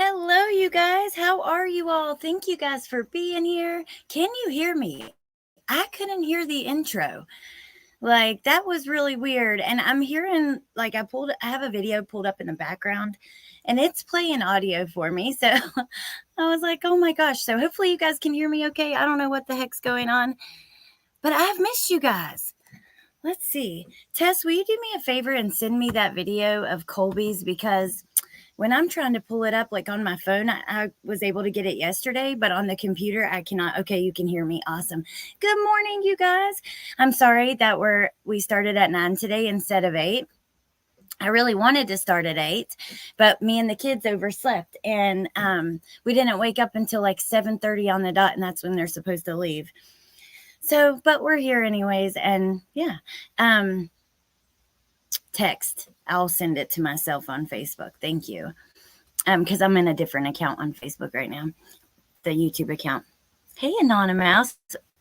Hello, you guys. How are you all? Thank you guys for being here. Can you hear me? I couldn't hear the intro. Like, that was really weird. And I'm hearing, like, I have a video pulled up in the background and it's playing audio for me. So I was like, oh my gosh. So hopefully you guys can hear me okay. I don't know what the heck's going on, but I've missed you guys. Let's see. Tess, will you do me a favor and send me that video of Colby's? Because when I'm trying to pull it up, like on my phone, I was able to get it yesterday, but on the computer, I cannot. Okay, you can hear me. Awesome. Good morning, you guys. I'm sorry that we started at 9 today instead of 8. I really wanted to start at 8, but me and the kids overslept, and we didn't wake up until like 7:30 on the dot, and that's when they're supposed to leave. So, but we're here anyways, and yeah. Text. I'll send it to myself on Facebook. Thank you. Because I'm in a different account on Facebook right now, the YouTube account. Hey, Anonymous.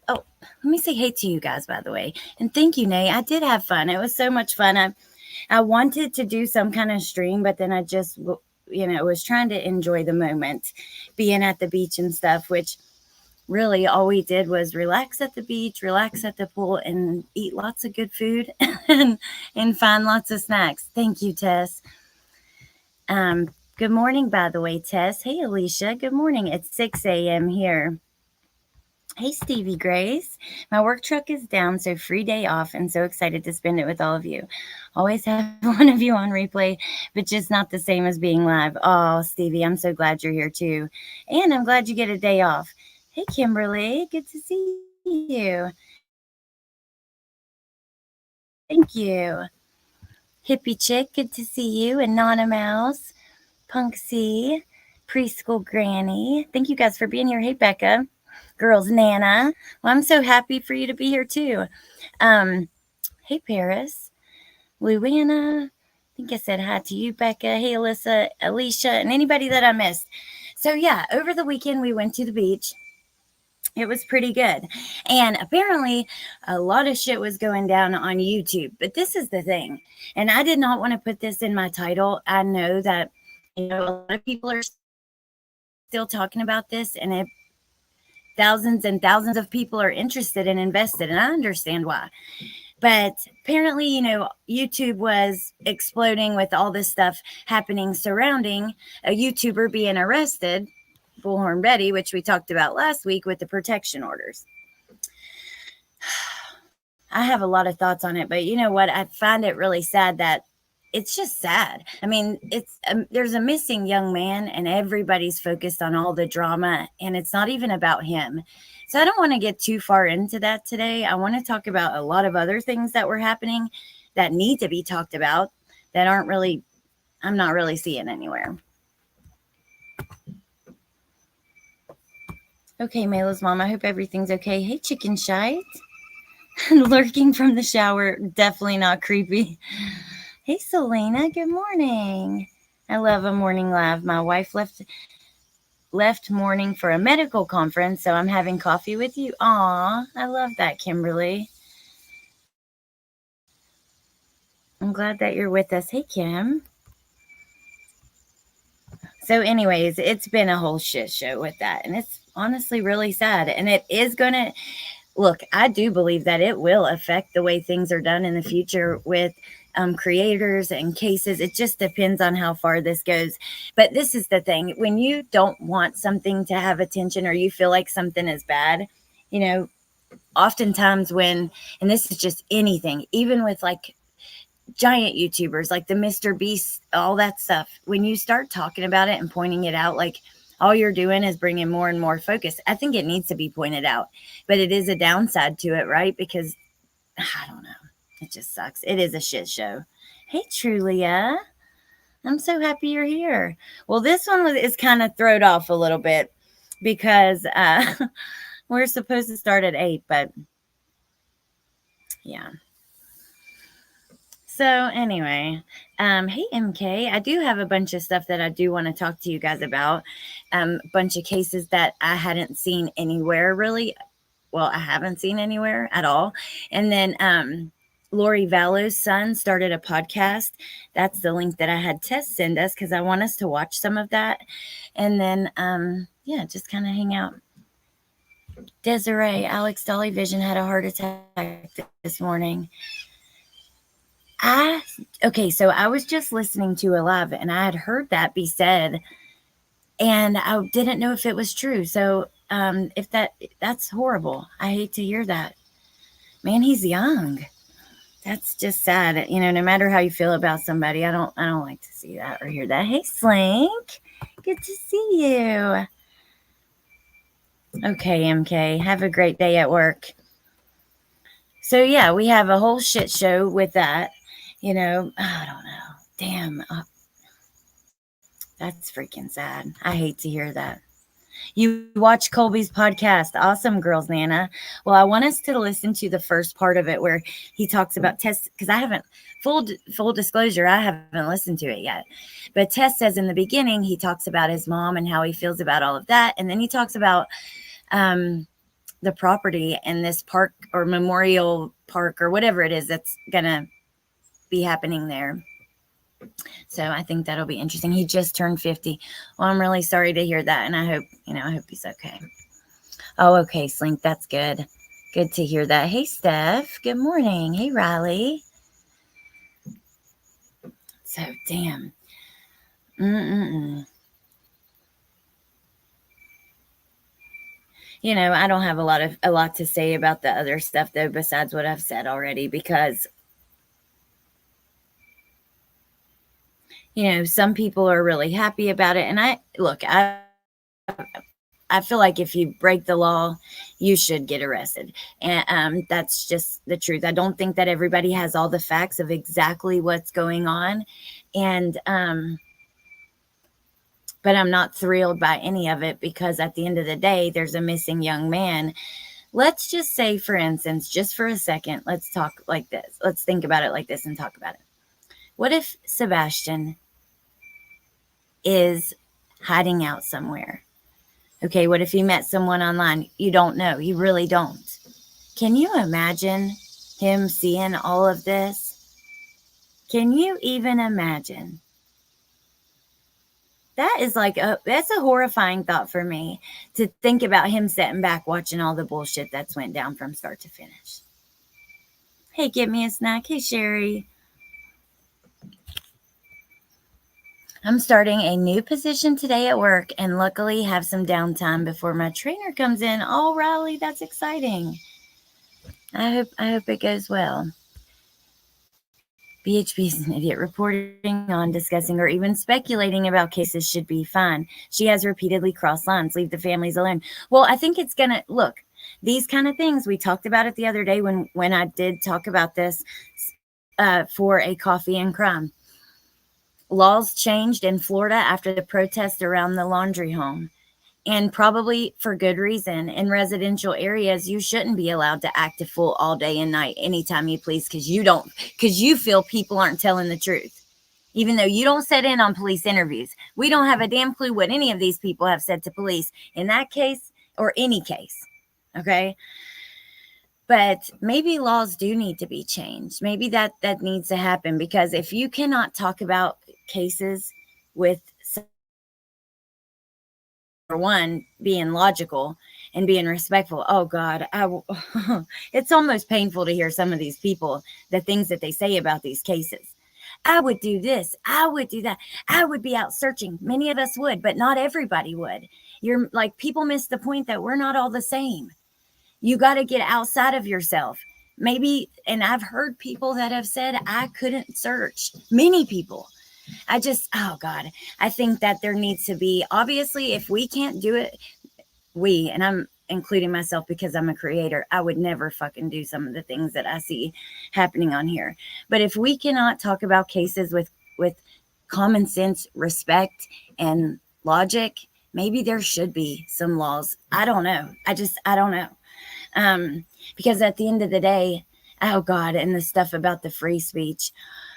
Oh, let me say hey to you guys, by the way. And thank you, Nay. I did have fun. It was so much fun. I wanted to do some kind of stream, but then I just, was trying to enjoy the moment, being at the beach and stuff, which really all we did was relax at the beach, relax at the pool, and eat lots of good food and find lots of snacks. Thank you, Tess. Good morning, by the way, Tess. Hey, Alicia. Good morning. It's 6 a.m. here. Hey, Stevie Grace. My work truck is down, so free day off, and so excited to spend it with all of you. Always have one of you on replay, but just not the same as being live. Oh, Stevie, I'm so glad you're here too. And I'm glad you get a day off. Hey, Kimberly. Good to see you. Thank you. Hippie Chick, good to see you. And Nana Mouse, Punk C, Preschool Granny. Thank you guys for being here. Hey, Becca. Girls, Nana. Well, I'm so happy for you to be here too. Hey, Paris. Luana. I think I said hi to you, Becca. Hey, Alyssa, Alicia, and anybody that I missed. So, yeah, over the weekend we went to the beach. It was pretty good. And apparently, a lot of shit was going down on YouTube. But this is the thing. And I did not want to put this in my title. I know that, a lot of people are still talking about this, and thousands and thousands of people are interested and invested. And I understand why. But apparently, YouTube was exploding with all this stuff happening surrounding a YouTuber being arrested, Bullhorn Betty, which we talked about last week with the protection orders. I have a lot of thoughts on it, but you know what? I find it really sad that it's just sad. I mean, there's a missing young man, and everybody's focused on all the drama, and it's not even about him. So I don't want to get too far into that today. I want to talk about a lot of other things that were happening that need to be talked about that I'm not really seeing anywhere. Okay, Mayla's mom, I hope everything's okay. Hey, chicken shite. Lurking from the shower, definitely not creepy. Hey, Selena, good morning. I love a morning live. My wife left morning for a medical conference, so I'm having coffee with you. Aw, I love that, Kimberly. I'm glad that you're with us. Hey, Kim. So anyways, it's been a whole shit show with that, and it's honestly really sad. And it is going to, look, I do believe that it will affect the way things are done in the future with creators and cases. It just depends on how far this goes. But this is the thing. When you don't want something to have attention, or you feel like something is bad, oftentimes and this is just anything, even with like giant YouTubers like the Mr. Beast, all that stuff, when you start talking about it and pointing it out, like all you're doing is bringing more and more focus. I think it needs to be pointed out, but it is a downside to it, right? Because I don't know. It just sucks. It is a shit show. Hey, Trulia. I'm so happy you're here. Well, this one is kind of thrown off a little bit because we're supposed to start at 8, but yeah. So anyway, hey, MK, I do have a bunch of stuff that I do want to talk to you guys about. A bunch of cases that I hadn't seen anywhere really. Well, I haven't seen anywhere at all. And then Lori Vallow's son started a podcast. That's the link that I had Tess send us because I want us to watch some of that. And then, yeah, just kind of hang out. Desiree, Alex Dolly Vision had a heart attack this morning. Okay, so I was just listening to a live and I had heard that be said, and I didn't know if it was true. So, if that's horrible. I hate to hear that. Man, he's young. That's just sad. No matter how you feel about somebody, I don't like to see that or hear that. Hey, Slink. Good to see you. Okay, MK. Have a great day at work. So, yeah, we have a whole shit show with that. I don't know. Damn. That's freaking sad. I hate to hear that. You watch Colby's podcast. Awesome, girls, Nana. Well, I want us to listen to the first part of it where he talks about Tess, because I haven't, full disclosure, I haven't listened to it yet. But Tess says in the beginning, he talks about his mom and how he feels about all of that. And then he talks about the property and this park or memorial park or whatever it is that's going to be happening there. So I think that'll be interesting. He just turned 50. Well, I'm really sorry to hear that. And I hope he's okay. Oh, okay, Slink. That's good. Good to hear that. Hey, Steph. Good morning. Hey, Riley. So, damn. I don't have a lot to say about the other stuff though, besides what I've said already, because some people are really happy about it. And I feel like if you break the law, you should get arrested. And that's just the truth. I don't think that everybody has all the facts of exactly what's going on. And, but I'm not thrilled by any of it, because at the end of the day, there's a missing young man. Let's just say, for instance, just for a second, let's talk like this. Let's think about it like this and talk about it. What if Sebastian is hiding out somewhere? Okay, what if he met someone online? You don't know. You really don't. Can you imagine him seeing all of this? Can you even imagine? That is that's a horrifying thought for me, to think about him sitting back watching all the bullshit that's went down from start to finish. Hey, get me a snack. Hey, Sherry. I'm starting a new position today at work and luckily have some downtime before my trainer comes in. Oh, Riley, that's exciting. I hope it goes well. BHB is an idiot. Reporting on, discussing, or even speculating about cases should be fine. She has repeatedly crossed lines. Leave the families alone. Well, I think it's going to, look, these kind of things, we talked about it the other day when I did talk about this for a coffee and crime. Laws changed in Florida after the protest around the laundry home, and probably for good reason. In residential areas, you shouldn't be allowed to act a fool all day and night anytime you please, because you feel people aren't telling the truth. Even though you don't sit in on police interviews, we don't have a damn clue what any of these people have said to police in that case or any case. Okay. But maybe laws do need to be changed. Maybe that needs to happen, because if you cannot talk about cases with, for one, being logical and being respectful. Oh God, it's almost painful to hear some of these people, the things that they say about these cases. I would do this. I would do that. I would be out searching. Many of us would, but not everybody would. You're like, people miss the point that we're not all the same. You got to get outside of yourself. Maybe, and I've heard people that have said, I couldn't search. Many people. Oh God, I think that there needs to be, obviously, if we can't do it, and I'm including myself because I'm a creator, I would never fucking do some of the things that I see happening on here. But if we cannot talk about cases with common sense, respect, and logic, maybe there should be some laws. I don't know. I don't know. Because at the end of the day, oh God, and the stuff about the free speech,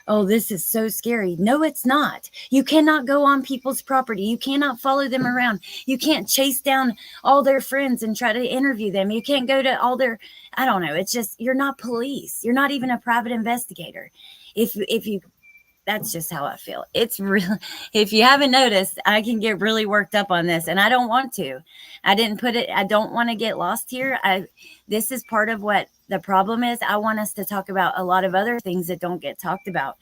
oh, this is so scary. No, it's not. You cannot go on people's property. You cannot follow them around. You can't chase down all their friends and try to interview them. You can't go to all their, I don't know. It's just, you're not police. You're not even a private investigator. If you, that's just how I feel. It's real. If you haven't noticed, I can get really worked up on this, and I don't want to. I didn't put it, I don't want to get lost here. This is part of what the problem is. I want us to talk about a lot of other things that don't get talked about.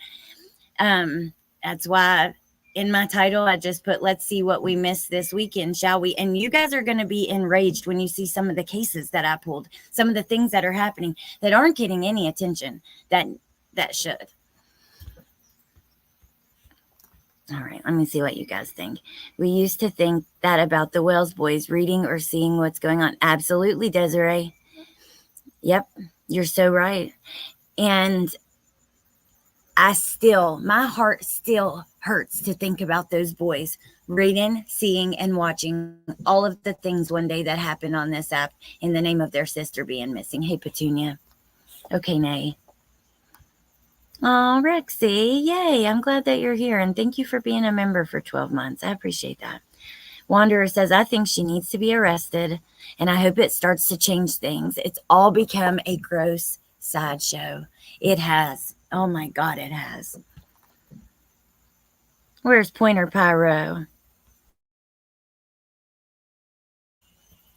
That's why in my title, I just put, let's see what we missed this weekend, shall we? And you guys are going to be enraged when you see some of the cases that I pulled, some of the things that are happening that aren't getting any attention that should. All right, let me see what you guys think. We used to think that about the Wells boys, reading or seeing what's going on. Absolutely, Desiree. Yep, you're so right. And my heart still hurts to think about those boys reading, seeing, and watching all of the things one day that happened on this app in the name of their sister being missing. Hey, Petunia. Okay, Nay. Oh, Rexy, yay. I'm glad that you're here, and thank you for being a member for 12 months. I appreciate that. Wanderer says, I think she needs to be arrested, and I hope it starts to change things. It's all become a gross sideshow. It has. Oh, my God, it has. Where's Pointer Pyro?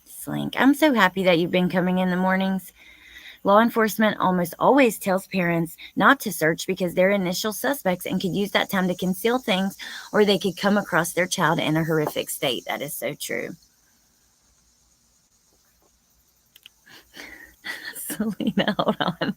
Slink, I'm so happy that you've been coming in the mornings. Law enforcement almost always tells parents not to search because they're initial suspects and could use that time to conceal things, or they could come across their child in a horrific state. That is so true. Selena, hold on.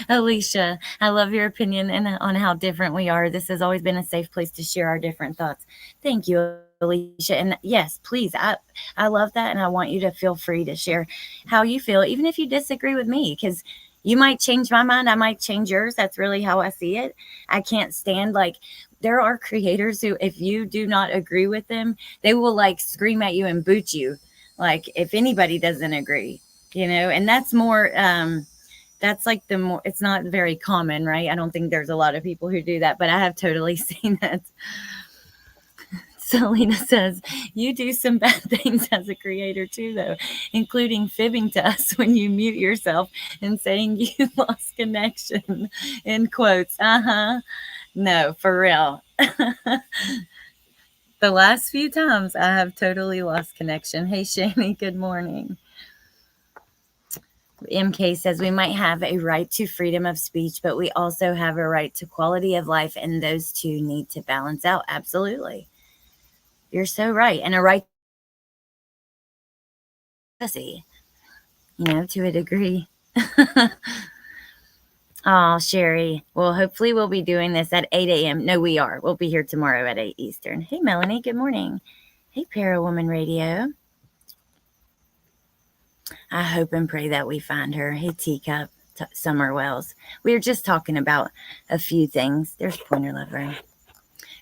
Alicia, I love your opinion and on how different we are. This has always been a safe place to share our different thoughts. Thank you, Alicia. And yes, please, I love that, and I want you to feel free to share how you feel, even if you disagree with me, because you might change my mind, I might change yours. That's really how I see it. I can't stand, like, there are creators who, if you do not agree with them, they will like scream at you and boot you, like if anybody doesn't agree, and that's more that's like the more, it's not very common, right? I don't think there's a lot of people who do that, but I have totally seen that. Selena says, you do some bad things as a creator too, though, including fibbing to us when you mute yourself and saying you lost connection, in quotes. No, for real. The last few times I have totally lost connection. Hey, Shani, good morning. MK says, we might have a right to freedom of speech, but we also have a right to quality of life, and those two need to balance out. Absolutely. You're so right. And a right to see, to a degree. Oh, Sherry. Well, hopefully we'll be doing this at 8 a.m. No, we are. We'll be here tomorrow at 8 Eastern. Hey, Melanie. Good morning. Hey, Parawoman Radio. I hope and pray that we find her. Hey, Teacup, Summer Wells. We were just talking about a few things. There's Pointer Lover.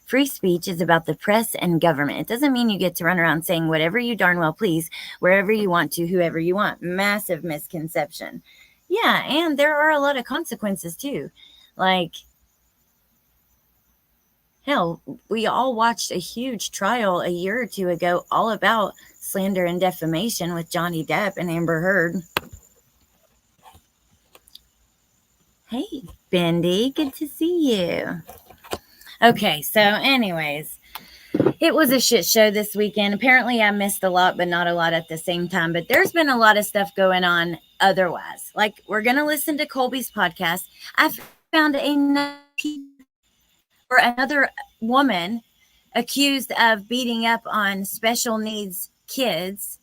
Free speech is about the press and government. It doesn't mean you get to run around saying whatever you darn well please, wherever you want to, whoever you want. Massive misconception. Yeah, and there are a lot of consequences too. Like, hell, we all watched a huge trial a year or two ago all about slander and defamation with Johnny Depp and Amber Heard. Hey, Bendy, good to see you. Okay, so anyways, it was a shit show this weekend. Apparently I missed a lot, but not a lot at the same time. But there's been a lot of stuff going on otherwise. Like, we're going to listen to Colby's podcast. I found another woman accused of beating up on special needs kids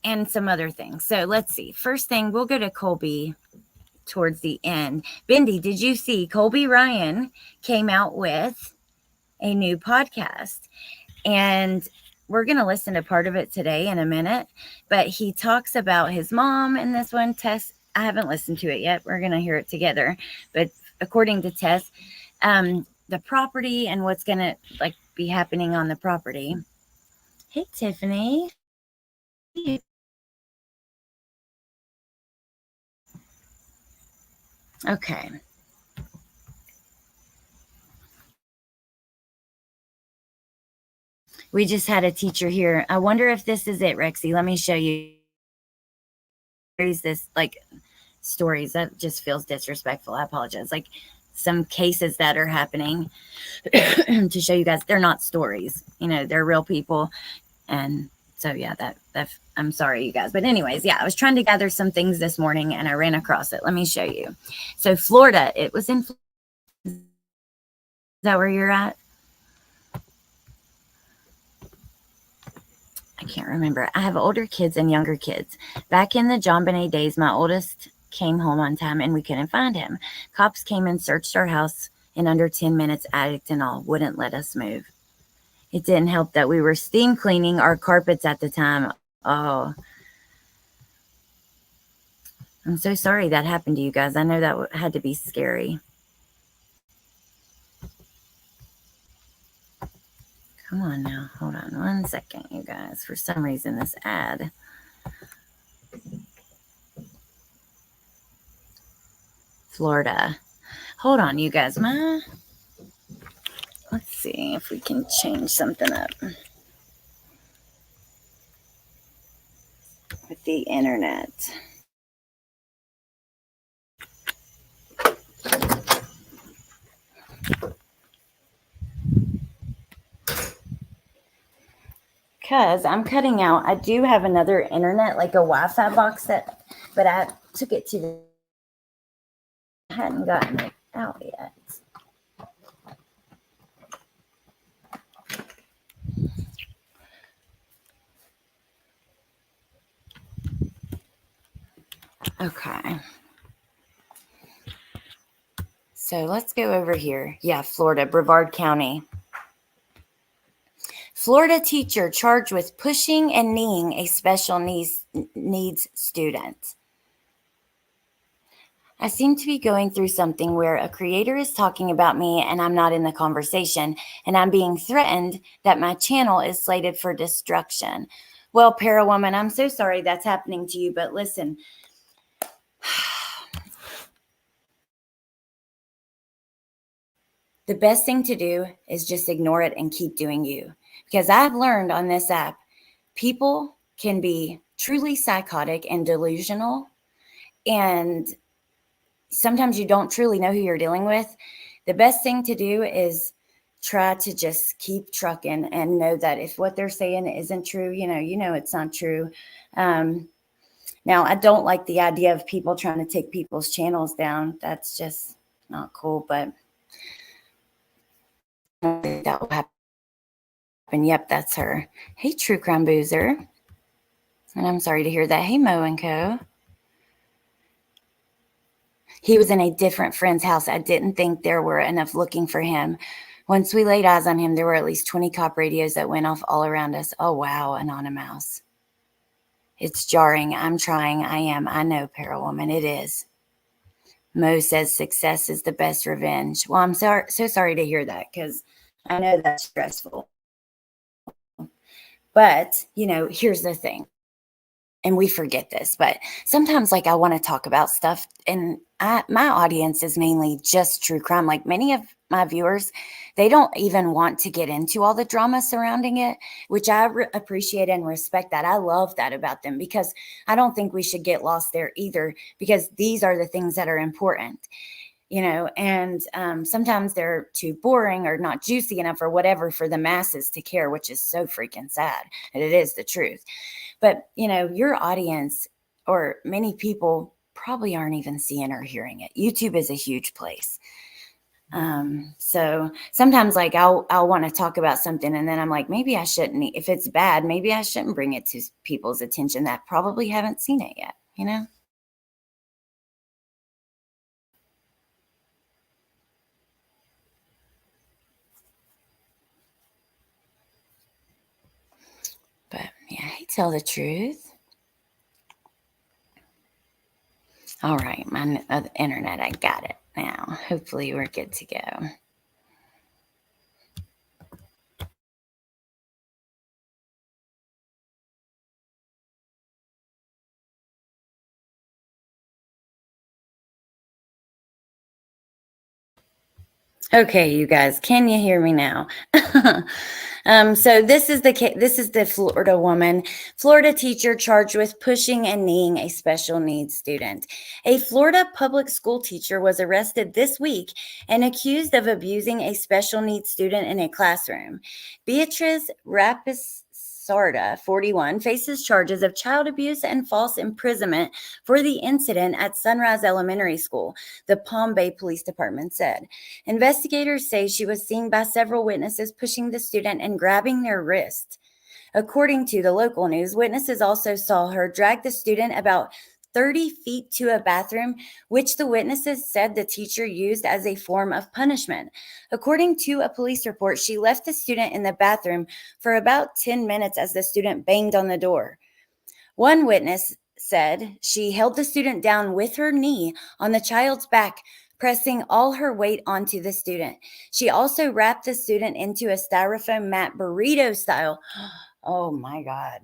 and some other things. So let's see. First thing, we'll go to Colby towards the end. Bendy, did you see Colby Ryan came out with a new podcast? And we're going to listen to part of it today in a minute. But he talks about his mom in this one. Tess, I haven't listened to it yet. We're going to hear it together. But according to Tess, the property and what's going to be happening on the property. Hey, Tiffany. Okay. We just had a teacher here. I wonder if this is it, Rexy. Let me show you. This like stories that just feels disrespectful. I apologize. Like some cases that are happening to show you guys they're not stories. You know, they're real people. And so yeah, that I'm sorry, you guys. But anyways, yeah, I was trying to gather some things this morning and I ran across it. Let me show you. So Florida, it was in. Is that where you're at? I can't remember. I have older kids and younger kids. Back in the John Bonet days, my oldest came home on time and we couldn't find him. Cops came and searched our house in under 10 minutes, addict and all, wouldn't let us move. It didn't help that we were steam cleaning our carpets at the time. Oh, I'm so sorry that happened to you guys. I know that had to be scary. Come on now. Hold on 1 second, you guys. For some reason, this ad. Florida. Hold on, you guys. Let's see if we can change something up with the internet. Because I'm cutting out. I do have another internet, like a Wi-Fi box but I took it to the. I hadn't gotten it out yet. Okay. So let's go over here. Yeah, Florida, Brevard County. Florida teacher charged with pushing and kneeing a special needs student. I seem to be going through something where a creator is talking about me and I'm not in the conversation, and I'm being threatened that my channel is slated for destruction. Well, Parawoman, I'm so sorry that's happening to you, but listen. The best thing to do is just ignore it and keep doing you. Because I've learned on this app, people can be truly psychotic and delusional, and sometimes you don't truly know who you're dealing with. The best thing to do is try to just keep trucking and know that if what they're saying isn't true, you know it's not true. Now, I don't like the idea of people trying to take people's channels down. That's just not cool, but that will happen. Yep, that's her. Hey, True Crime Boozer. And I'm sorry to hear that. Hey, Mo and Co. He was in a different friend's house. I didn't think there were enough looking for him. Once we laid eyes on him, there were at least 20 cop radios that went off all around us. Oh, wow, Anonymous. It's jarring. I'm trying. I am. I know, Parawoman. It is. Mo says success is the best revenge. Well, I'm so sorry to hear that, because I know that's stressful. But, here's the thing. And we forget this, but sometimes like I want to talk about stuff, and my audience is mainly just true crime. Like many of my viewers, they don't even want to get into all the drama surrounding it, which I appreciate and respect that. I love that about them, because I don't think we should get lost there either, because these are the things that are important. And sometimes they're too boring or not juicy enough or whatever for the masses to care, which is so freaking sad. And it is the truth. But, your audience or many people probably aren't even seeing or hearing it. YouTube is a huge place. So sometimes like I'll want to talk about something, and then I'm like, maybe I shouldn't. If it's bad, maybe I shouldn't bring it to people's attention that probably haven't seen it yet, But yeah, hey, tell the truth. All right, my internet, I got it now. Hopefully we're good to go. Okay, you guys, can you hear me now? So this is the Florida woman, Florida teacher charged with pushing and kneeing a special needs student. A Florida public school teacher was arrested this week and accused of abusing a special needs student in a classroom. Beatrice Rapisarda, 41, faces charges of child abuse and false imprisonment for the incident at Sunrise Elementary School, the Palm Bay Police Department said. Investigators say she was seen by several witnesses pushing the student and grabbing their wrist. According to the local news, witnesses also saw her drag the student about 30 feet to a bathroom, which the witnesses said the teacher used as a form of punishment. According to a police report, she left the student in the bathroom for about 10 minutes as the student banged on the door. One witness said she held the student down with her knee on the child's back, pressing all her weight onto the student. She also wrapped the student into a styrofoam mat burrito style. Oh my God.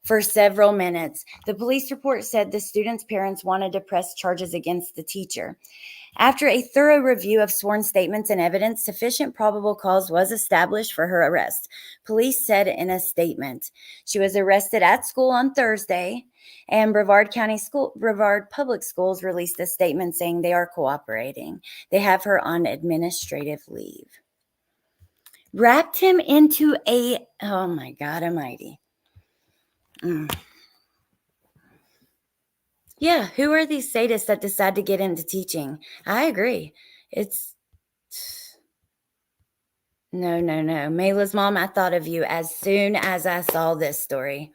For several minutes. The police report said the student's parents wanted to press charges against the teacher. After a thorough review of sworn statements and evidence, sufficient probable cause was established for her arrest. Police said in a statement. She was arrested at school on Thursday, and Brevard Public Schools released a statement saying they are cooperating. They have her on administrative leave. Wrapped him into oh my God almighty. Yeah, who are these sadists that decide to get into teaching? I agree. No. Mayla's mom, I thought of you as soon as I saw this story.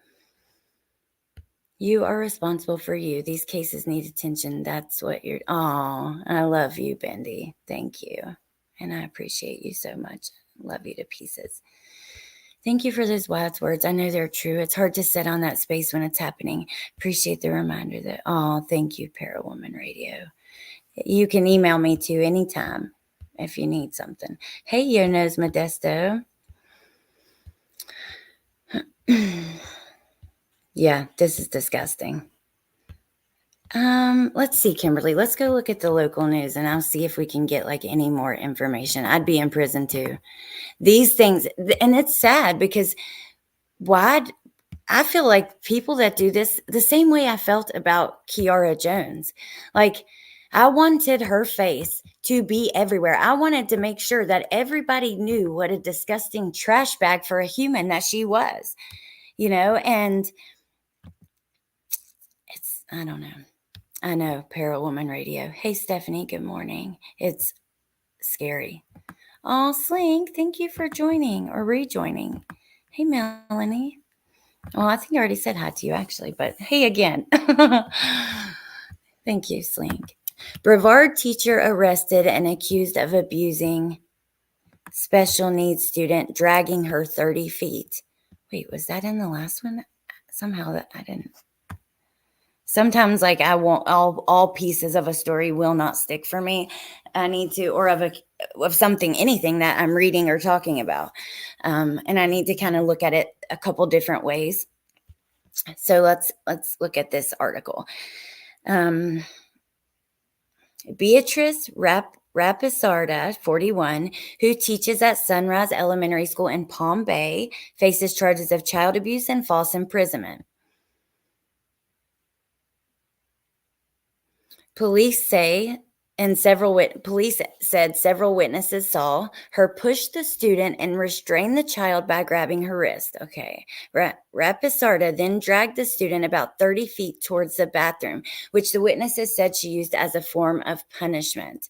You are responsible for you. These cases need attention. That's what you're... Oh, I love you, Bendy. Thank you. And I appreciate you so much. Love you to pieces. Thank you for those wise words. I know they're true. It's hard to sit on that space when it's happening. Appreciate the reminder that, thank you, Parawoman Radio. You can email me too anytime if you need something. Hey, Yonos Modesto. Yeah, this is disgusting. Let's see, Kimberly. Let's go look at the local news and I'll see if we can get like any more information. I'd be in prison too. These things, and it's sad because I feel like people that do this the same way I felt about Kiara Jones. Like, I wanted her face to be everywhere. I wanted to make sure that everybody knew what a disgusting trash bag for a human that she was, and I don't know. I know, Parawoman Radio. Hey, Stephanie, good morning. It's scary. Oh, Slink, thank you for joining or rejoining. Hey, Melanie. Well, I think I already said hi to you, actually, but hey again. Thank you, Slink. Brevard teacher arrested and accused of abusing special needs student, dragging her 30 feet. Wait, was that in the last one? Somehow that I didn't. Sometimes, like, I won't. All pieces of a story will not stick for me. I need to, or of something, anything that I'm reading or talking about, and I need to kind of look at it a couple different ways. So let's look at this article. Beatrice Rapisarda, 41, who teaches at Sunrise Elementary School in Palm Bay, faces charges of child abuse and false imprisonment. Police said several witnesses saw her push the student and restrain the child by grabbing her wrist. Okay. Rapisarda then dragged the student about 30 feet towards the bathroom, which the witnesses said she used as a form of punishment.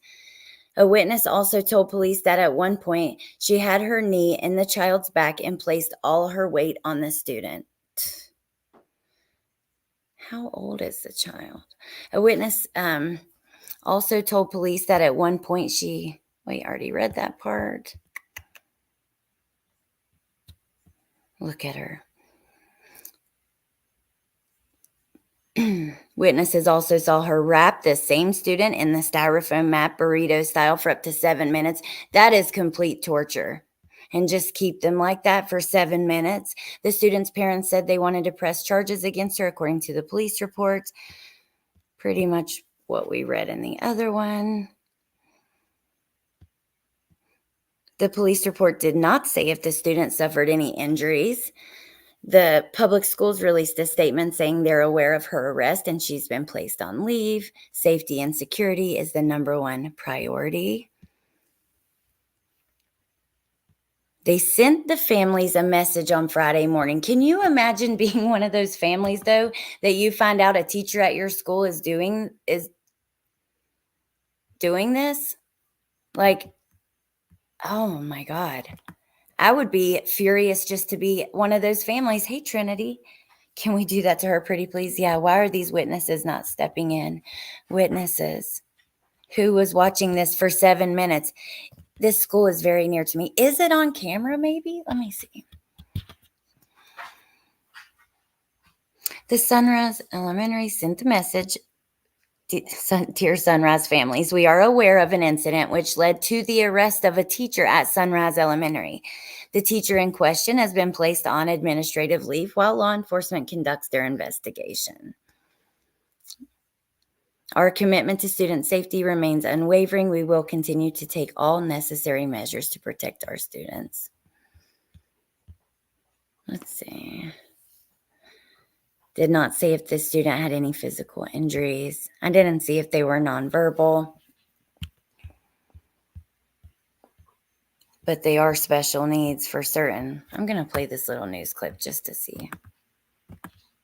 A witness also told police that at one point she had her knee in the child's back and placed all her weight on the student. How old is the child? A witness also told police that at one point I already read that part. Look at her. Witnesses also saw her wrap the same student in the styrofoam mat burrito style for up to 7 minutes. That is complete torture. And just keep them like that for 7 minutes. The student's parents said they wanted to press charges against her, according to the police reports. Pretty much what we read in the other one. The police report did not say if the student suffered any injuries. The public schools released a statement saying they're aware of her arrest and she's been placed on leave. Safety and security is the number one priority. They sent the families a message on Friday morning. Can you imagine being one of those families, though, that you find out a teacher at your school is doing this? Like, oh my God. I would be furious just to be one of those families. Hey, Trinity, can we do that to her, pretty please? Yeah, why are these witnesses not stepping in? Witnesses. Who was watching this for 7 minutes? This school is very near to me. Is it on camera, maybe? Let me see. The Sunrise Elementary sent a message. Dear Sunrise families, we are aware of an incident which led to the arrest of a teacher at Sunrise Elementary. The teacher in question has been placed on administrative leave while law enforcement conducts their investigation. Our commitment to student safety remains unwavering. We will continue to take all necessary measures to protect our students. Let's see. Did not say if the student had any physical injuries. I didn't see if they were nonverbal. But they are special needs for certain. I'm going to play this little news clip just to see.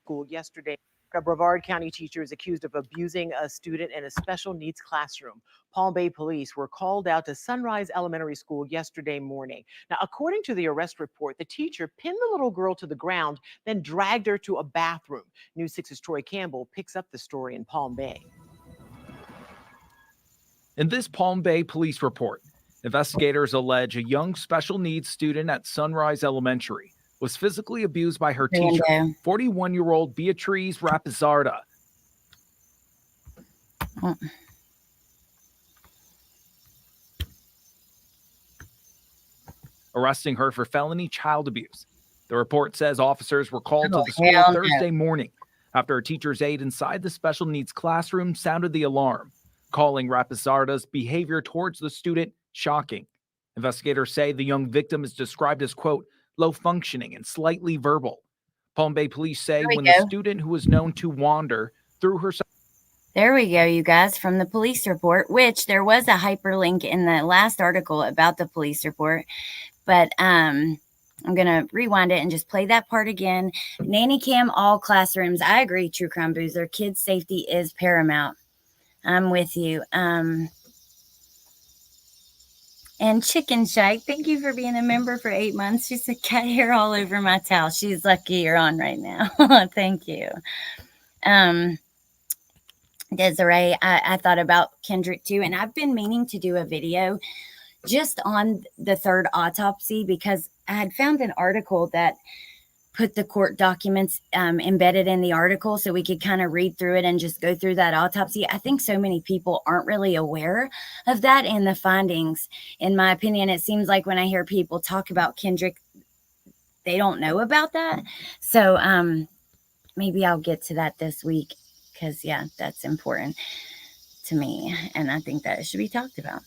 School yesterday. A Brevard County teacher is accused of abusing a student in a special needs classroom. Palm Bay police were called out to Sunrise Elementary School yesterday morning. Now, according to the arrest report, the teacher pinned the little girl to the ground, then dragged her to a bathroom. News 6's Troy Campbell picks up the story in Palm Bay. In this Palm Bay police report, investigators allege a young special needs student at Sunrise Elementary was physically abused by her teacher, 41-year-old Beatriz Rapizarda. Arresting her for felony child abuse. The report says officers were called to the school Thursday morning after a teacher's aide inside the special needs classroom sounded the alarm, calling Rapizarda's behavior towards the student shocking. Investigators say the young victim is described as, quote, low functioning and slightly verbal. Palm Bay police say when the student who was known to wander threw herself. There we go, you guys, from the police report, which there was a hyperlink in the last article about the police report. But I'm going to rewind it and just play that part again. Nanny cam, all classrooms. I agree, True Crime Boozer. Kids' safety is paramount. I'm with you. And Chicken Shack, thank you for being a member for 8 months. She said, cat hair all over my towel. She's lucky you're on right now. Thank you. Desiree, I thought about Kendrick too, and I've been meaning to do a video just on the third autopsy because I had found an article that put the court documents embedded in the article so we could kind of read through it and just go through that autopsy. I think so many people aren't really aware of that and the findings. In my opinion, it seems like when I hear people talk about Kendrick, they don't know about that. So maybe I'll get to that this week because, yeah, that's important to me. And I think that it should be talked about.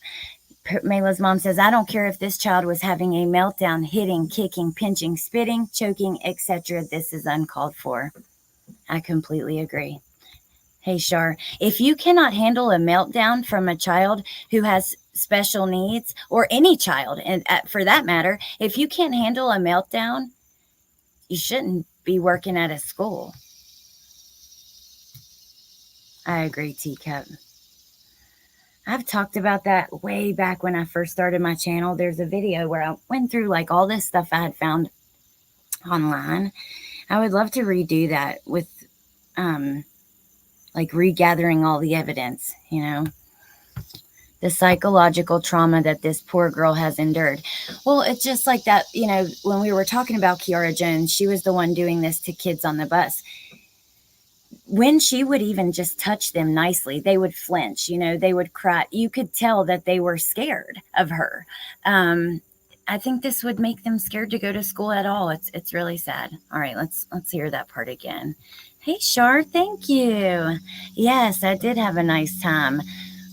Mayla's mom says, I don't care if this child was having a meltdown, hitting, kicking, pinching, spitting, choking, etc. This is uncalled for. I completely agree. Hey, Shar, if you cannot handle a meltdown from a child who has special needs, or any child, and for that matter, if you can't handle a meltdown, you shouldn't be working at a school. I agree, Teacup. I've talked about that way back when I first started my channel. There's a video where I went through like all this stuff I had found online. I would love to redo that with like regathering all the evidence, you know, the psychological trauma that this poor girl has endured. Well, it's just like that, you know, when we were talking about Kiara Jones, she was the one doing this to kids on the bus. When she would even just touch them nicely, they would flinch, you know, they would cry. You could tell that they were scared of her. I think this would make them scared to go to school at all. It's really sad. All right, let's hear that part again. Hey, Shar, thank you. Yes, I did have a nice time.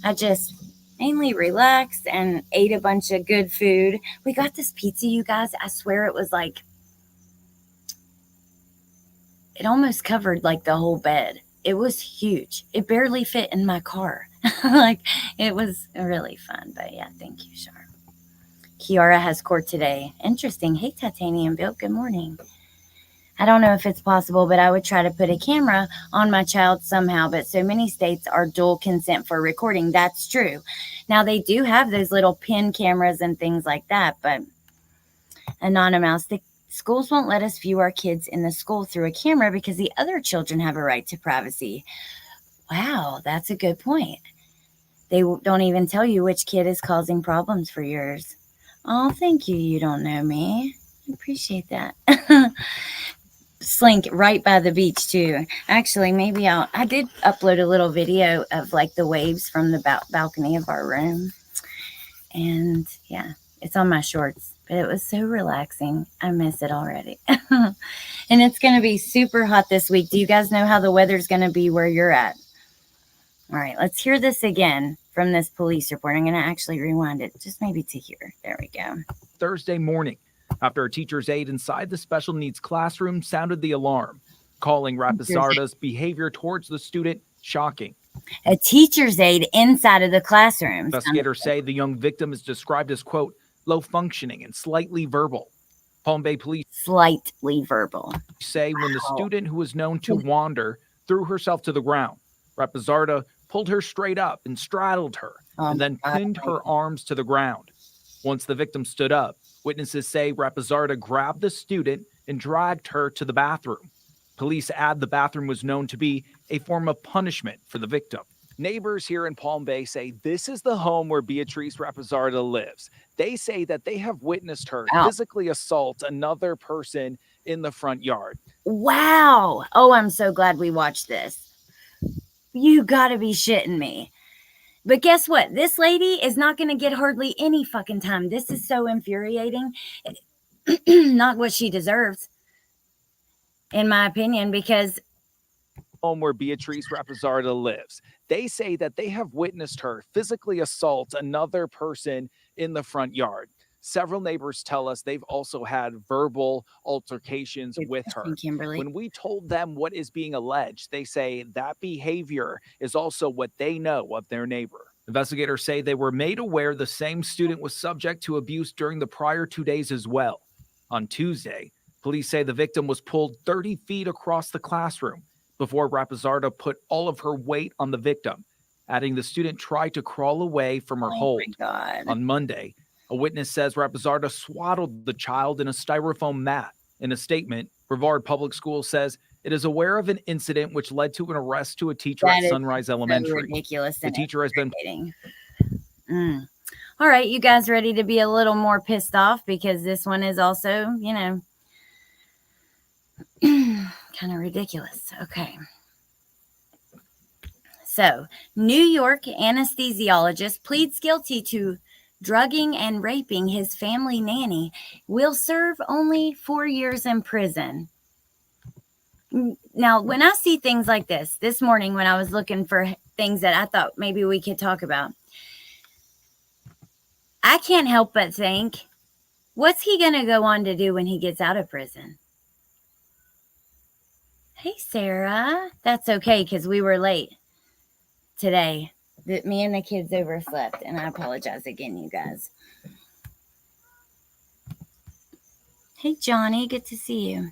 I just mainly relaxed and ate a bunch of good food. We got this pizza, you guys. I swear it was like, it almost covered like the whole bed. It was huge. It barely fit in my car. Like, it was really fun. But yeah, thank you, Shar. Kiara has court today. Interesting. Hey, Titanium Bill. Good morning. I don't know if it's possible, but I would try to put a camera on my child somehow. But so many states are dual consent for recording. That's true. Now, they do have those little pin cameras and things like that. But Anonymous, the schools won't let us view our kids in the school through a camera because the other children have a right to privacy. Wow, that's a good point. They don't even tell you which kid is causing problems for yours. Oh, thank you. You don't know me. I appreciate that. Slink right by the beach too. Actually, maybe I did upload a little video of like the waves from the balcony of our room. And yeah, it's on my shorts, but it was so relaxing. I miss it already. And it's going to be super hot this week. Do you guys know how the weather's going to be where you're at? All right, let's hear this again from this police report. I'm going to actually rewind it just maybe to here. There we go. Thursday morning, after a teacher's aide inside the special needs classroom sounded the alarm, calling Rapisarda's behavior towards the student shocking. A teacher's aide inside of the classroom. Investigators say the young victim is described as, quote, low functioning and slightly verbal. Palm Bay police slightly verbal say when the student, who was known to wander, threw herself to the ground, Rapisarda pulled her straight up and straddled her and then pinned her arms to the ground. Once the victim stood up, witnesses say Rapisarda grabbed the student and dragged her to the bathroom. Police add the bathroom was known to be a form of punishment for the victim. Neighbors here in Palm Bay say this is the home where Beatrice Rapisarda lives. They say that they have witnessed her physically assault another person in the front yard. Wow. Oh, I'm so glad we watched this. You gotta be shitting me. But guess what? This lady is not going to get hardly any fucking time. This is so infuriating. Not what she deserves, in my opinion, because home where Beatrice Rapisarda lives. They say that they have witnessed her physically assault another person in the front yard. Several neighbors tell us they've also had verbal altercations with her. Kimberly. When we told them what is being alleged, they say that behavior is also what they know of their neighbor. Investigators say they were made aware the same student was subject to abuse during the prior 2 days as well. On Tuesday, police say the victim was pulled 30 feet across the classroom before Rapisarda put all of her weight on the victim, adding the student tried to crawl away from her hold. On Monday, a witness says Rapisarda swaddled the child in a styrofoam mat. In a statement, Brevard Public Schools says it is aware of an incident which led to an arrest to a teacher at Sunrise Elementary. Ridiculous. The teacher has been... All right, you guys ready to be a little more pissed off? Because this one is also, you know, kind of ridiculous. Okay. So, New York anesthesiologist pleads guilty to drugging and raping his family nanny, will serve only 4 years in prison. Now, when I see things like this morning when I was looking for things that I thought maybe we could talk about, I can't help but think, what's he going to go on to do when he gets out of prison? Hey, Sarah. That's okay because we were late today. Me and the kids overslept, and I apologize again, you guys. Hey, Johnny, good to see you.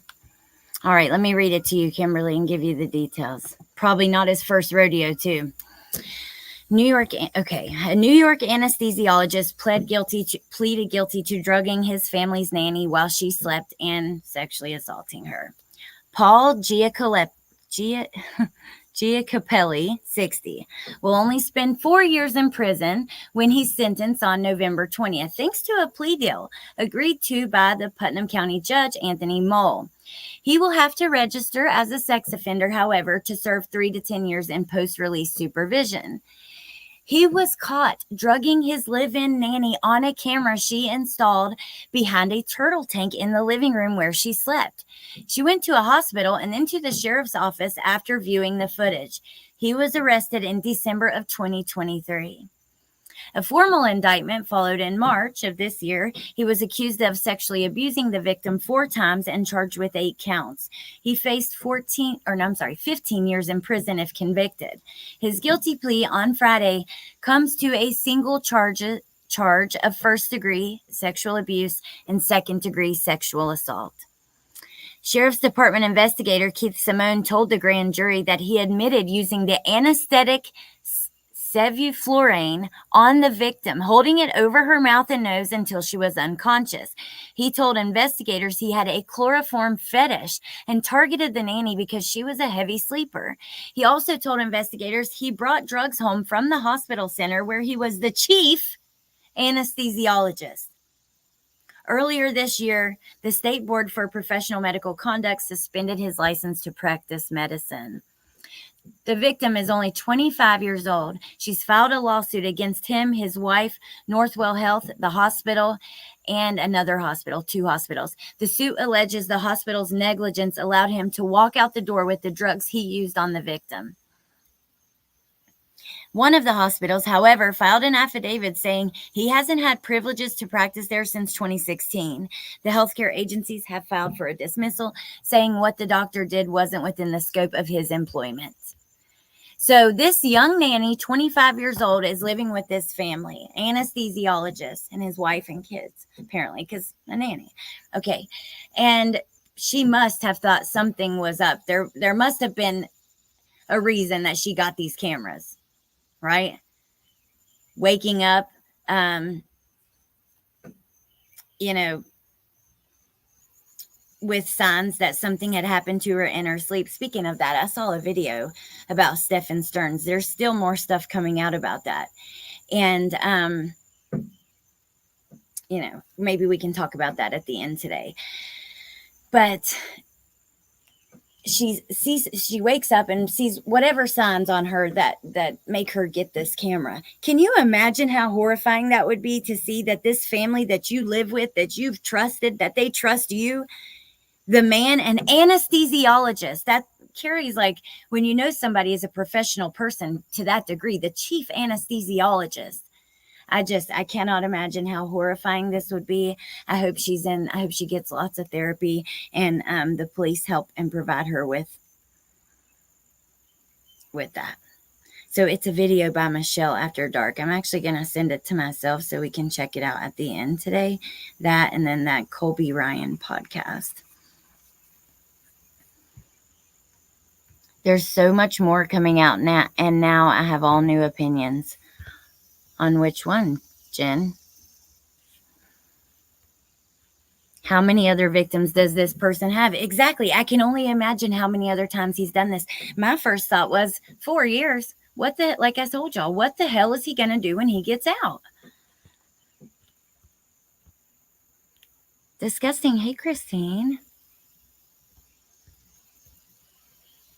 All right, let me read it to you, Kimberly, and give you the details. Probably not his first rodeo, too. A New York anesthesiologist pleaded guilty to drugging his family's nanny while she slept and sexually assaulting her. Paul Giacopelli, 60, will only spend 4 years in prison when he's sentenced on November 20th, thanks to a plea deal agreed to by the Putnam County Judge Anthony Mole. He will have to register as a sex offender, however, to serve 3 to 10 years in post-release supervision. He was caught drugging his live-in nanny on a camera she installed behind a turtle tank in the living room where she slept. She went to a hospital and then to the sheriff's office after viewing the footage. He was arrested in December of 2023. A formal indictment followed in March of this year. He was accused of sexually abusing the victim 4 times and charged with 8 counts. He faced 15 years in prison if convicted. His guilty plea on Friday comes to a single charge of first-degree sexual abuse and second-degree sexual assault. Sheriff's Department investigator Keith Simone told the grand jury that he admitted using the anesthetic sevoflurane on the victim, holding it over her mouth and nose until she was unconscious. He told investigators he had a chloroform fetish and targeted the nanny because she was a heavy sleeper. He also told investigators he brought drugs home from the hospital center where he was the chief anesthesiologist. Earlier this year, the State Board for Professional Medical Conduct suspended his license to practice medicine. The victim is only 25 years old. She's filed a lawsuit against him, his wife, Northwell Health, the hospital, and another hospital, 2 hospitals. The suit alleges the hospital's negligence allowed him to walk out the door with the drugs he used on the victim. One of the hospitals, however, filed an affidavit saying he hasn't had privileges to practice there since 2016. The healthcare agencies have filed for a dismissal, saying what the doctor did wasn't within the scope of his employment. So this young nanny, 25 years old, is living with this family, anesthesiologist, and his wife and kids, apparently, because a nanny. Okay. And she must have thought something was up. There must have been a reason that she got these cameras. Right? Waking up, with signs that something had happened to her in her sleep. Speaking of that, I saw a video about Stephen Stearns. There's still more stuff coming out about that. And, maybe we can talk about that at the end today. But she wakes up and sees whatever signs on her that make her get this camera. Can you imagine how horrifying that would be to see that this family that you live with, that you've trusted, that they trust you, the man, an anesthesiologist, that carries, like, when you know somebody is a professional person to that degree, the chief anesthesiologist. I cannot imagine how horrifying this would be. I hope she gets lots of therapy, and the police help and provide her with that. So it's a video by Michelle After Dark. I'm actually going to send it to myself so we can check it out at the end today. That, and then that Colby Ryan podcast. There's so much more coming out now, and now I have all new opinions. On which one, Jen? How many other victims does this person have? Exactly. I can only imagine how many other times he's done this. My first thought was 4 years. Like I told y'all, what the hell is he going to do when he gets out? Disgusting. Hey, Christine.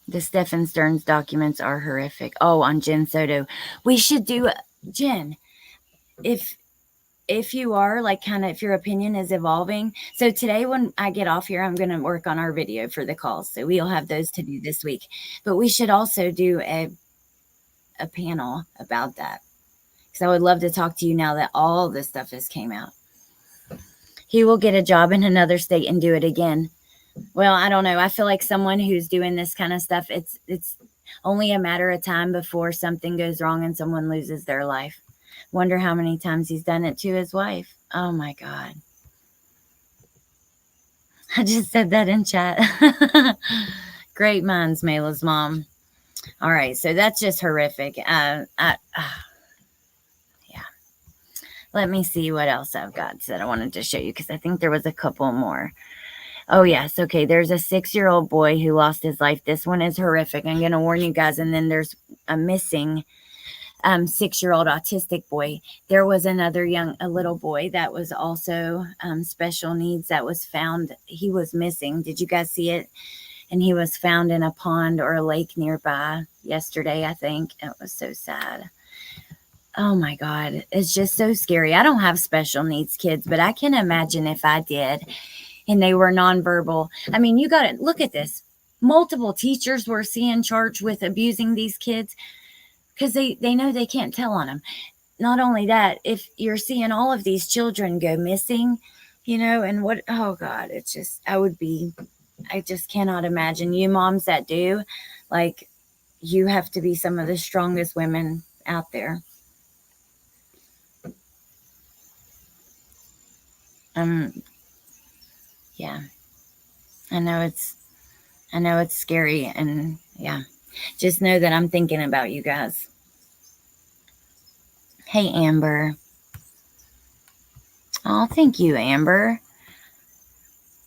The Stephen Stearns documents are horrific. Oh, on Jen Soto. We should do, Jen, if you are, like, kind of, if your opinion is evolving. So today when I get off here, I'm going to work on our video for the calls. So we'll have those to do this week. But we should also do a panel about that, because I would love to talk to you now that all this stuff has came out. He will get a job in another state and do it again. Well, I don't know. I feel like someone who's doing this kind of stuff, it's only a matter of time before something goes wrong and someone loses their life. Wonder how many times he's done it to his wife. Oh my God. I just said that in chat. Great minds, Mayla's mom. All right. So that's just horrific. Yeah. Let me see what else I've got that I wanted to show you, because I think there was a couple more. Oh, yes. Okay. There's a 6-year-old boy who lost his life. This one is horrific. I'm going to warn you guys. And then there's a missing 6-year-old autistic boy. There was a little boy that was also special needs that was found. He was missing. Did you guys see it? And he was found in a pond or a lake nearby yesterday, I think. It was so sad. Oh my God. It's just so scary. I don't have special needs kids, but I can imagine if I did and they were nonverbal. I mean, you got to look at this. Multiple teachers were seeing charged with abusing these kids because they know they can't tell on them. not only that, if you're seeing all of these children go missing, and what, oh God, it's just, I just cannot imagine you moms that do, like, you have to be some of the strongest women out there. Yeah, I know it's scary, and yeah, just know that I'm thinking about you guys. Hey, Amber. Oh, thank you, Amber.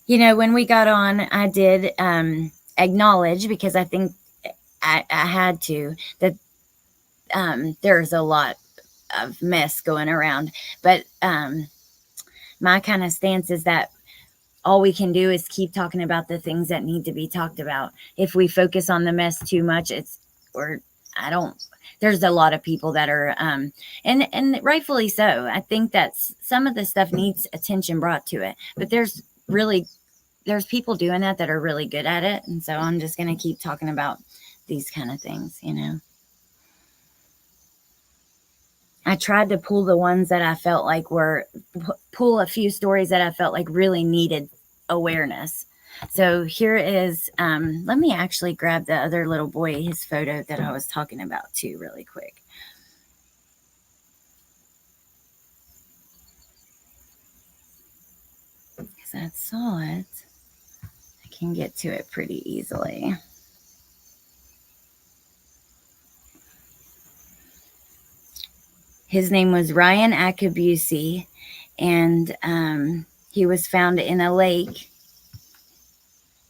When we got on, I did acknowledge, because I think I had to, that there's a lot of mess going around. But my kind of stance is that all we can do is keep talking about the things that need to be talked about. If we focus on the mess too much, there's a lot of people that are, and rightfully so. I think that some of the stuff needs attention brought to it, but there's people doing that are really good at it. And so I'm just going to keep talking about these kind of things, I tried to pull the ones that I felt like pull a few stories that I felt like really needed awareness. So here is, let me actually grab the other little boy, his photo that I was talking about too, really quick. Because I saw it. I can get to it pretty easily. His name was Ryan Akabusi, and he was found in a lake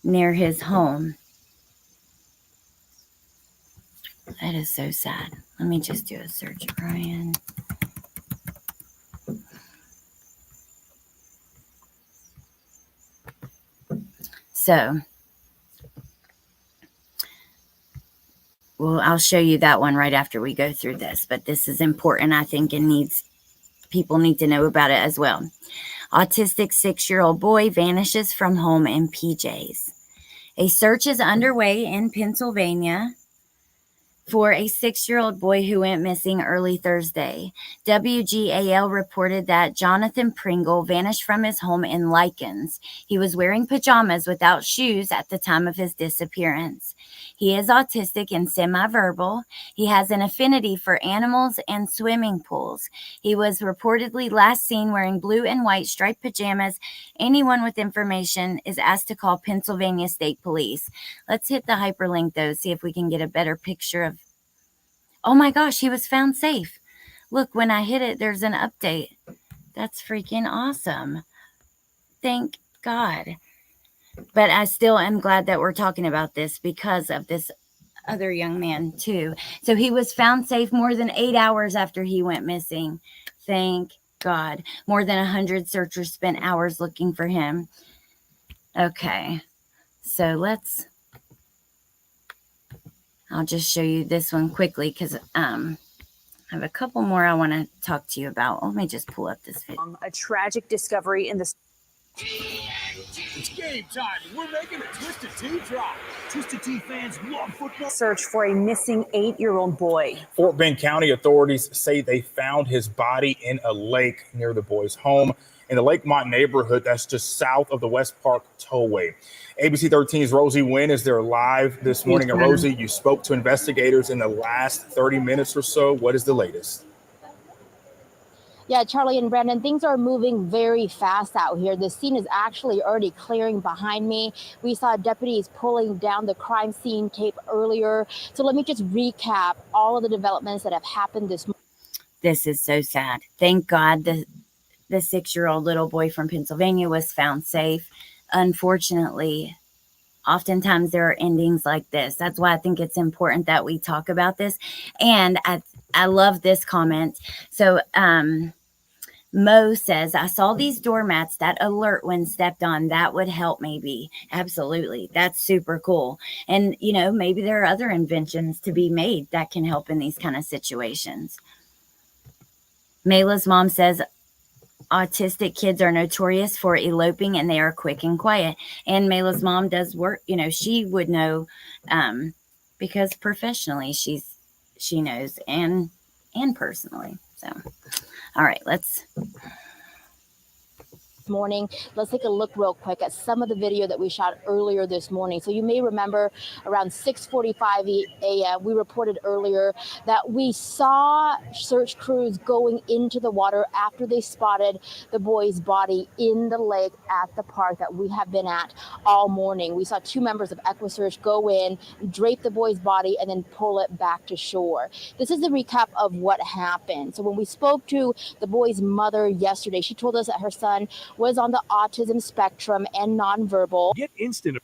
near his home. That is so sad. Let me just do a search, Ryan. So, well, I'll show you that one right after we go through this, but this is important, I think, and people need to know about it as well. Autistic 6-year-old boy vanishes from home in PJs. A search is underway in Pennsylvania for a 6-year-old boy who went missing early Thursday. WGAL reported that Jonathan Pringle vanished from his home in Likens. He was wearing pajamas without shoes at the time of his disappearance. He is autistic and semi-verbal. He has an affinity for animals and swimming pools. He was reportedly last seen wearing blue and white striped pajamas. Anyone with information is asked to call Pennsylvania State Police. Let's hit the hyperlink, though, see if we can get a better picture of... Oh my gosh, he was found safe. Look, when I hit it, there's an update. That's freaking awesome. Thank God. But I still am glad that we're talking about this because of this other young man too. So he was found safe more than 8 hours after he went missing. Thank God. More than 100 searchers spent hours looking for him. Okay. So I'll just show you this one quickly because I have a couple more I want to talk to you about. Let me just pull up this video. A tragic discovery in the... It's game time. We're making a Twisted Tea drop. Twisted Tea fans love football. Search for a missing 8-year-old boy. Fort Bend County authorities say they found his body in a lake near the boy's home in the Lakemont neighborhood that's just south of the West Park Tollway. ABC 13's Rosie Wynn is there live this morning. And Rosie, you spoke to investigators in the last 30 minutes or so. What is the latest? Yeah, Charlie and Brandon, things are moving very fast out here. The scene is actually already clearing behind me. We saw deputies pulling down the crime scene tape earlier. So let me just recap all of the developments that have happened this morning. This is so sad. Thank God the 6-year-old little boy from Pennsylvania was found safe. Unfortunately, oftentimes there are endings like this. That's why I think it's important that we talk about this. And I love this comment. So, Mo says, I saw these doormats that alert when stepped on. That would help maybe. Absolutely. That's super cool. And, maybe there are other inventions to be made that can help in these kind of situations. Mayla's mom says, autistic kids are notorious for eloping and they are quick and quiet. And Mayla's mom does work, she would know because professionally she knows and personally. So, all right, let's morning. Let's take a look real quick at some of the video that we shot earlier this morning. So you may remember around 6:45 a.m. we reported earlier that we saw search crews going into the water after they spotted the boy's body in the lake at the park that we have been at all morning. We saw 2 members of EquiSearch go in, drape the boy's body, and then pull it back to shore. This is a recap of what happened. So when we spoke to the boy's mother yesterday, she told us that her son was on the autism spectrum and nonverbal. Get instant.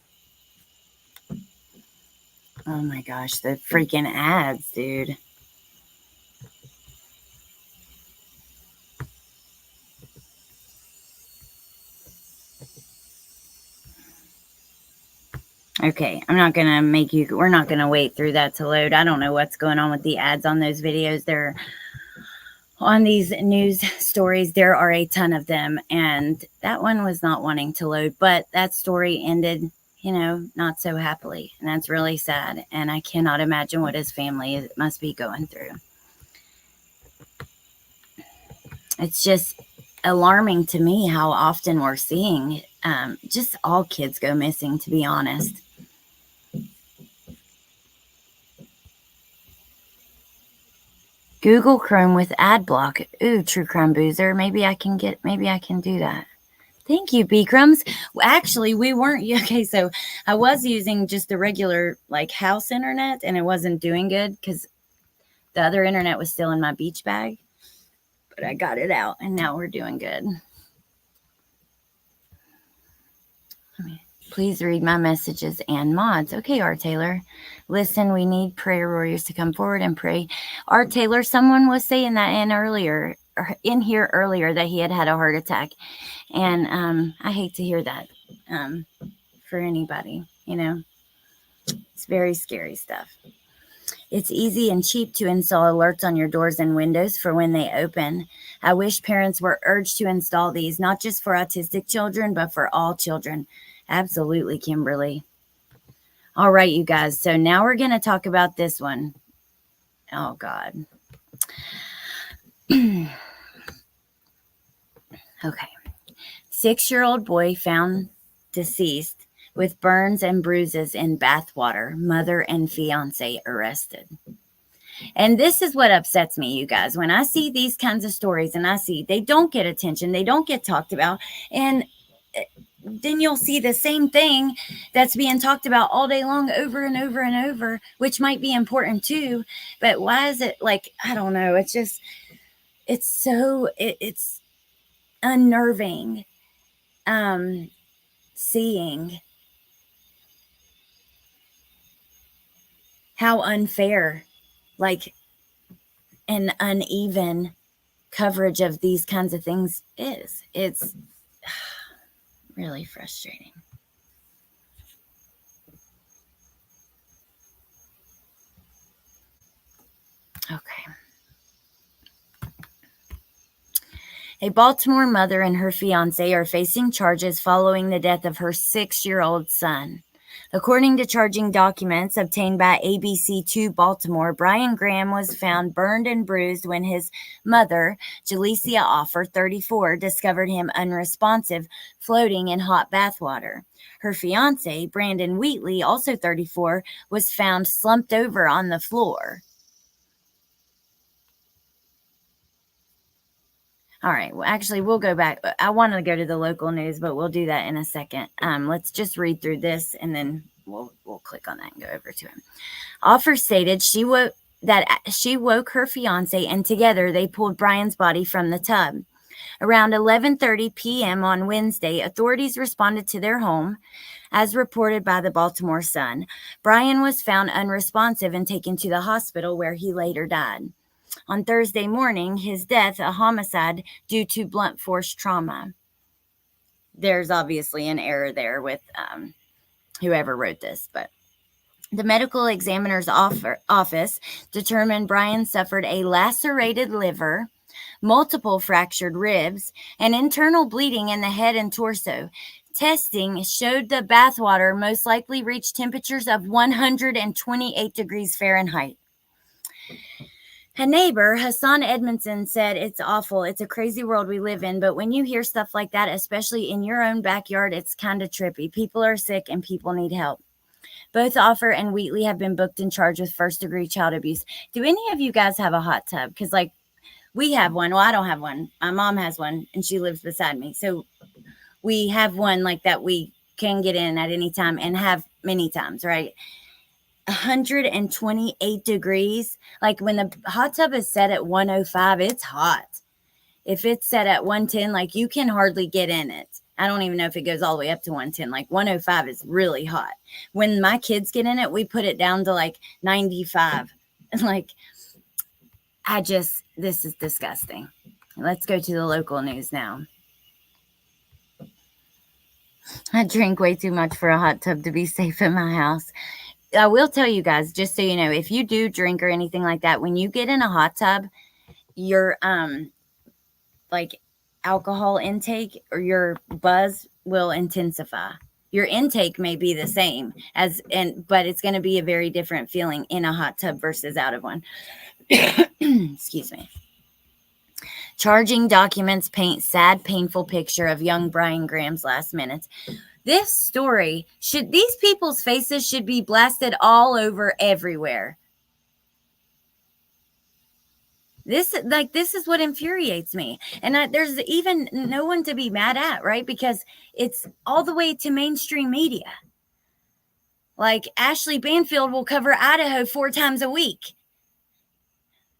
oh my gosh, the freaking ads, dude. Okay, I'm not going to make you, we're not going to wait through that to load. I don't know what's going on with the ads on those videos. They're on these news stories. There are a ton of them, and that one was not wanting to load, but that story ended, you know, not so happily, and that's really sad, and I cannot imagine what his family must be going through. It's just alarming to me how often we're seeing just all kids go missing, to be honest. Google Chrome with ad block. Ooh, True Crime Boozer. Maybe I can do that. Thank you, B-Crumbs. Actually, we weren't. Okay, so I was using just the regular, like, house internet, and it wasn't doing good because the other internet was still in my beach bag. But I got it out, and now we're doing good. Please read my messages and mods. Okay, Art Taylor. Listen, we need prayer warriors to come forward and pray. Art Taylor, someone was saying that in here earlier that he had a heart attack. And I hate to hear that for anybody, you know. It's very scary stuff. It's easy and cheap to install alerts on your doors and windows for when they open. I wish parents were urged to install these, not just for autistic children, but for all children. Absolutely, Kimberly. All right, you guys. So now we're going to talk about this one. Oh, God. Okay. 6-year-old boy found deceased with burns and bruises in bathwater. Mother and fiance arrested. And this is what upsets me, you guys. When I see these kinds of stories and I see they don't get attention, they don't get talked about, and then you'll see the same thing that's being talked about all day long over and over and over, which might be important too. But why is it like, I don't know. It's just, it's unnerving seeing how unfair, like, and uneven coverage of these kinds of things is. It's really frustrating. Okay. A Baltimore mother and her fiance are facing charges following the death of her 6-year-old son. According to charging documents obtained by ABC2 Baltimore, Brian Graham was found burned and bruised when his mother, Jalecia Offer, 34, discovered him unresponsive, floating in hot bathwater. Her fiance, Brandon Wheatley, also 34, was found slumped over on the floor. All right. Well, actually, we'll go back. I want to go to the local news, but we'll do that in a second. Let's just read through this, and then we'll click on that and go over to him. Offer stated she woke her fiance, and together they pulled Brian's body from the tub. Around 11:30 p.m. on Wednesday, authorities responded to their home. As reported by the Baltimore Sun, Brian was found unresponsive and taken to the hospital where he later died. On Thursday morning, his death, a homicide due to blunt force trauma. There's obviously an error there with whoever wrote this, but the medical examiner's office determined Brian suffered a lacerated liver, multiple fractured ribs, and internal bleeding in the head and torso. Testing showed the bathwater most likely reached temperatures of 128 degrees Fahrenheit. A neighbor, Hassan Edmondson, said, "It's awful. It's a crazy world we live in, but when you hear stuff like that, especially in your own backyard, it's kind of trippy. People are sick and people need help." Both Offer and Wheatley have been booked and charged with first-degree child abuse. Do any of you guys have a hot tub? Because, like, we have one. Well, I don't have one. My mom has one, and she lives beside me. So we have one like that we can get in at any time and have many times, right? 128 degrees. Like when the hot tub is set at 105, it's hot. If it's set at 110, like you can hardly get in it. I don't even know if it goes all the way up to 110. Like 105 is really hot. When my kids get in it, we put it down to like 95. Like, this is disgusting. Let's go to the local news now. I drink way too much for a hot tub to be safe in my house. I will tell you guys, just so you know, if you do drink or anything like that, when you get in a hot tub, your like alcohol intake or your buzz will intensify. Your intake may be the same but it's going to be a very different feeling in a hot tub versus out of one. Excuse me. Charging documents paint sad, painful picture of young Brian Graham's last minutes. This story these people's faces should be blasted all over everywhere. This is what infuriates me. And there's even no one to be mad at, right? Because it's all the way to mainstream media. Like Ashley Banfield will cover Idaho 4 times a week.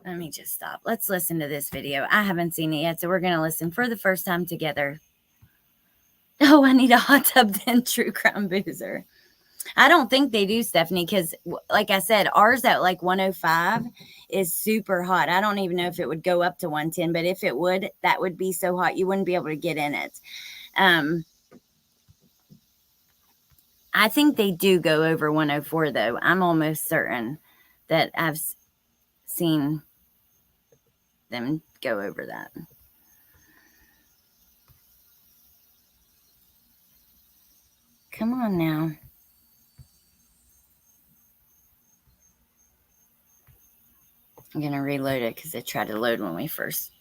Let me just stop. Let's listen to this video. I haven't seen it yet, so we're going to listen for the first time together. Oh, I need a hot tub then, True Crime Boozer. I don't think they do, Stephanie, because like I said, ours at like 105 is super hot. I don't even know if it would go up to 110, but if it would, that would be so hot you wouldn't be able to get in it. I think they do go over 104, though. I'm almost certain that I've seen them go over that. Come on now. I'm going to reload it because it tried to load when we first.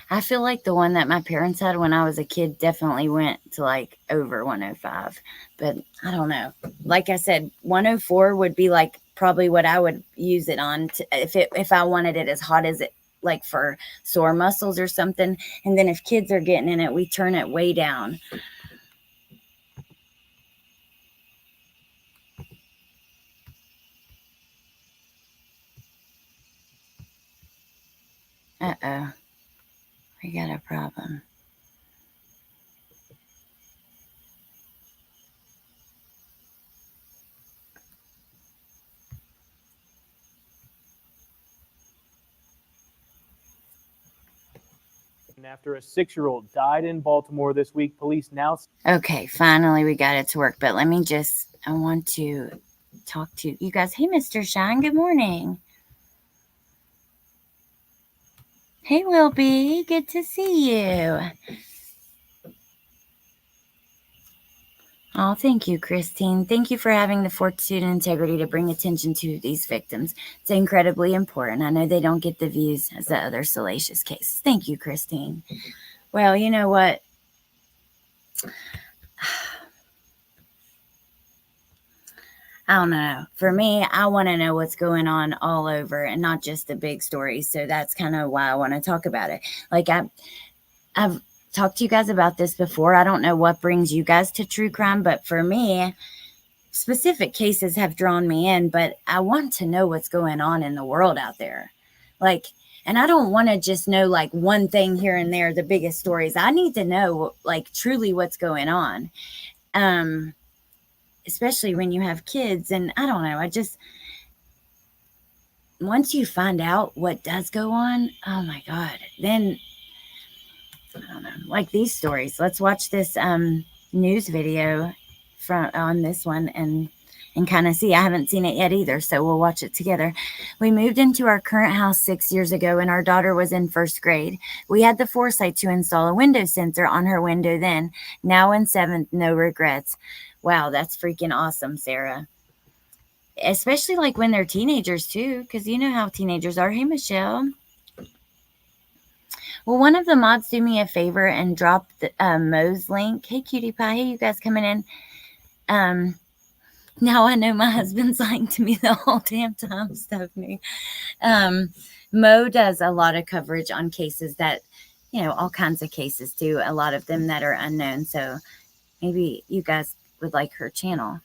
I feel like the one that my parents had when I was a kid definitely went to like over 105. But I don't know. Like I said, 104 would be like probably what I would use it on if I wanted it as hot as it, like for sore muscles or something. And then if kids are getting in it, we turn it way down. Uh-oh. We got a problem. After a 6-year-old died in Baltimore this week, police now... Okay, finally we got it to work. But I want to talk to you guys. Hey, Mr. Shine, good morning. Hey, Wilby, good to see you. Oh, thank you, Christine. Thank you for having the fortitude and integrity to bring attention to these victims. It's incredibly important. I know they don't get the views as the other salacious cases. Thank you, Christine. Well, you know what? I don't know. For me, I want to know what's going on all over and not just the big stories. So that's kind of why I want to talk about it. Like I've talked to you guys about this before. I don't know what brings you guys to true crime, but for me, specific cases have drawn me in, but I want to know what's going on in the world out there. Like, and I don't want to just know like one thing here and there, the biggest stories. I need to know like truly what's going on. Especially when you have kids. And I don't know, once you find out what does go on, oh my God, then I don't know, like these stories. Let's watch this news video on this one and kind of see. I haven't seen it yet either, so we'll watch it together. We moved into our current house 6 years ago and our daughter was in 1st grade. We had the foresight to install a window sensor on her window then. Now in 7th, no regrets. Wow, that's freaking awesome, Sarah. especially like when they're teenagers too, because you know how teenagers are. Hey, Michelle. Will one of the mods do me a favor and drop the Mo's link? Hey, Cutie Pie. Hey, you guys coming in. Now I know my husband's lying to me the whole damn time, Stephanie. Mo does a lot of coverage on cases that, all kinds of cases too. A lot of them that are unknown. So maybe you guys would like her channel.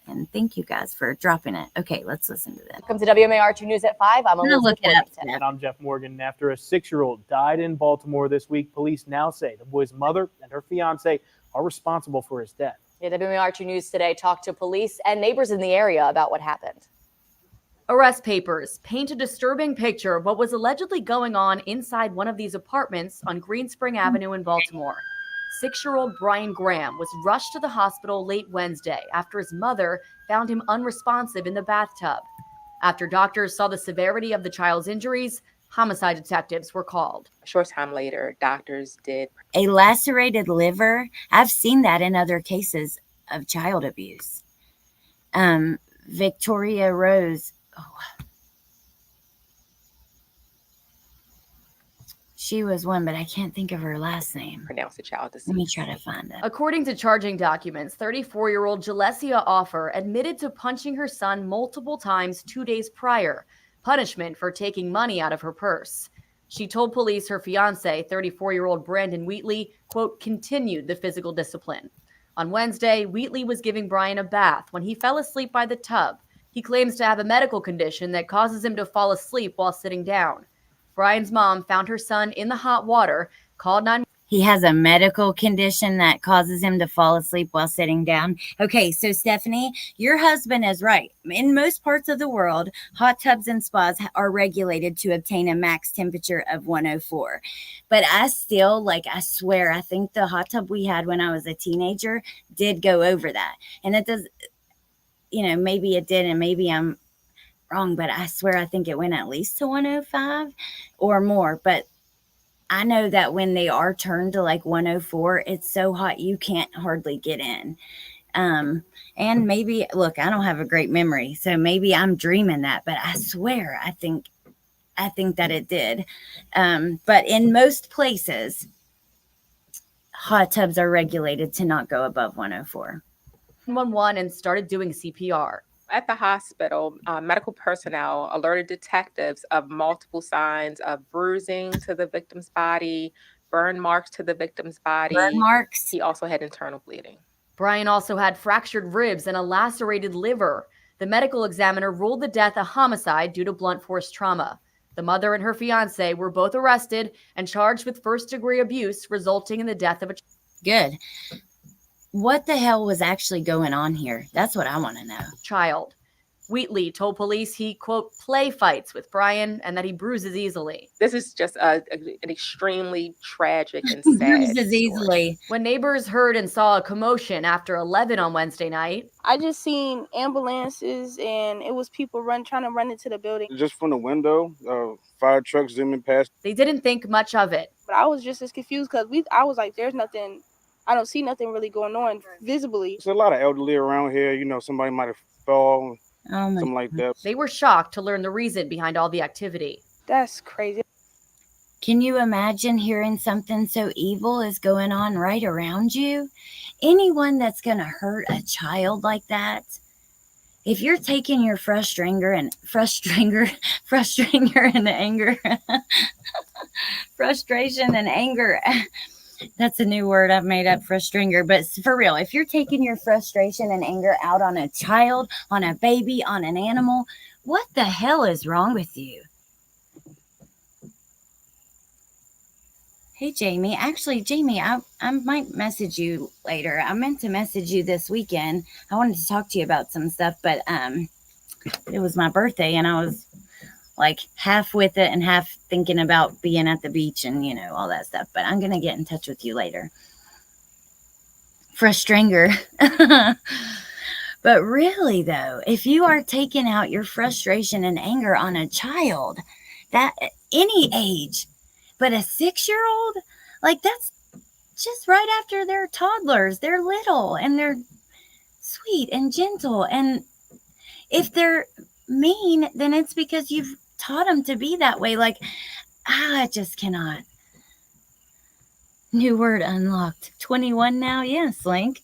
And thank you guys for dropping it. Okay, let's listen to this. Welcome to WMAR2 News at 5. I'm Elizabeth Worthington. And I'm Jeff Morgan. After a 6-year-old died in Baltimore this week, police now say the boy's mother and her fiance are responsible for his death. Yeah, WMAR2 News today talked to police and neighbors in the area about what happened. Arrest papers paint a disturbing picture of what was allegedly going on inside one of these apartments on Green Spring Avenue in Baltimore. 6-year-old Brian Graham was rushed to the hospital late Wednesday after his mother found him unresponsive in the bathtub. After doctors saw the severity of the child's injuries, homicide detectives were called. A short time later, doctors did. A lacerated liver. I've seen that in other cases of child abuse. Victoria Rose. She was one, but I can't think of her last name. Pronounce the child deceased. Let me try to find it. According to charging documents, 34-year-old Jalesia Offer admitted to punching her son multiple times 2 days prior, punishment for taking money out of her purse. She told police her fiance, 34-year-old Brandon Wheatley, quote, continued the physical discipline. On Wednesday, Wheatley was giving Brian a bath when he fell asleep by the tub. He claims to have a medical condition that causes him to fall asleep while sitting down. Brian's mom found her son in the hot water, called 911. He has a medical condition that causes him to fall asleep while sitting down. Okay, so Stephanie, your husband is right. In most parts of the world, hot tubs and spas are regulated to obtain a max temperature of 104. But I still, I swear, I think the hot tub we had when I was a teenager did go over that. And it does, maybe it did, and maybe I'm wrong, but I swear I think it went at least to 105 or more. But I know that when they are turned to 104, it's so hot you can't hardly get in. And maybe, look, I don't have a great memory, so maybe I'm dreaming that, but I swear I think that it did. But in most places, hot tubs are regulated to not go above 104. 911 and started doing CPR. At the hospital, medical personnel alerted detectives of multiple signs of bruising to the victim's body, burn marks to the victim's body. Burn marks? He also had internal bleeding. Brian also had fractured ribs and a lacerated liver. The medical examiner ruled the death a homicide due to blunt force trauma. The mother and her fiance were both arrested and charged with first-degree abuse, resulting in the death of a child. Good. What the hell was actually going on here? That's what I want to know. Wheatley told police he, quote, play fights with Brian and that he bruises easily. This is just an extremely tragic and sad bruises easily. When neighbors heard and saw a commotion after 11 on Wednesday night. I just seen ambulances and it was people trying to run into the building. Just from the window, fire trucks zooming past. They didn't think much of it. But I was just as confused because I was like, there's nothing. I don't see nothing really going on visibly. There's a lot of elderly around here. Somebody might have fallen, something like that. They were shocked to learn the reason behind all the activity. That's crazy. Can you imagine hearing something so evil is going on right around you? Anyone that's going to hurt a child like that, if you're taking your frustration and anger, that's a new word I've made up, frustranger. But for real, if you're taking your frustration and anger out on a child, on a baby, on an animal, what the hell is wrong with you? Hey, Jamie. Actually, Jamie, I might message you later. I meant to message you this weekend. I wanted to talk to you about some stuff, but it was my birthday, and I was half with it and half thinking about being at the beach and, all that stuff. But I'm going to get in touch with you later. Frustranger. But really, though, if you are taking out your frustration and anger on a child, that any age, but a 6-year-old, that's just right after they're toddlers. They're little and they're sweet and gentle. And If they're mean, then it's because you've taught them to be that way. Like, I just cannot. New word unlocked. 21 now? Yes, Link.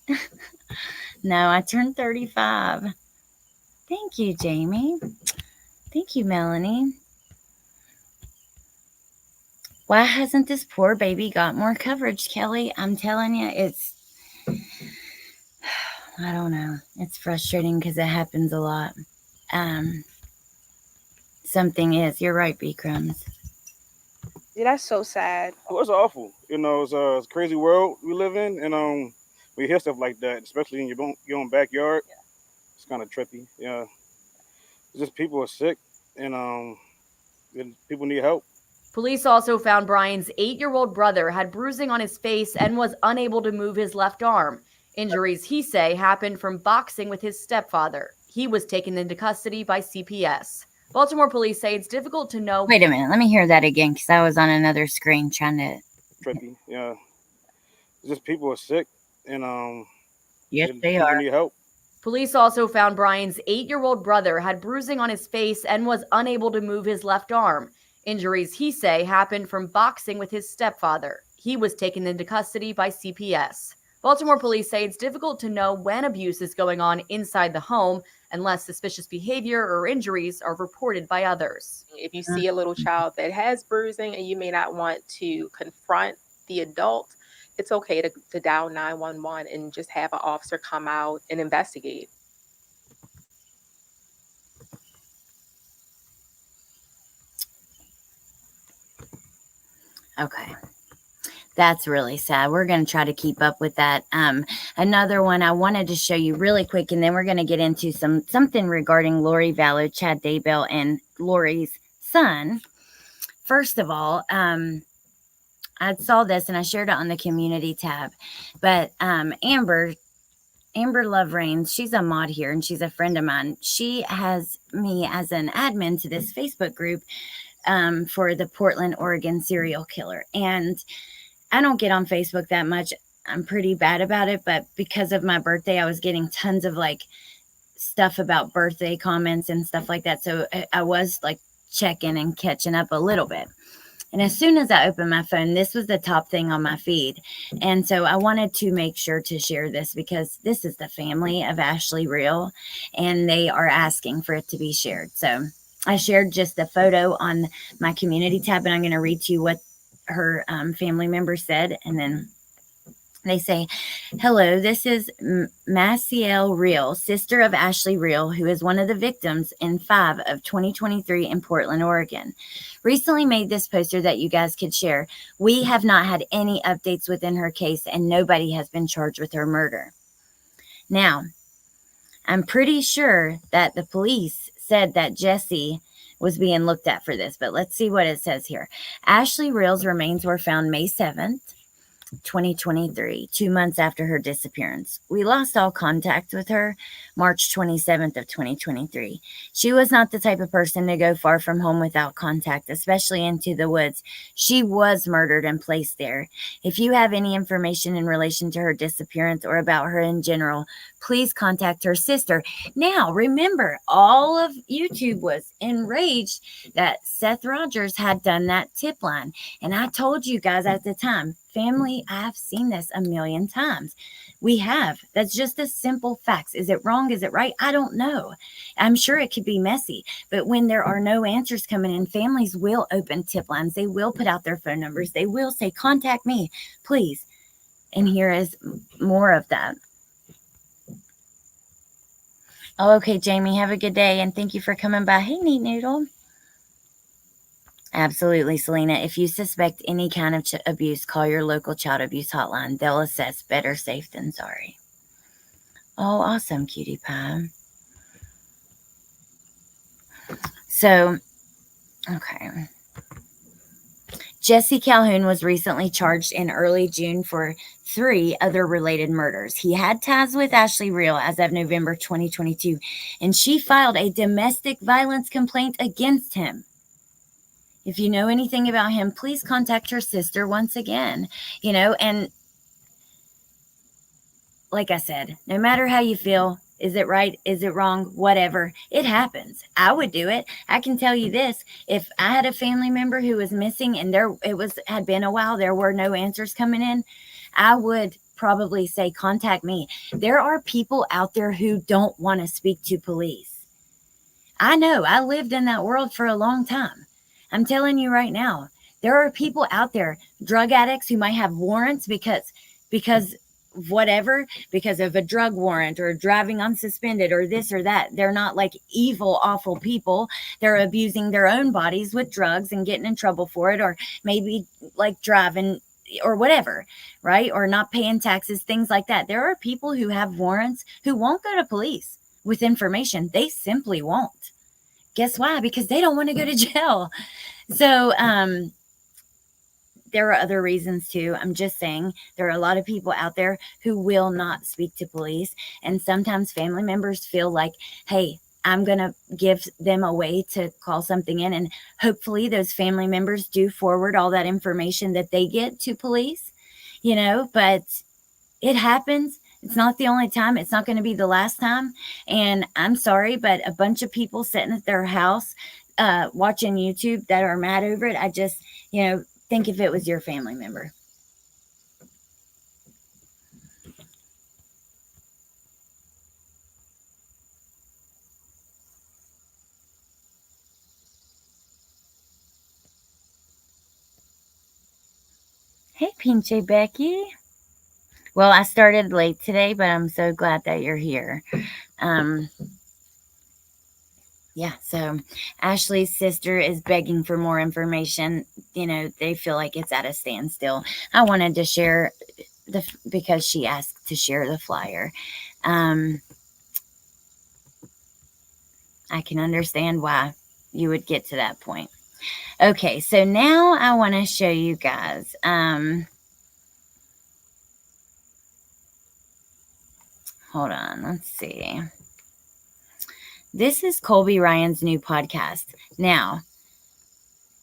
No, I turned 35. Thank you, Jamie. Thank you, Melanie. Why hasn't this poor baby got more coverage, Kelly? I'm telling you, it's, I don't know. It's frustrating because it happens a lot. Something is. You're right, B Crumbs. Yeah, that's so sad. Oh, it's awful. You know, it's a crazy world we live in, and we hear stuff like that, especially in your own backyard. Yeah. It's kind of trippy. Yeah, it's just people are sick, and people need help. Police also found Brian's 8-year-old brother had bruising on his face and was unable to move his left arm. Injuries, he say, happened from boxing with his stepfather. He was taken into custody by CPS. Baltimore police say it's difficult to know. Wait a minute. Let me hear that again because I was on another screen trying to. Trippy. Yeah. It's just people are sick, and yes, they people are. need help. Police also found Brian's 8-year-old brother had bruising on his face and was unable to move his left arm. Injuries, he say, happened from boxing with his stepfather. He was taken into custody by CPS. Baltimore police say it's difficult to know when abuse is going on inside the home unless suspicious behavior or injuries are reported by others. If you see a little child that has bruising and you may not want to confront the adult, it's okay to dial 911 and just have an officer come out and investigate. Okay. That's really sad. We're going to try to keep up with that. Another one I wanted to show you really quick, and then we're going to get into something regarding Lori Vallow, Chad Daybell, and Lori's son. First of all, I saw this and I shared it on the community tab. But Amber Love Reigns, she's a mod here and she's a friend of mine. She has me as an admin to this Facebook group for the Portland, Oregon serial killer. And I don't get on Facebook that much. I'm pretty bad about it, but because of my birthday, I was getting tons of like stuff about birthday comments and stuff like that. So I was like checking and catching up a little bit. And as soon as I opened my phone, this was the top thing on my feed. And so I wanted to make sure to share this because this is the family of Ashley Real and they are asking for it to be shared. So I shared just the photo on my community tab, and I'm going to read to you what her family member said. And then they say, hello, this is Maciel Real, sister of Ashley Real, who is one of the victims in 5 of 2023 in Portland, Oregon. Recently made this poster that you guys could share. We have not had any updates within her case, and nobody has been charged with her murder. Now, I'm pretty sure that the police said that Jesse was being looked at for this, but let's see what it says here. Ashley Real's remains were found May 7th. 2023, 2 months after her disappearance. We lost all contact with her March 27th of 2023. She was not the type of person to go far from home without contact, especially into the woods. She was murdered and placed there. If you have any information in relation to her disappearance or about her in general, please contact her sister. Now, remember, all of YouTube was enraged that Seth Rogers had done that tip line. And I told you guys at the time, family, I've seen this a million times. We have. That's just a simple facts. Is it wrong? Is it right? I don't know. I'm sure it could be messy. But when there are no answers coming in, families will open tip lines. They will put out their phone numbers. They will say, contact me, please. And here is more of that. Oh, okay, Jamie, have a good day. And thank you for coming by. Hey, Neat Noodle. Absolutely, Selena. If you suspect any kind of abuse, call your local child abuse hotline. They'll assess. Better safe than sorry. Oh, awesome, cutie pie. So, okay. Jesse Calhoun was recently charged in early June for 3 other related murders. He had ties with Ashley Real as of November 2022, and she filed a domestic violence complaint against him. If you know anything about him, please contact her sister once again. And like I said, no matter how you feel, Is it right? Is it wrong? Whatever. It happens. I would do it. I can tell you this. If I had a family member who was missing and had been a while, there were no answers coming in, I would probably say, contact me. There are people out there who don't want to speak to police. I know. I lived in that world for a long time. I'm telling you right now, there are people out there, drug addicts who might have warrants because whatever, because of a drug warrant or driving unsuspended or this or that. They're not like evil, awful people. They're abusing their own bodies with drugs and getting in trouble for it, or maybe like driving or whatever, right? Or not paying taxes, things like that. There are people who have warrants who won't go to police with information. They simply won't. Guess why? Because they don't want to go to jail. So, there are other reasons too. I'm just saying there are a lot of people out there who will not speak to police. And sometimes family members feel like, hey, I'm going to give them a way to call something in. And hopefully those family members do forward all that information that they get to police, but it happens. It's not the only time. It's not going to be the last time. And I'm sorry, but a bunch of people sitting at their house watching YouTube that are mad over it. I just, think if it was your family member. Hey, Pinche Becky. Well, I started late today, but I'm so glad that you're here. Yeah, so Ashley's sister is begging for more information. They feel like it's at a standstill. I wanted to share because she asked to share the flyer. I can understand why you would get to that point. Okay, so now I want to show you guys. Hold on, let's see. This is Colby Ryan's new podcast. Now,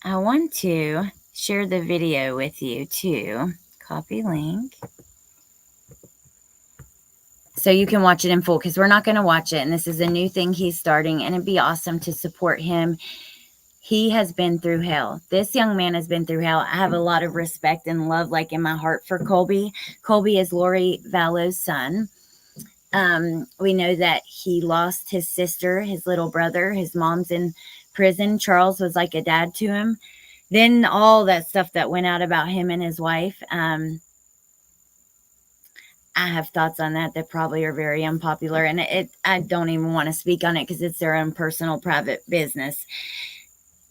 I want to share the video with you too. Copy link. So you can watch it in full, because we're not going to watch it. And this is a new thing he's starting, and it'd be awesome to support him. He has been through hell. This young man has been through hell. I have a lot of respect and love, like in my heart, for Colby. Colby is Lori Vallow's son. We know that he lost his sister, his little brother. His mom's in prison. Charles was like a dad to him. Then all that stuff that went out about him and his wife. I have thoughts on that probably are very unpopular. And I don't even want to speak on it because it's their own personal, private business.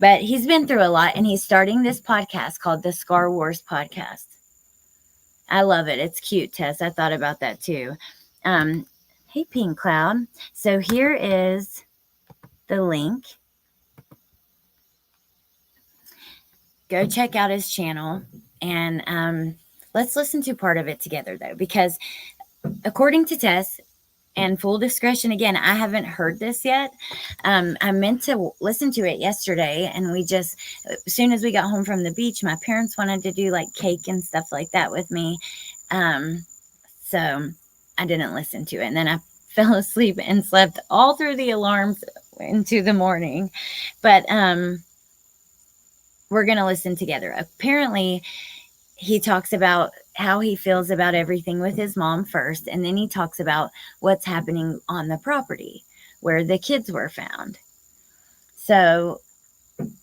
But he's been through a lot, and he's starting this podcast called the Scar Wars Podcast. I love it. It's cute, Tess. I thought about that too. Hey, Pink Cloud. So here is the link. Go check out his channel, and let's listen to part of it together, though, because according to Tess, and full discretion, again, I haven't heard this yet. I meant to listen to it yesterday, and as soon as we got home from the beach, my parents wanted to do like cake and stuff like that with me. So I didn't listen to it. And then I fell asleep and slept all through the alarms into the morning. But we're going to listen together. Apparently, he talks about how he feels about everything with his mom first. And then he talks about what's happening on the property where the kids were found. So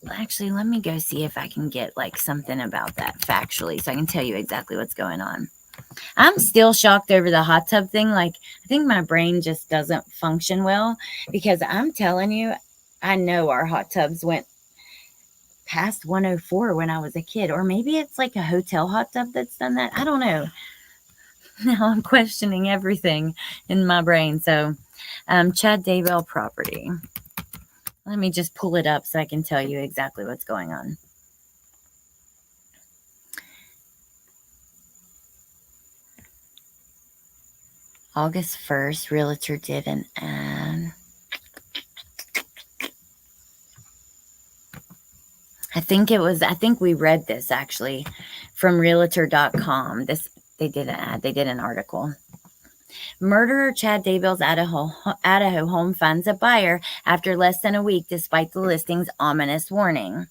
actually, let me go see if I can get like something about that factually, so I can tell you exactly what's going on. I'm still shocked over the hot tub thing. Like, I think my brain just doesn't function well, because I'm telling you, I know our hot tubs went past 104 when I was a kid, or maybe it's like a hotel hot tub that's done that. I don't know. Now I'm questioning everything in my brain. So, Chad Daybell property. Let me just pull it up so I can tell you exactly what's going on. August 1st, realtor did an ad. I think we read this actually from realtor.com. They did an ad, they did an article. Murderer Chad Daybell's Idaho home finds a buyer after less than a week despite the listing's ominous warning.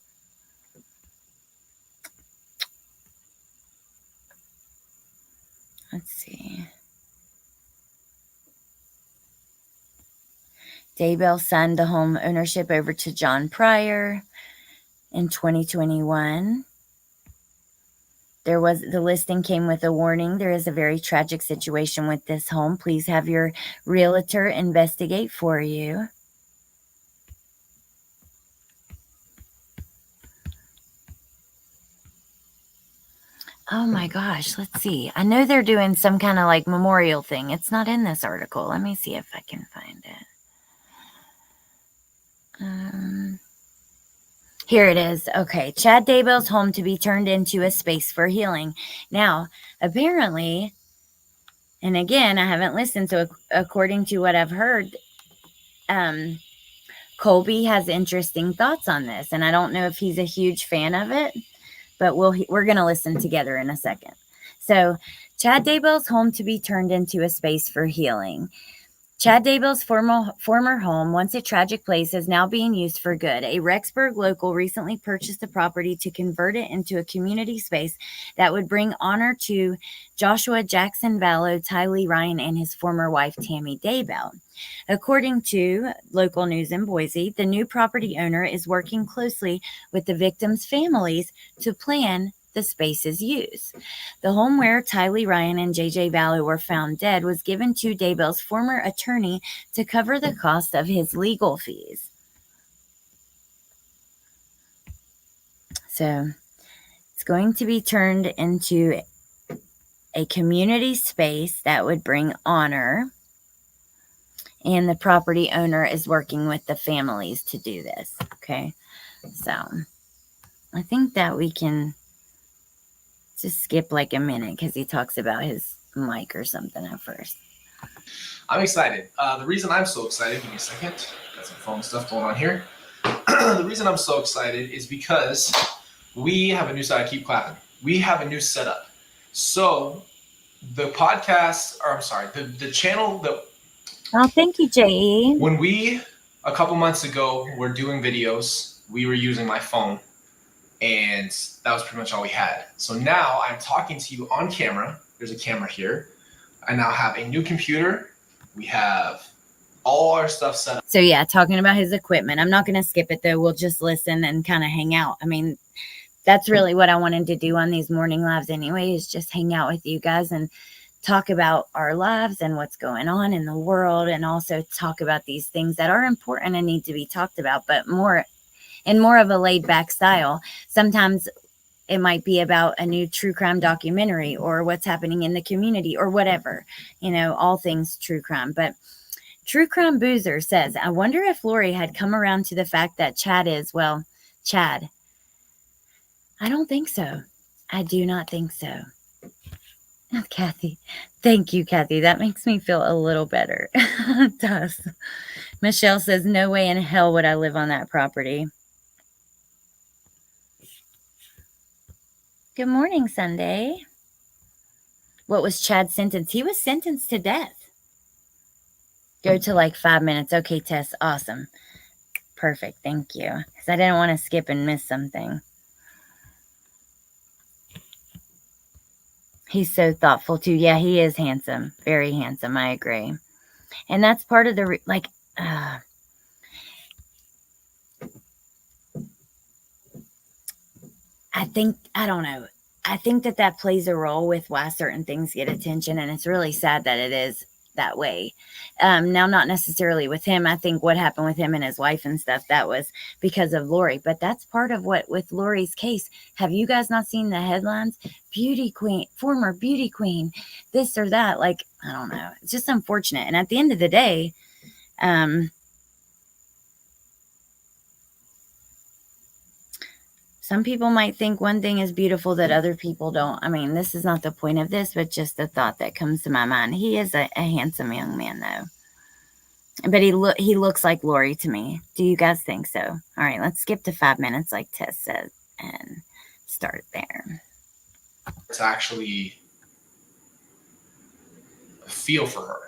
Let's see. Daybell signed the home ownership over to John Pryor in 2021. The listing came with a warning. There is a very tragic situation with this home. Please have your realtor investigate for you. Oh my gosh, let's see. I know they're doing some kind of like memorial thing. It's not in this article. Let me see if I can find it. Here it is. Okay, Chad Daybell's home to be turned into a space for healing. Now, apparently, and again, I haven't listened, so according to what I've heard, Colby has interesting thoughts on this, and I don't know if he's a huge fan of it, but we're going to listen together in a second. So, Chad Daybell's home to be turned into a space for healing. Chad Daybell's former home, once a tragic place, is now being used for good. A Rexburg local recently purchased the property to convert it into a community space that would bring honor to Joshua Jackson Vallow, Tylee Ryan, and his former wife, Tammy Daybell. According to local news in Boise, the new property owner is working closely with the victims' families to plan the space's use. The home where Tylee Ryan and JJ Vallow were found dead was given to Daybell's former attorney to cover the cost of his legal fees. So it's going to be turned into a community space that would bring honor, and the property owner is working with the families to do this. Okay, so I think that we can just skip like a minute because he talks about his mic or something at first. I'm excited. The reason I'm so excited, give me a second, got some phone stuff going on here. The reason I'm so excited is because we have a new side. Keep clapping. We have a new setup. So the podcast, or I'm sorry, the channel that. Oh, thank you, J.E. When we, a couple months ago, were doing videos, we were using my phone. And that was pretty much all we had. So now I'm talking to you on camera. There's a camera here. I now have a new computer. We have all our stuff set up. So yeah, talking about his equipment. I'm not going to skip it though. We'll just listen and kind of hang out. I mean, that's really what I wanted to do on these morning lives anyway, is just hang out with you guys and talk about our lives and what's going on in the world, and also talk about these things that are important and need to be talked about, but more of a laid back style. Sometimes it might be about a new true crime documentary or what's happening in the community or whatever, all things true crime. But True Crime Boozer says, I wonder if Lori had come around to the fact that Chad. I don't think so. I do not think so. Kathy. Thank you, Kathy. That makes me feel a little better. It does. Michelle says, no way in hell would I live on that property. Good morning, Sunday. What was Chad's sentence? He was sentenced to death. Go to like 5 minutes. Okay, Tess. Awesome. Perfect. Thank you. Because I didn't want to skip and miss something. He's so thoughtful too. Yeah, he is handsome. Very handsome. I agree. And that's part of the, I don't know. I think that plays a role with why certain things get attention. And it's really sad that it is that way. Now, not necessarily with him. I think what happened with him and his wife and stuff, that was because of Lori. But that's part of what with Lori's case. Have you guys not seen the headlines? Beauty queen, former beauty queen, this or that. I don't know. It's just unfortunate. And at the end of the day, some people might think one thing is beautiful that other people don't. I mean, this is not the point of this, but just the thought that comes to my mind. He is a handsome young man, though. But he looks like Lori to me. Do you guys think so? All right, let's skip to 5 minutes, like Tess said, and start there. It's actually feel for her.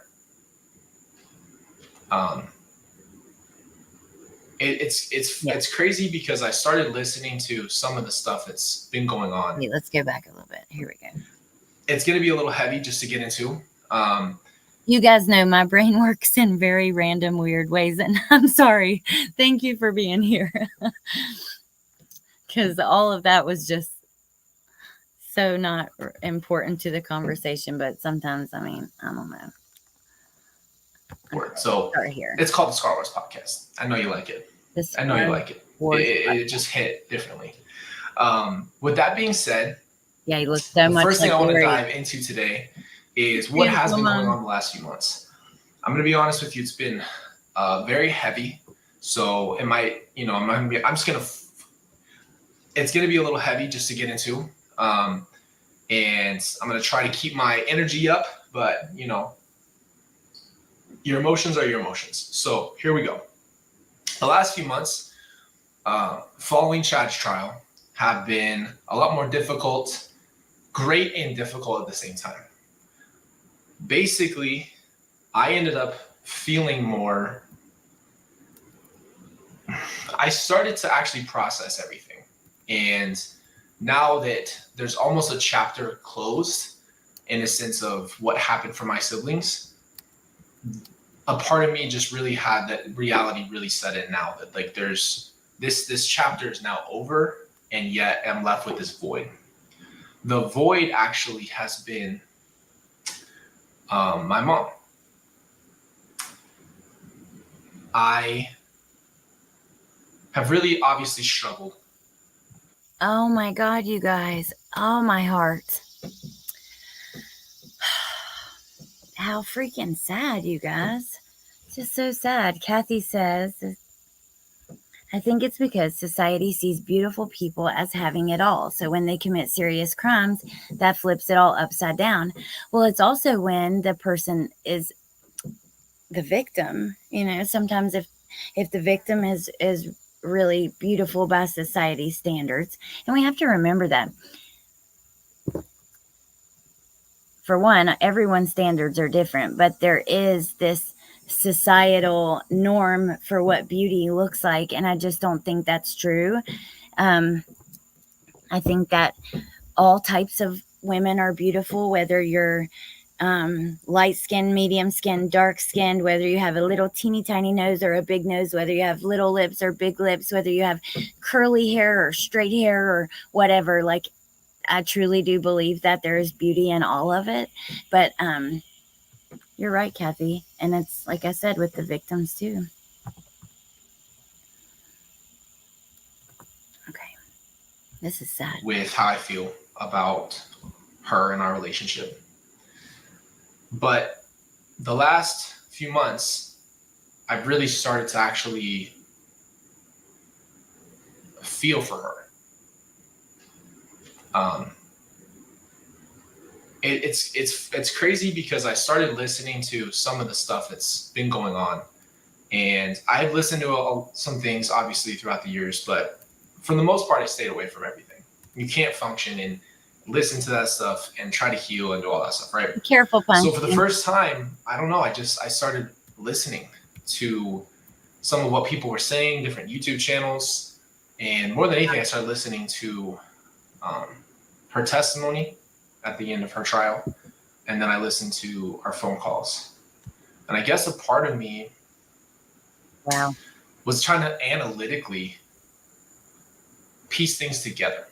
It's crazy because I started listening to some of the stuff that's been going on. Wait, let's go back a little bit. Here we go. It's going to be a little heavy just to get into. You guys know my brain works in very random, weird ways, and I'm sorry. Thank you for being here. Because all of that was just so not important to the conversation, but sometimes, I mean, I don't know. So it's called the Star Wars podcast. I know you like it. I know you like it. It just hit differently. With that being said, yeah, you look so much. First thing I want to dive into today is what has been going on the last few months. I'm going to be honest with you. It's been very heavy. So it might, it's going to be a little heavy just to get into. And I'm going to try to keep my energy up, but your emotions are your emotions. So here we go. The last few months following Chad's trial have been a lot more difficult, great and difficult at the same time. Basically, I ended up feeling more. I started to actually process everything. And now that there's almost a chapter closed in a sense of what happened for my siblings, a part of me just really had that reality really set in now that like there's this chapter is now over, and yet I'm left with this void. The void actually has been my mom. I have really obviously struggled. Oh my God, you guys. Oh, my heart. How freaking sad, you guys. It's just so sad. Kathy says, I think it's because society sees beautiful people as having it all. So when they commit serious crimes, that flips it all upside down. Well, it's also when the person is the victim. Sometimes if the victim is really beautiful by society standards, and we have to remember that. For one, everyone's standards are different, but there is this societal norm for what beauty looks like, and I just don't think that's true. I think that all types of women are beautiful, whether you're light skin, medium skin, dark skinned, whether you have a little teeny tiny nose or a big nose, whether you have little lips or big lips, whether you have curly hair or straight hair or whatever. Like, I truly do believe that there is beauty in all of it. But you're right, Kathy. And it's like I said, with the victims too. Okay. This is sad. With how I feel about her and our relationship. But the last few months, I've really started to actually feel for her. It's crazy because I started listening to some of the stuff that's been going on, and I've listened to some things obviously throughout the years, but for the most part, I stayed away from everything. You can't function and listen to that stuff and try to heal and do all that stuff, right? Be careful, Punch. So for the first time, I don't know, I started listening to some of what people were saying, different YouTube channels, and more than anything, I started listening to her testimony at the end of her trial, and then I listened to our phone calls. And I guess a part of me was trying to analytically piece things together.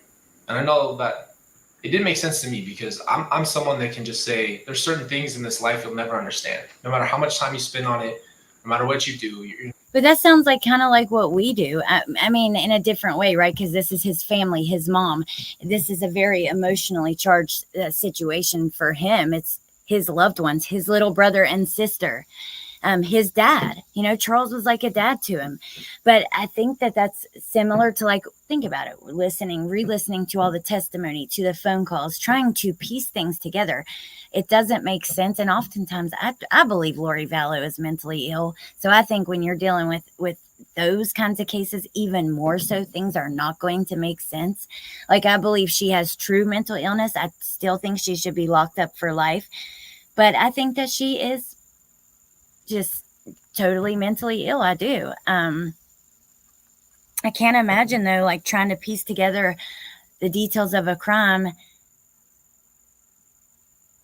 And I know that it didn't make sense to me because I'm someone that can just say there's certain things in this life you'll never understand. No matter how much time you spend on it, no matter what you do. But that sounds like kind of like what we do. I mean, in a different way, right? Because this is his family, his mom. This is a very emotionally charged situation for him. It's his loved ones, his little brother and sister, his dad. Charles was like a dad to him. But I think that that's similar to, like, think about it, re-listening to all the testimony, to the phone calls, trying to piece things together. It doesn't make sense. And oftentimes I believe Lori Vallow is mentally ill. So I think when you're dealing with those kinds of cases, even more so, things are not going to make sense. Like, I believe she has true mental illness. I still think she should be locked up for life. But I think that she is just totally mentally ill. I do. I can't imagine, though, like trying to piece together the details of a crime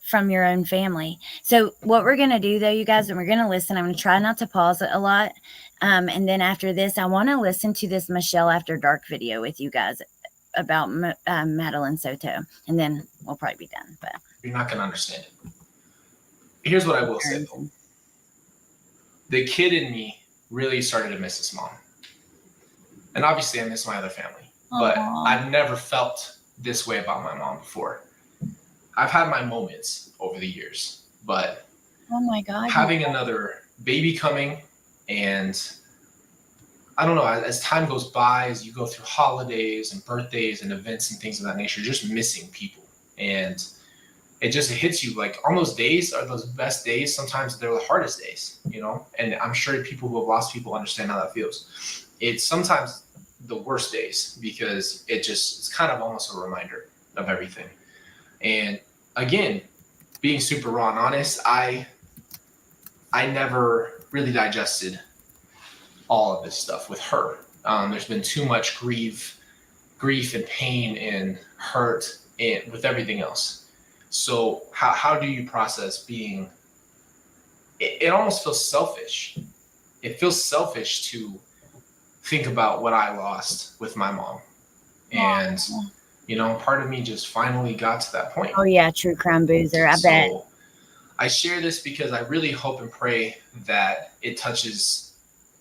from your own family. So what we're going to do, though, you guys, and we're going to listen. I'm going to try not to pause it a lot. And then after this, I want to listen to this Michelle After Dark video with you guys about Madeline Soto. And then we'll probably be done. But you're not going to understand it. Here's what I will say, though. The kid in me really started to miss his mom. And obviously I miss my other family. But I've never felt this way about my mom before. I've had my moments over the years, but oh my God, having another baby coming, and I don't know, as time goes by, as you go through holidays and birthdays and events and things of that nature, just missing people. And it just hits you like on those days are those best days. Sometimes they're the hardest days, you know, and I'm sure people who have lost people understand how that feels. It's sometimes the worst days because it's kind of almost a reminder of everything. And again, being super raw and honest, I never really digested all of this stuff with her. There's been too much grief and pain and hurt and with everything else. So how do you process being, it almost feels selfish. It feels selfish to think about what I lost with my mom. And, you know, part of me just finally got to that point. Oh yeah, true crime boozer, I bet. I share this because I really hope and pray that it touches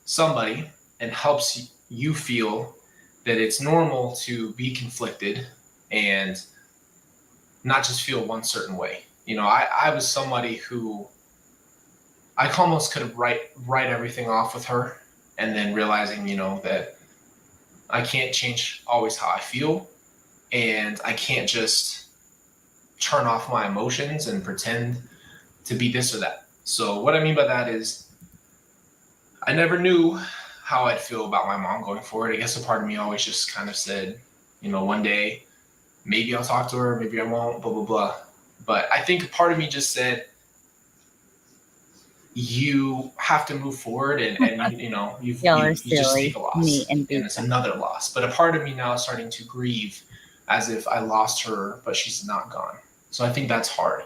somebody and helps you feel that it's normal to be conflicted and not just feel one certain way. You know, I was somebody who I almost could write everything off with her, and then realizing, you know, that I can't change always how I feel, and I can't just turn off my emotions and pretend to be this or that. So what I mean by that is I never knew how I'd feel about my mom going forward. I guess a part of me always just kind of said, you know, one day maybe I'll talk to her, maybe I won't, blah, blah, blah. But I think part of me just said, you have to move forward and you know, you just take a loss and it's another loss. But a part of me now is starting to grieve as if I lost her, but she's not gone. So I think that's hard.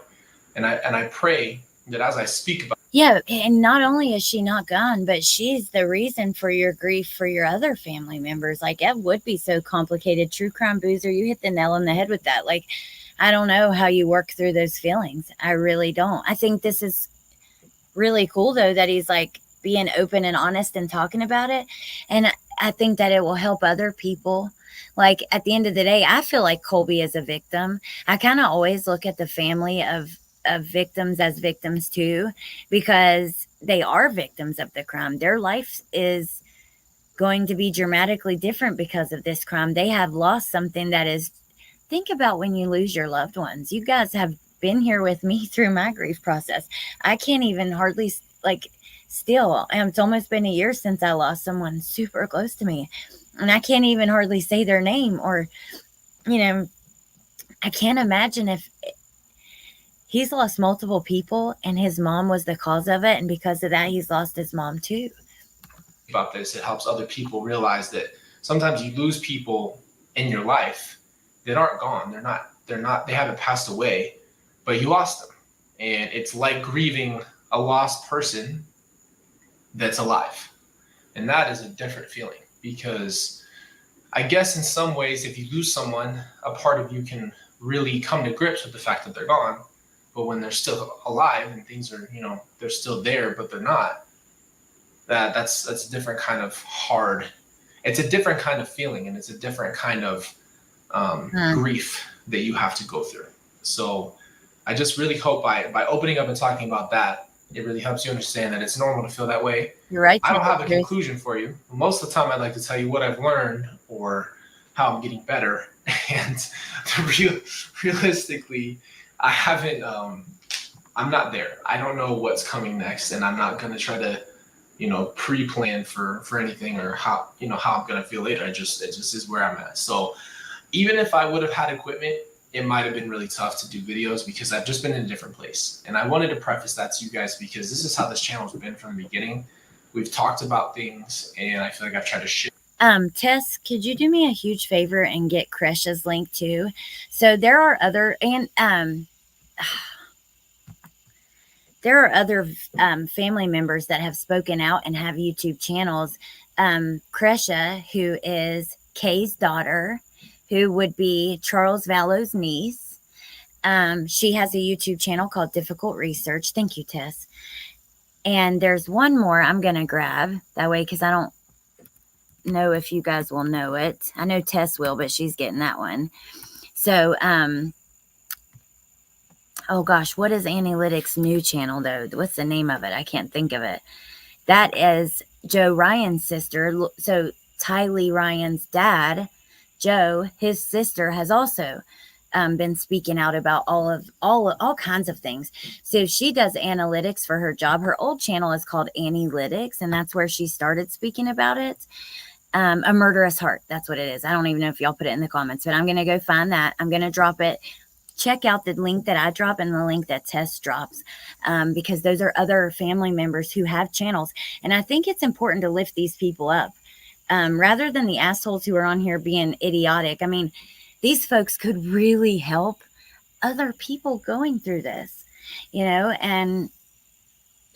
And I pray that as I speak about. Yeah. And not only is she not gone, but she's the reason for your grief for your other family members. Like it would be so complicated. True crime boozer, you hit the nail on the head with that. Like, I don't know how you work through those feelings. I really don't. I think this is really cool though that he's like being open and honest and talking about it, and I think that it will help other people. Like at the end of the day, I feel like Colby is a victim. I kind of always look at the family of victims as victims too, because they are victims of the crime. Their life is going to be dramatically different because of this crime. They have lost something that is, think about when you lose your loved ones. You guys have been here with me through my grief process. I can't even hardly still, it's almost been a year since I lost someone super close to me, and I can't even hardly say their name, or, you know, I can't imagine if he's lost multiple people and his mom was the cause of it. And because of that, he's lost his mom too. About this, it helps other people realize that sometimes you lose people in your life that aren't gone. They haven't passed away, but you lost them. And it's like grieving a lost person that's alive. And that is a different feeling, because I guess in some ways, if you lose someone, a part of you can really come to grips with the fact that they're gone. But when they're still alive and things are, you know, they're still there, but they're not, that's a different kind of hard. It's a different kind of feeling, and it's a different kind of grief that you have to go through. So I just really hope by opening up and talking about that, it really helps you understand that it's normal to feel that way. You're right. I don't have a conclusion for you. Most of the time, I'd like to tell you what I've learned or how I'm getting better. And realistically, I haven't, I'm not there. I don't know what's coming next, and I'm not going to try to, you know, pre-plan for anything or how I'm going to feel later. It just is where I'm at. So even if I would have had equipment it might have been really tough to do videos because I've just been in a different place. And I wanted to preface that to you guys because this is how this channel's been from the beginning. We've talked about things, and I feel like I've tried to share. Tess, could you do me a huge favor and get Kresha's link too? So there are other, and there are other family members that have spoken out and have YouTube channels. Kresha, who is Kay's daughter, who would be Charles Vallow's niece. She has a YouTube channel called Difficult Research. Thank you, Tess. And there's one more I'm going to grab that way because I don't know if you guys will know it. I know Tess will, but she's getting that one. So, oh gosh, what is Analytics' new channel though? What's the name of it? I can't think of it. That is Joe Ryan's sister. So Tylee Ryan's dad, Joe, his sister, has also been speaking out about all kinds of things. So she does analytics for her job. Her old channel is called Analytics, and that's where she started speaking about it. A Murderous Heart, that's what it is. I don't even know if y'all put it in the comments, but I'm going to go find that. I'm going to drop it. Check out the link that I drop and the link that Tess drops, because those are other family members who have channels. And I think it's important to lift these people up rather than the assholes who are on here being idiotic. I mean, these folks could really help other people going through this, and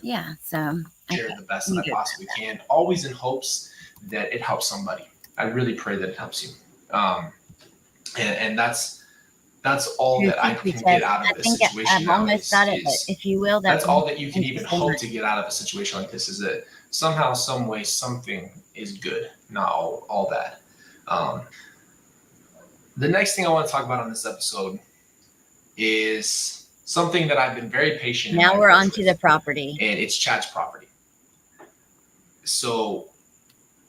yeah, so share the best that I possibly can, always in hopes that it helps somebody. I really pray that it helps you. And that's all that I can get out of this situation. I've almost got it, but if you will, that's all that you can even hope to get out of a situation like this, is that somehow, some way, something is good, not all that. The next thing I want to talk about on this episode is something that I've been very patient. Now we're on to the property. And it's Chad's property. So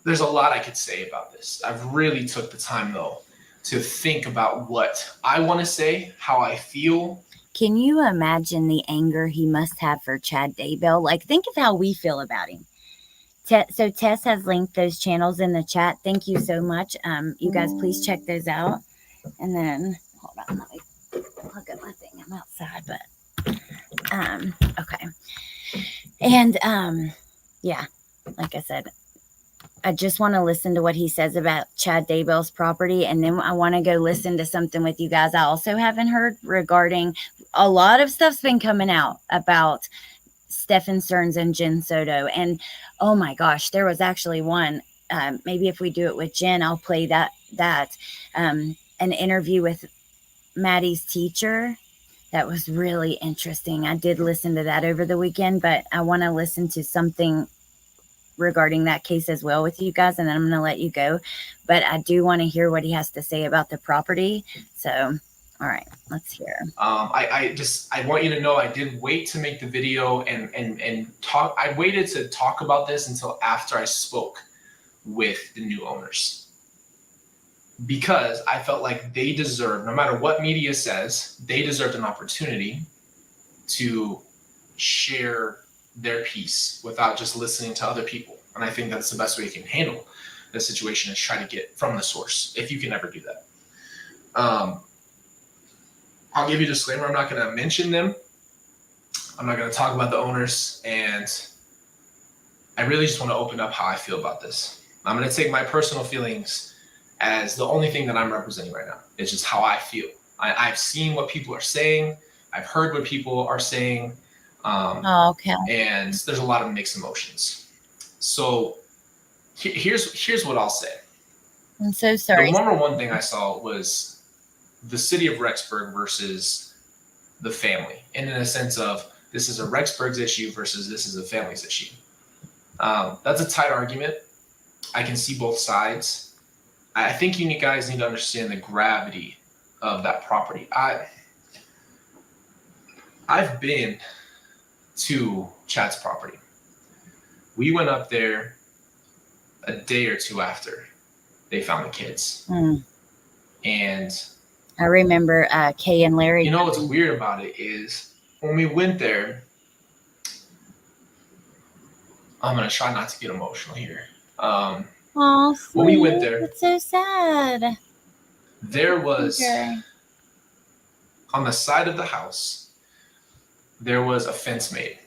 there's a lot I could say about this. I've really took the time, though, to think about what I want to say, how I feel. Can you imagine the anger he must have for Chad Daybell? Like, think of how we feel about him. So Tess has linked those channels in the chat. Thank you so much. You guys, please check those out. And then, hold on, let me plug up my thing. I'm outside, but, okay. And, yeah, like I said, I just want to listen to what he says about Chad Daybell's property. And then I want to go listen to something with you guys I also haven't heard regarding, a lot of stuff's been coming out about Stephen Stearns and Jen Soto. And oh my gosh, there was actually one, maybe if we do it with Jen, I'll play that, an interview with Maddie's teacher. That was really interesting. I did listen to that over the weekend, but I want to listen to something regarding that case as well with you guys, and then I'm going to let you go. But I do want to hear what he has to say about the property. So, all right, let's hear. I want you to know I did wait to make the video and talk. I waited to talk about this until after I spoke with the new owners, because I felt like they deserve, no matter what media says, they deserved an opportunity to share their piece without just listening to other people. And I think that's the best way you can handle the situation, is try to get from the source, if you can ever do that. I'll give you a disclaimer. I'm not going to mention them. I'm not going to talk about the owners. And I really just want to open up how I feel about this. I'm going to take my personal feelings as the only thing that I'm representing right now. It's just how I feel. I've seen what people are saying. I've heard what people are saying. Okay. And there's a lot of mixed emotions. So here's what I'll say. I'm so sorry. The number one thing I saw was the city of Rexburg versus the family. And in a sense of, this is a Rexburg's issue versus this is a family's issue. That's a tight argument. I can see both sides. I think you guys need to understand the gravity of that property. I've been to Chad's property. We went up there a day or two after they found the kids. And I remember Kay and Larry. You know what's weird about it is, when we went there, I'm going to try not to get emotional here. When we went there, it's so sad. There was on the side of the house, there was a fence made.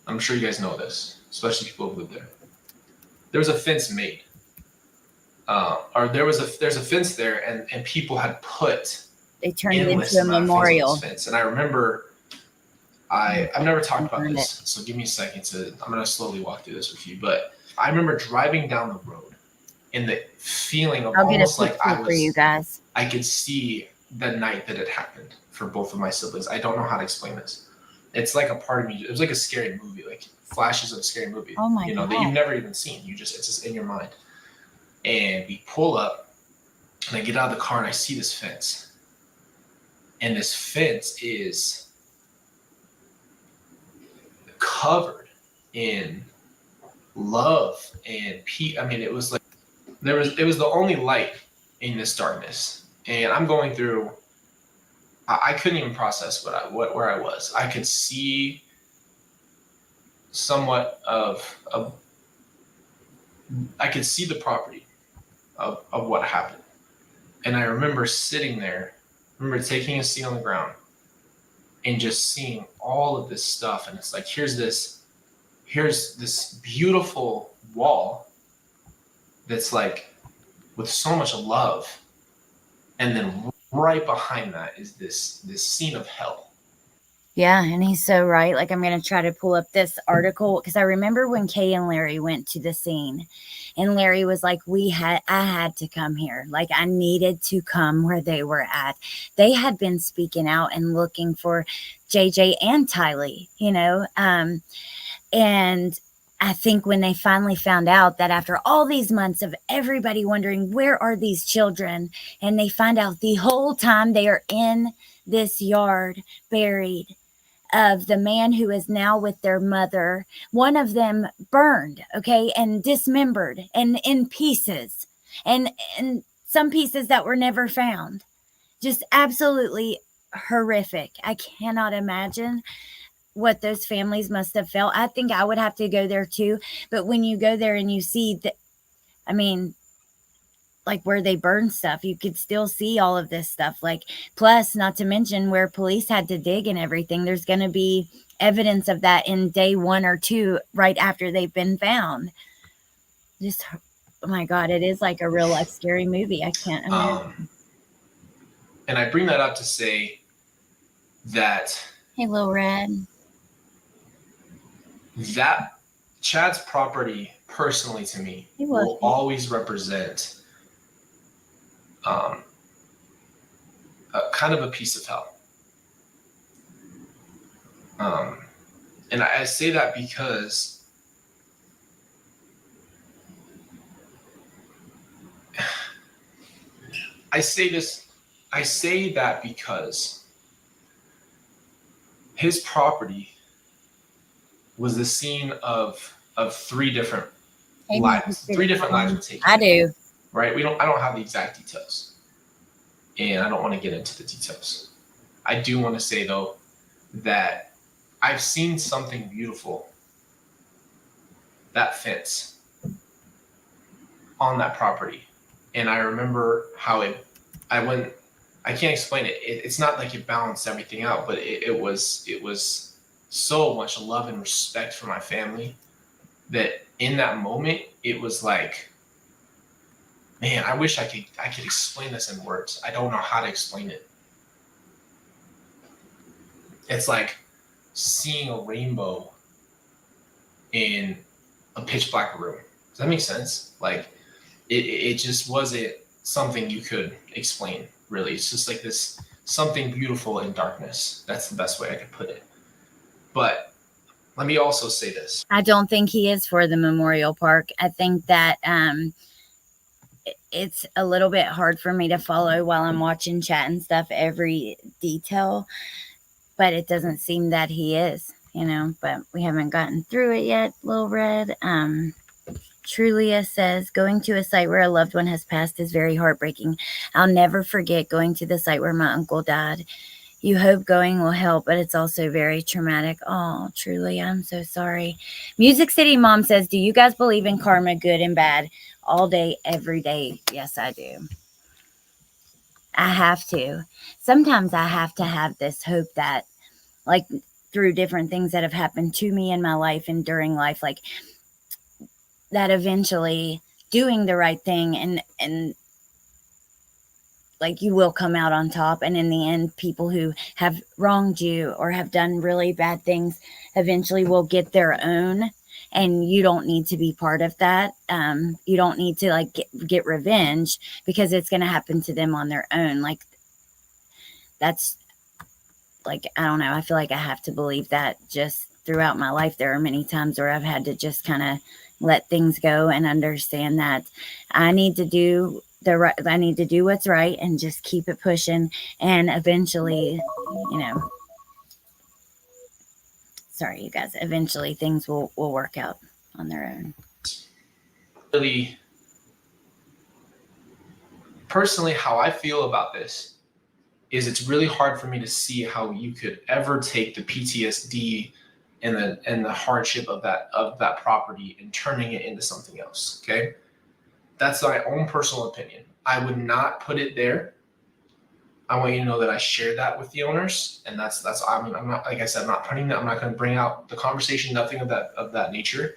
I'm sure you guys know this, especially people who live there. There was a fence made. There's a fence there, and people had put They turned it endless into a amount of things on memorial. this fence. And I remember I've never talked about this, so give me a second I'm gonna slowly walk through this with you. But I remember driving down the road and the feeling of almost like for you guys. I could see the night that it happened for both of my siblings. I don't know how to explain this. It's like a part of me. It was like a scary movie, like flashes of a scary movie. Oh my God. That you've never even seen. It's just in your mind. And we pull up, and I get out of the car, and I see this fence. And this fence is covered in love and peace. I mean, it was like it was the only light in this darkness. And I'm going through. I couldn't even process where I was. I could see somewhat of I could see the property of what happened. And I remember sitting there, taking a seat on the ground and just seeing all of this stuff. And it's like, here's this beautiful wall that's like with so much love. And then right behind that is this scene of hell. Yeah, and he's so right. Like, I'm going to try to pull up this article because I remember when Kay and Larry went to the scene, and Larry was like, I had to come here. Like, I needed to come where they were at. They had been speaking out and looking for JJ and Tylee, and I think when they finally found out that after all these months of everybody wondering, where are these children? And they find out the whole time they are in this yard buried, of the man who is now with their mother, one of them burned, okay, and dismembered and in pieces, and some pieces that were never found. Just absolutely horrific. I cannot imagine what those families must have felt. I think I would have to go there too. But when you go there and you see that, I mean, like where they burned stuff, you could still see all of this stuff. Like, plus, not to mention where police had to dig and everything. There's going to be evidence of that in day 1 or 2, right after they've been found. Just, oh my God, it is like a real life scary movie. I can't imagine. And I bring that up to say that. Hey, Lil Red. That Chad's property, personally to me, will always represent kind of a piece of hell. And I say that because I say that because his property was the scene of 3 different lives. 3 different lives were taken. I do. Right? I don't have the exact details. And I don't want to get into the details. I do want to say though that I've seen something beautiful. That fence on that property. And I remember how I can't explain it. It's not like it balanced everything out, but it was so much love and respect for my family that in that moment, it was like, man, I wish I could explain this in words. I don't know how to explain it. It's like seeing a rainbow in a pitch black room. Does that make sense? Like, it just wasn't something you could explain, really. It's just like this something beautiful in darkness. That's the best way I could put it. But let me also say this. I don't think he is for the memorial park. I think that it's a little bit hard for me to follow while I'm watching chat and stuff, every detail, but it doesn't seem that he is, but we haven't gotten through it yet. Lil Red. Trulia says, going to a site where a loved one has passed is very heartbreaking. I'll never forget going to the site where my uncle died. You hope going will help, but it's also very traumatic. Oh, truly, I'm so sorry. Music City Mom says, do you guys believe in karma, good and bad? All day, every day. Yes, I do. I have to. Sometimes I have to have this hope that, like, through different things that have happened to me in my life and during life, like, that eventually doing the right thing and like, you will come out on top. And in the end, people who have wronged you or have done really bad things eventually will get their own. And you don't need to be part of that. You don't need to, like, get revenge, because it's going to happen to them on their own. Like, that's, like, I don't know. I feel like I have to believe that just throughout my life. There are many times where I've had to just kind of let things go and understand that I need to do I need to do what's right and just keep it pushing. And eventually, sorry, you guys, eventually things will work out on their own. Really, personally, how I feel about this is it's really hard for me to see how you could ever take the PTSD and the hardship of that property and turning it into something else. Okay, that's my own personal opinion. I would not put it there. I want you to know that I share that with the owners, and that's. I mean, I'm not, like I said, I'm not putting that. I'm not going to bring out the conversation. Nothing of that nature.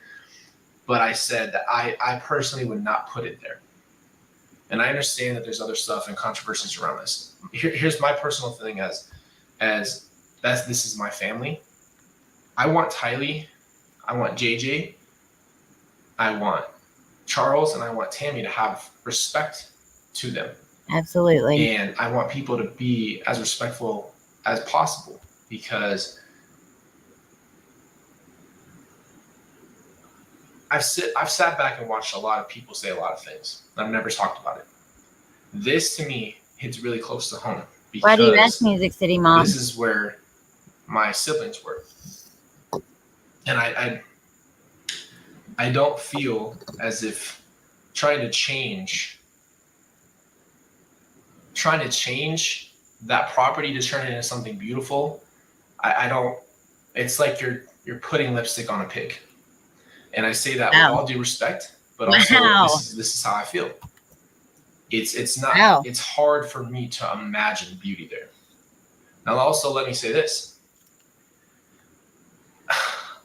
But I said that I personally would not put it there. And I understand that there's other stuff and controversies around this. Here's my personal thing as this is my family. I want Tylee, I want JJ, I want Charles, and I want Tammy to have respect to them. Absolutely. And I want people to be as respectful as possible, because I've sat back and watched a lot of people say a lot of things. I've never talked about it. This to me hits really close to home. Why do you ask, Music City Mom? This is where my siblings were. And I don't feel as if trying to change that property to turn it into something beautiful. I don't, it's like you're putting lipstick on a pig. And I say that with all due respect, but also this is how I feel. It's not, it's hard for me to imagine beauty there. Now also let me say this.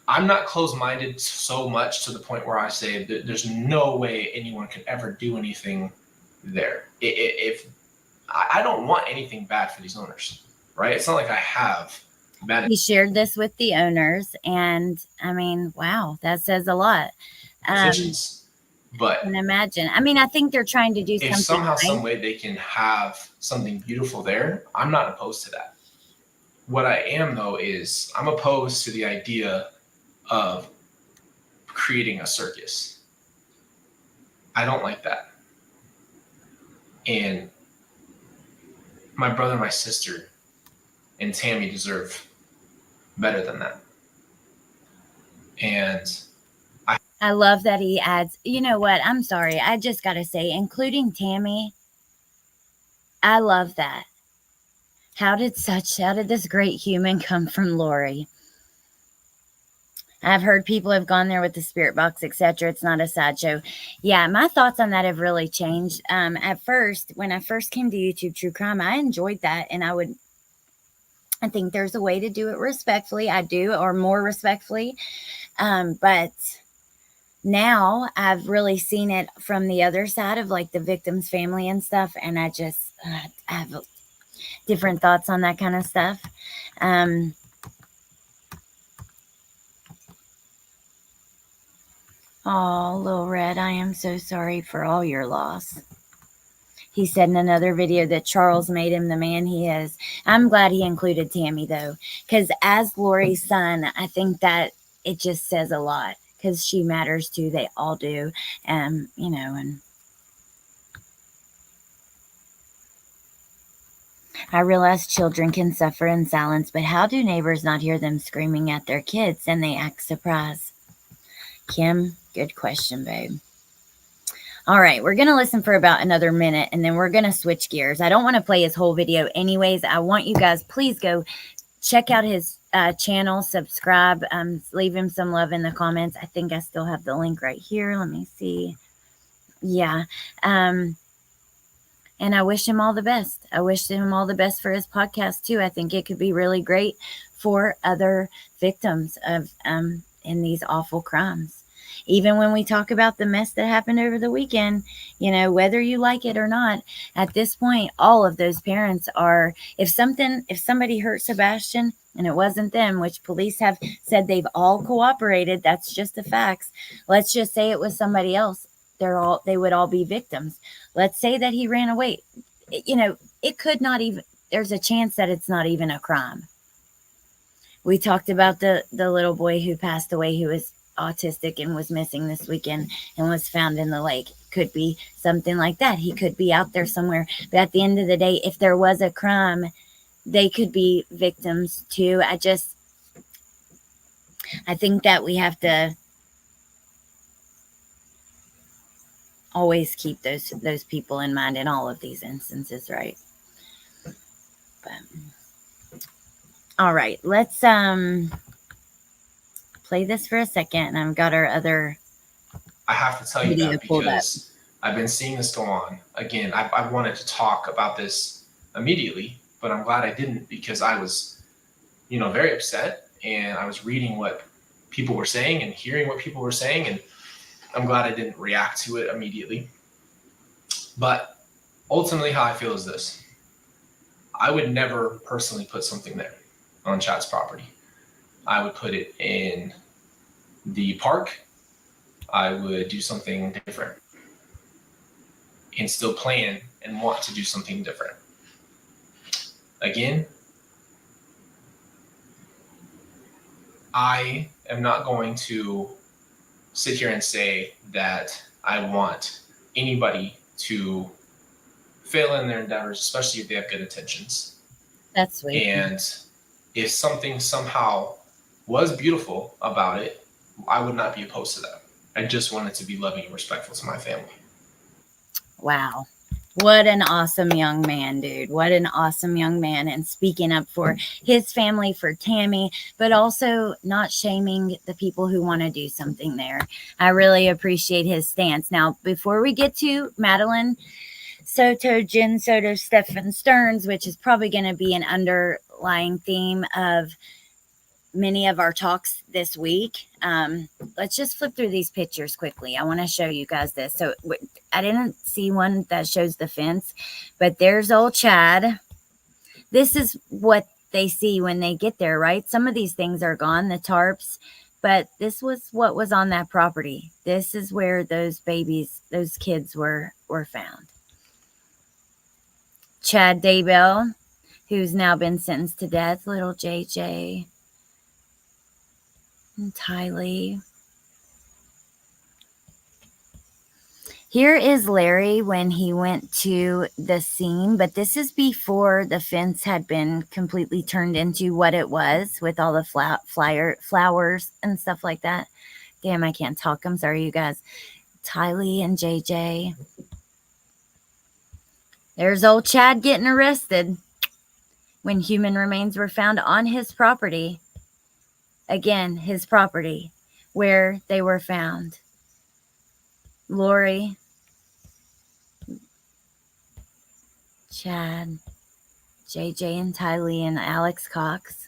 I'm not closed-minded so much to the point where I say that there's no way anyone could ever do anything there. If I don't want anything bad for these owners, right? It's not like I have bad. He shared this with the owners, and I mean, wow, that says a lot. But and imagine, I mean, I think they're trying to do if something. Somehow, some way they can have something beautiful there, I'm not opposed to that. What I am, though, is I'm opposed to the idea of creating a circus. I don't like that. And my brother, my sister, and Tammy deserve better than that. And I love that he adds, you know what? I'm sorry. I just got to say, including Tammy, I love that. How did this great human come from Lori? I've heard people have gone there with the spirit box, etc. It's not a sideshow. Yeah, my thoughts on that have really changed. At first, when I first came to YouTube True Crime, I enjoyed that. And I think there's a way to do it respectfully. I do, or more respectfully. But now I've really seen it from the other side of, like, the victim's family and stuff. And I have different thoughts on that kind of stuff. Oh, Little Red, I am so sorry for all your loss. He said in another video that Charles made him the man he is. I'm glad he included Tammy, though, because as Lori's son, I think that it just says a lot, because she matters too. They all do. And I realize children can suffer in silence, but how do neighbors not hear them screaming at their kids and they act surprised? Kim, good question, babe. All right, we're going to listen for about another minute, and then we're going to switch gears. I don't want to play his whole video anyways. I want you guys, please go check out his channel, subscribe, leave him some love in the comments. I think I still have the link right here. Let me see. Yeah. And I wish him all the best. I wish him all the best for his podcast too. I think it could be really great for other victims of in these awful crimes. Even when we talk about the mess that happened over the weekend, you know, whether you like it or not, at this point, all of those parents are, if somebody hurt Sebastian and it wasn't them, which police have said they've all cooperated, that's just the facts. Let's just say it was somebody else. They would all be victims. Let's say that he ran away. You know, it could not even, there's a chance that it's not even a crime. We talked about the little boy who passed away, who was autistic and was missing this weekend and was found in the lake. Could be something like that. He could be out there somewhere. But at the end of the day, if there was a crime, they could be victims too. I think that we have to always keep those people in mind in all of these instances, right? But all right, let's play this for a second. And I've got our other I have to tell you video that pulled up. because I've been seeing this go on. Again, I wanted to talk about this immediately, but I'm glad I didn't because I was, very upset, and I was reading what people were saying and hearing what people were saying, and I'm glad I didn't react to it immediately. But ultimately, how I feel is this. I would never personally put something there on Chad's property. I would put it in the park. I would do something different and still plan and want to do something different. Again, I am not going to sit here and say that I want anybody to fail in their endeavors, especially if they have good intentions. That's sweet. And if something somehow was beautiful about it, I would not be opposed to that. I just wanted to be loving and respectful to my family. Wow. What an awesome young man, dude. What an awesome young man. And speaking up for his family, for Tammy, but also not shaming the people who want to do something there. I really appreciate his stance. Now, before we get to Madeline Soto, Jen Soto, Stephen Stearns, which is probably going to be an underlying theme of many of our talks this week. Let's just flip through these pictures quickly. I want to show you guys this. So I didn't see one that shows the fence, but there's old Chad. This is what they see when they get there, right? Some of these things are gone, the tarps, but this was what was on that property. This is where those babies, those kids were found. Chad Daybell, who's now been sentenced to death, little JJ. And Tylee. Here is Larry when he went to the scene, but this is before the fence had been completely turned into what it was with all the flowers and stuff like that. Damn, I can't talk. I'm sorry, you guys. Tylee and JJ. There's old Chad getting arrested when human remains were found on his property. Again, his property, where they were found. Lori, Chad, JJ and Tylee and Alex Cox.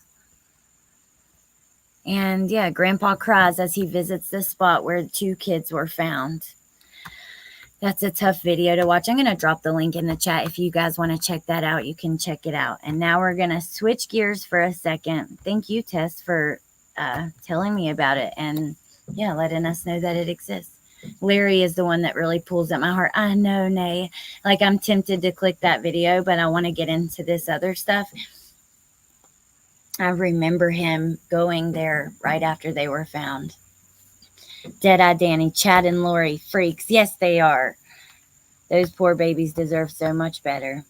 And yeah, Grandpa cries as he visits the spot where 2 kids were found. That's a tough video to watch. I'm going to drop the link in the chat. If you guys want to check that out, you can check it out. And now we're going to switch gears for a second. Thank you, Tess, for telling me about it and yeah, letting us know that it exists. Larry is the one that really pulls at my heart. I know, Nay. Like, I'm tempted to click that video, but I want to get into this other stuff. I remember him going there right after they were found. Dead-Eye Danny, Chad and Lori, freaks. Yes, they are. Those poor babies deserve so much better.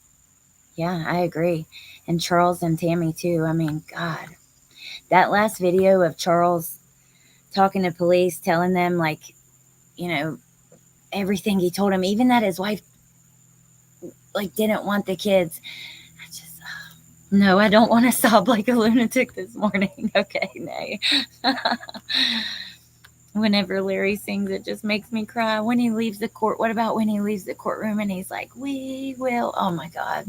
Yeah, I agree. And Charles and Tammy, too. I mean, God. That last video of Charles talking to police, telling them, like, you know, everything he told him, even that his wife, like, didn't want the kids. I just, no, I don't want to sob like a lunatic this morning. Okay, Nay. Whenever Larry sings, it just makes me cry. When he leaves the court, what about when he leaves the courtroom and he's like, we will, oh my God.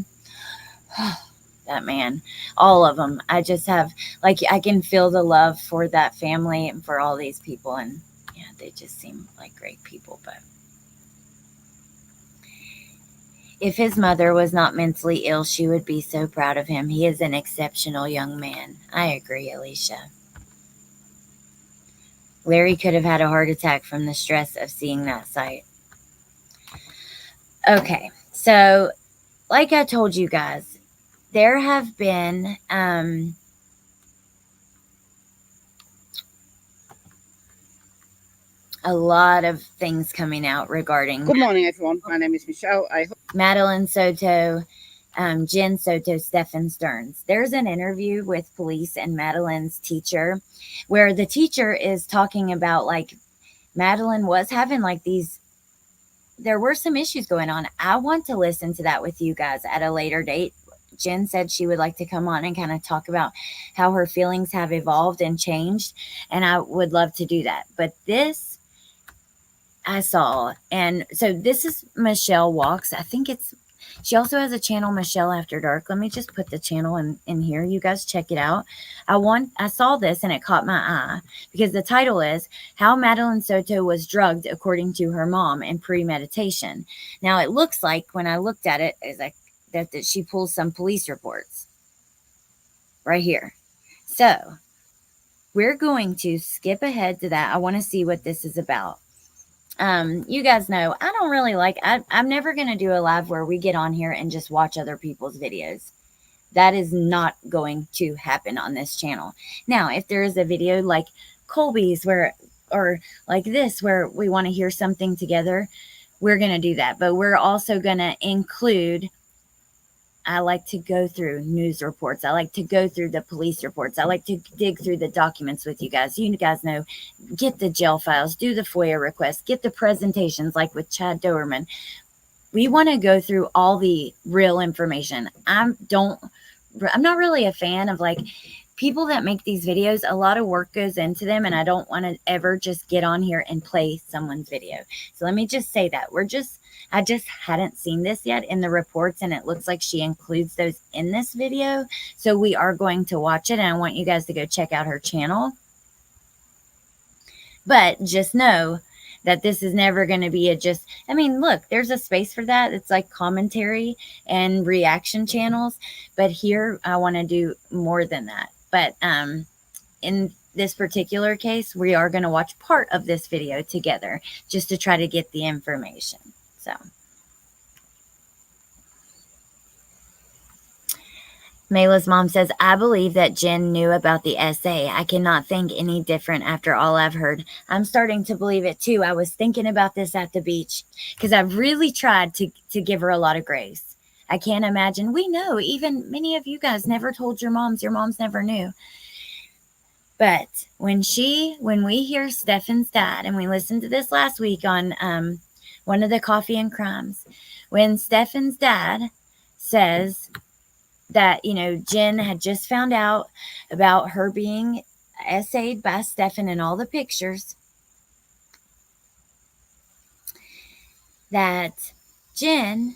That man, all of them. I just have, like, I can feel the love for that family and for all these people. And yeah, they just seem like great people. But if his mother was not mentally ill, she would be so proud of him. He is an exceptional young man. I agree, Alicia. Larry could have had a heart attack from the stress of seeing that sight. Okay, so like I told you guys, there have been a lot of things coming out regarding. Good morning, everyone. My name is Michelle. Madeline Soto, Jen Soto, Stephen Stearns. There's an interview with police and Madeline's teacher where the teacher is talking about, like, Madeline was having like these, there were some issues going on. I want to listen to that with you guys at a later date. Jen said she would like to come on and kind of talk about how her feelings have evolved and changed. And I would love to do that. But this I saw. And so this is Michelle Walks. I think it's, she also has a channel, Michelle After Dark. Let me just put the channel in here. You guys check it out. I saw this and it caught my eye because the title is How Madeline Soto Was Drugged According to Her Mom and Premeditation. Now it looks like when I looked at it, is like that she pulls some police reports right here. So we're going to skip ahead to that. I want to see what this is about. You guys know I don't really like, I'm never going to do a live where we get on here and just watch other people's videos. That is not going to happen on this channel. Now, if there is a video like Colby's where, or like this, where we want to hear something together, we're going to do that. But we're also going to include, I like to go through news reports. I like to go through the police reports. I like to dig through the documents with you guys. You guys know, get the jail files, do the FOIA requests, get the presentations like with Chad Doerman. We want to go through all the real information. I'm not really a fan of like people that make these videos. A lot of work goes into them and I don't want to ever just get on here and play someone's video. So let me just say that I just hadn't seen this yet in the reports and it looks like she includes those in this video. So we are going to watch it and I want you guys to go check out her channel. But just know that this is never going to be I mean, look, there's a space for that. It's like commentary and reaction channels. But here I want to do more than that. But in this particular case, we are going to watch part of this video together just to try to get the information. So Mayla's mom says, I believe that Jen knew about the essay. I cannot think any different after all I've heard. I'm starting to believe it too. I was thinking about this at the beach because I've really tried to give her a lot of grace. I can't imagine. We know even many of you guys never told your moms never knew. But when we hear Stefan's dad, and we listened to this last week on one of the Coffee and Crimes, when Stefan's dad says that, you know, Jen had just found out about her being essayed by Stefan and all the pictures, that Jen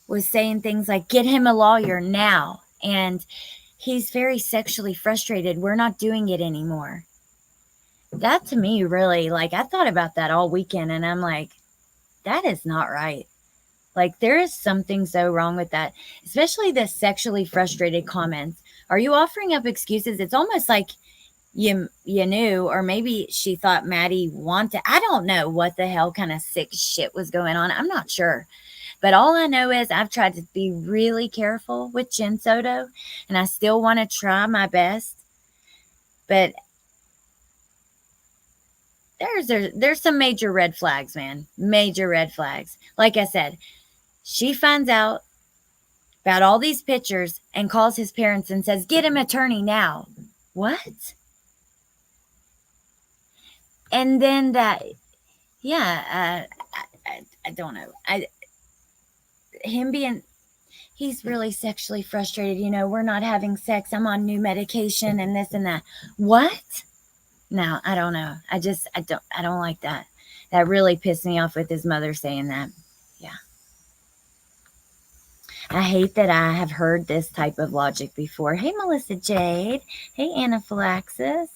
was saying things like, get him a lawyer now. And he's very sexually frustrated. We're not doing it anymore. That to me really, like, I thought about that all weekend and I'm like, that is not right. Like, there is something so wrong with that, especially the sexually frustrated comments. Are you offering up excuses? It's almost like you knew, or maybe she thought Maddie wanted. I don't know what the hell kind of sick shit was going on. I'm not sure. But all I know is I've tried to be really careful with Jen Soto, and I still want to try my best. But there's some major red flags, man. Major red flags. Like I said, she finds out about all these pictures and calls his parents and says, get him an attorney now. What? And then that, yeah, I don't know. Him being, he's really sexually frustrated. You know, we're not having sex. I'm on new medication and this and that. What? No, I don't know. I don't like that. That really pissed me off with his mother saying that. Yeah. I hate that I have heard this type of logic before. Hey, Melissa Jade. Hey, Anaphylaxis.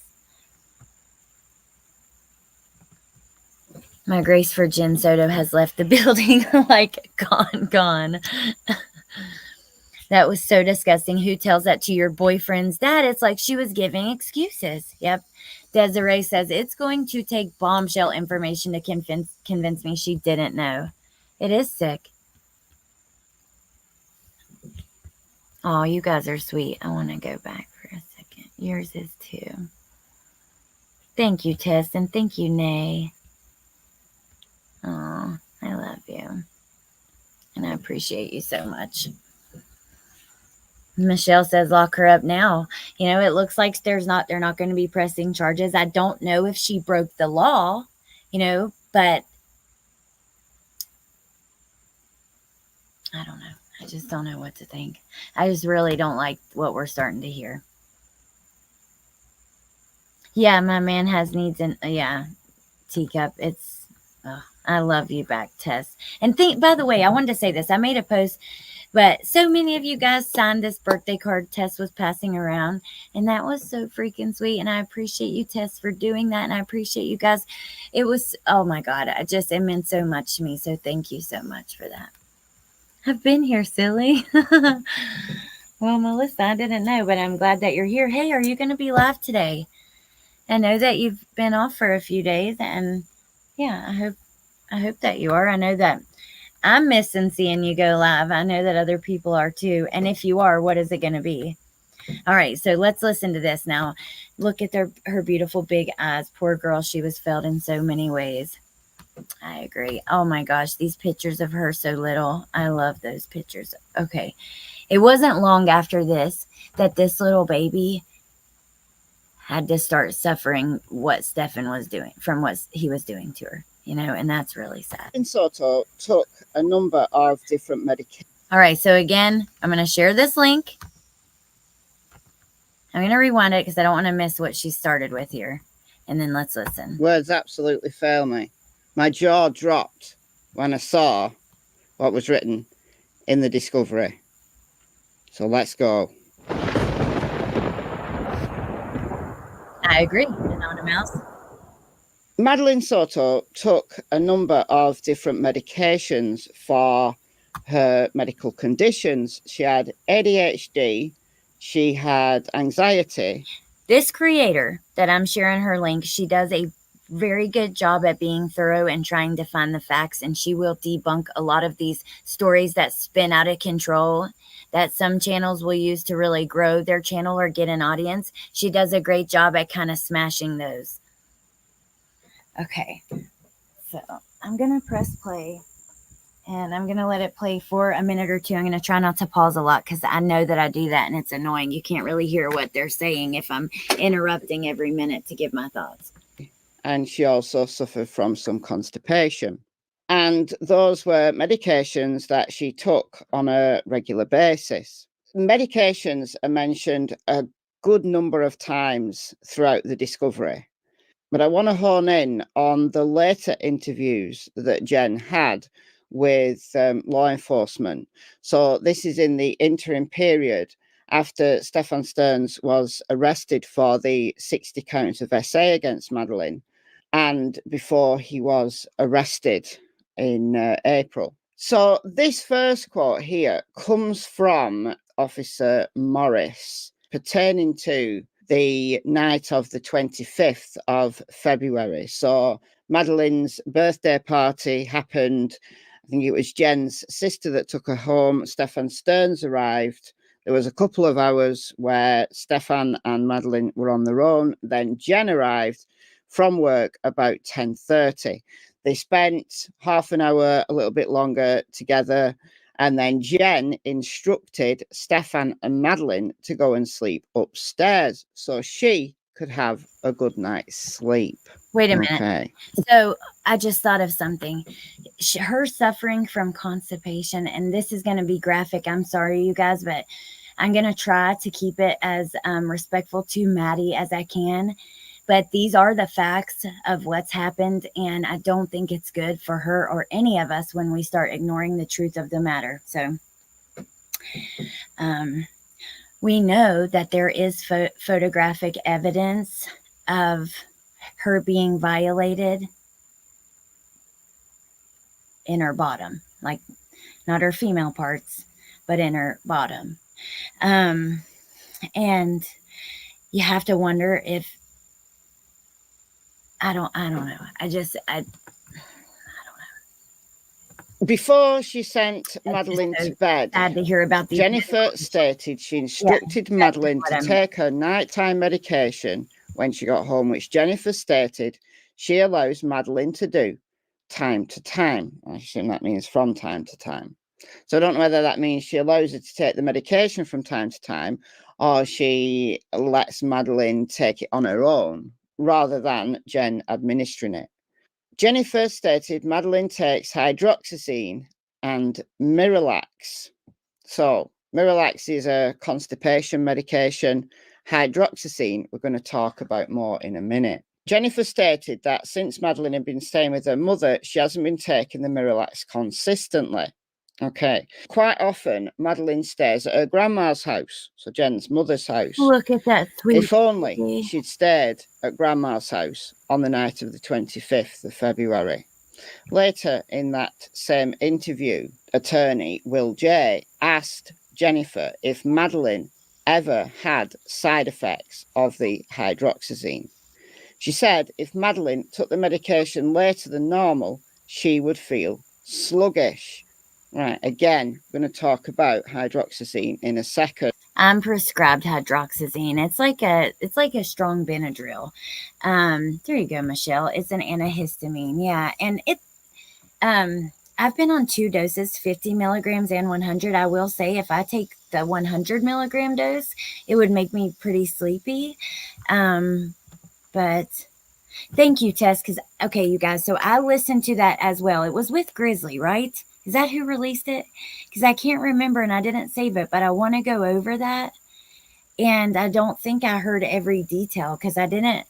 My grace for Jen Soto has left the building, like gone. That was so disgusting. Who tells that to your boyfriend's dad? It's like she was giving excuses. Yep. Desiree says, it's going to take bombshell information to convince me she didn't know. It is sick. Oh, you guys are sweet. I want to go back for a second. Yours is too. Thank you, Tess, and thank you, Nay. Oh, I love you. And I appreciate you so much. Michelle says, lock her up now. You know, it looks like they're not going to be pressing charges. I don't know if she broke the law, you know, but I don't know. I just don't know what to think. I just really don't like what we're starting to hear. Yeah, my man has needs, and yeah, Teacup, it's, I love you back, Tess. And by the way, I wanted to say this. I made a post, but so many of you guys signed this birthday card Tess was passing around, and that was so freaking sweet, and I appreciate you, Tess, for doing that, and I appreciate you guys. It was, oh my God, it meant so much to me, so thank you so much for that. I've been here, silly. Well, Melissa, I didn't know, but I'm glad that you're here. Hey, are you going to be live today? I know that you've been off for a few days, and yeah, I hope that you are. I know that I'm missing seeing you go live. I know that other people are too. And if you are, what is it going to be? All right, so let's listen to this now. Look at her beautiful big eyes. Poor girl, she was failed in so many ways. I agree. Oh my gosh, these pictures of her so little. I love those pictures. Okay, it wasn't long after this that this little baby had to start suffering what Stefan was doing from what he was doing to her, you know, and that's really sad. Madeline Soto took a number of different medications. All right, so again, I'm going to share this link. I'm going to rewind it because I don't want to miss what she started with here. And then let's listen. Words absolutely fail me. My jaw dropped when I saw what was written in the discovery. So let's go. I agree. Anonymous. Madeline Soto took a number of different medications for her medical conditions. She had ADHD. She had anxiety. This creator that I'm sharing her link, she does a very good job at being thorough and trying to find the facts, and she will debunk a lot of these stories that spin out of control that some channels will use to really grow their channel or get an audience. She does a great job at kind of smashing those. Okay, so I'm going to press play, and I'm going to let it play for a minute or two. I'm going to try not to pause a lot because I know that I do that, and it's annoying. You can't really hear what they're saying if I'm interrupting every minute to give my thoughts. And she also suffered from some constipation. And those were medications that she took on a regular basis. Medications are mentioned a good number of times throughout the discovery. But I want to hone in on the later interviews that Jen had with law enforcement. So this is in the interim period after Stefan Stearns was arrested for the 60 counts of SA against Madeline, and before he was arrested in April. So this first quote here comes from Officer Morris pertaining to the night of the 25th of February. So Madeline's birthday party happened. I think it was Jen's sister that took her home. Stefan Stearns arrived. There was a couple of hours where Stefan and Madeline were on their own. Then Jen arrived from work about 10:30. They spent half an hour, a little bit longer together. And then Jen instructed Stefan and Madeline to go and sleep upstairs so she could have a good night's sleep. Wait a minute. Okay. So I just thought of something. Her suffering from constipation, and this is going to be graphic. I'm sorry, you guys, but I'm going to try to keep it as respectful to Maddie as I can. But these are the facts of what's happened, and I don't think it's good for her or any of us when we start ignoring the truth of the matter. So we know that there is photographic evidence of her being violated in her bottom, like not her female parts, but in her bottom. And you have to wonder if, I don't know. I don't know. Before she sent Madeline to bed, sad to hear about these Jennifer stated she instructed Madeline to take her nighttime medication when she got home, which Jennifer stated she allows Madeline to do time to time. I assume that means from time to time. So I don't know whether that means she allows her to take the medication from time to time, or she lets Madeline take it on her own rather than Jen administering it. Jennifer stated Madeline takes hydroxyzine and Miralax. So Miralax is a constipation medication. Hydroxyzine, we're going to talk about more in a minute. Jennifer stated that since Madeline had been staying with her mother, she hasn't been taking the Miralax consistently. Okay. Quite often, Madeline stays at her grandma's house, so Jen's mother's house. Look at that sweet. If only she'd stayed at grandma's house on the night of the 25th of February. Later in that same interview, attorney Will J asked Jennifer if Madeline ever had side effects of the hydroxyzine. She said if Madeline took the medication later than normal, she would feel sluggish. Right, again, we're going to talk about hydroxyzine in a second. I'm prescribed hydroxyzine. It's like a strong Benadryl. There you go, Michelle. It's an antihistamine. Yeah, and it. I've been on 2 doses, 50 milligrams and 100. I will say, if I take the 100 milligram dose, it would make me pretty sleepy. But thank you, Tess. Because okay, you guys. So I listened to that as well. It was with Grizzly, right? Is that who released it? Because I can't remember and I didn't save it, but I want to go over that. And I don't think I heard every detail because I didn't.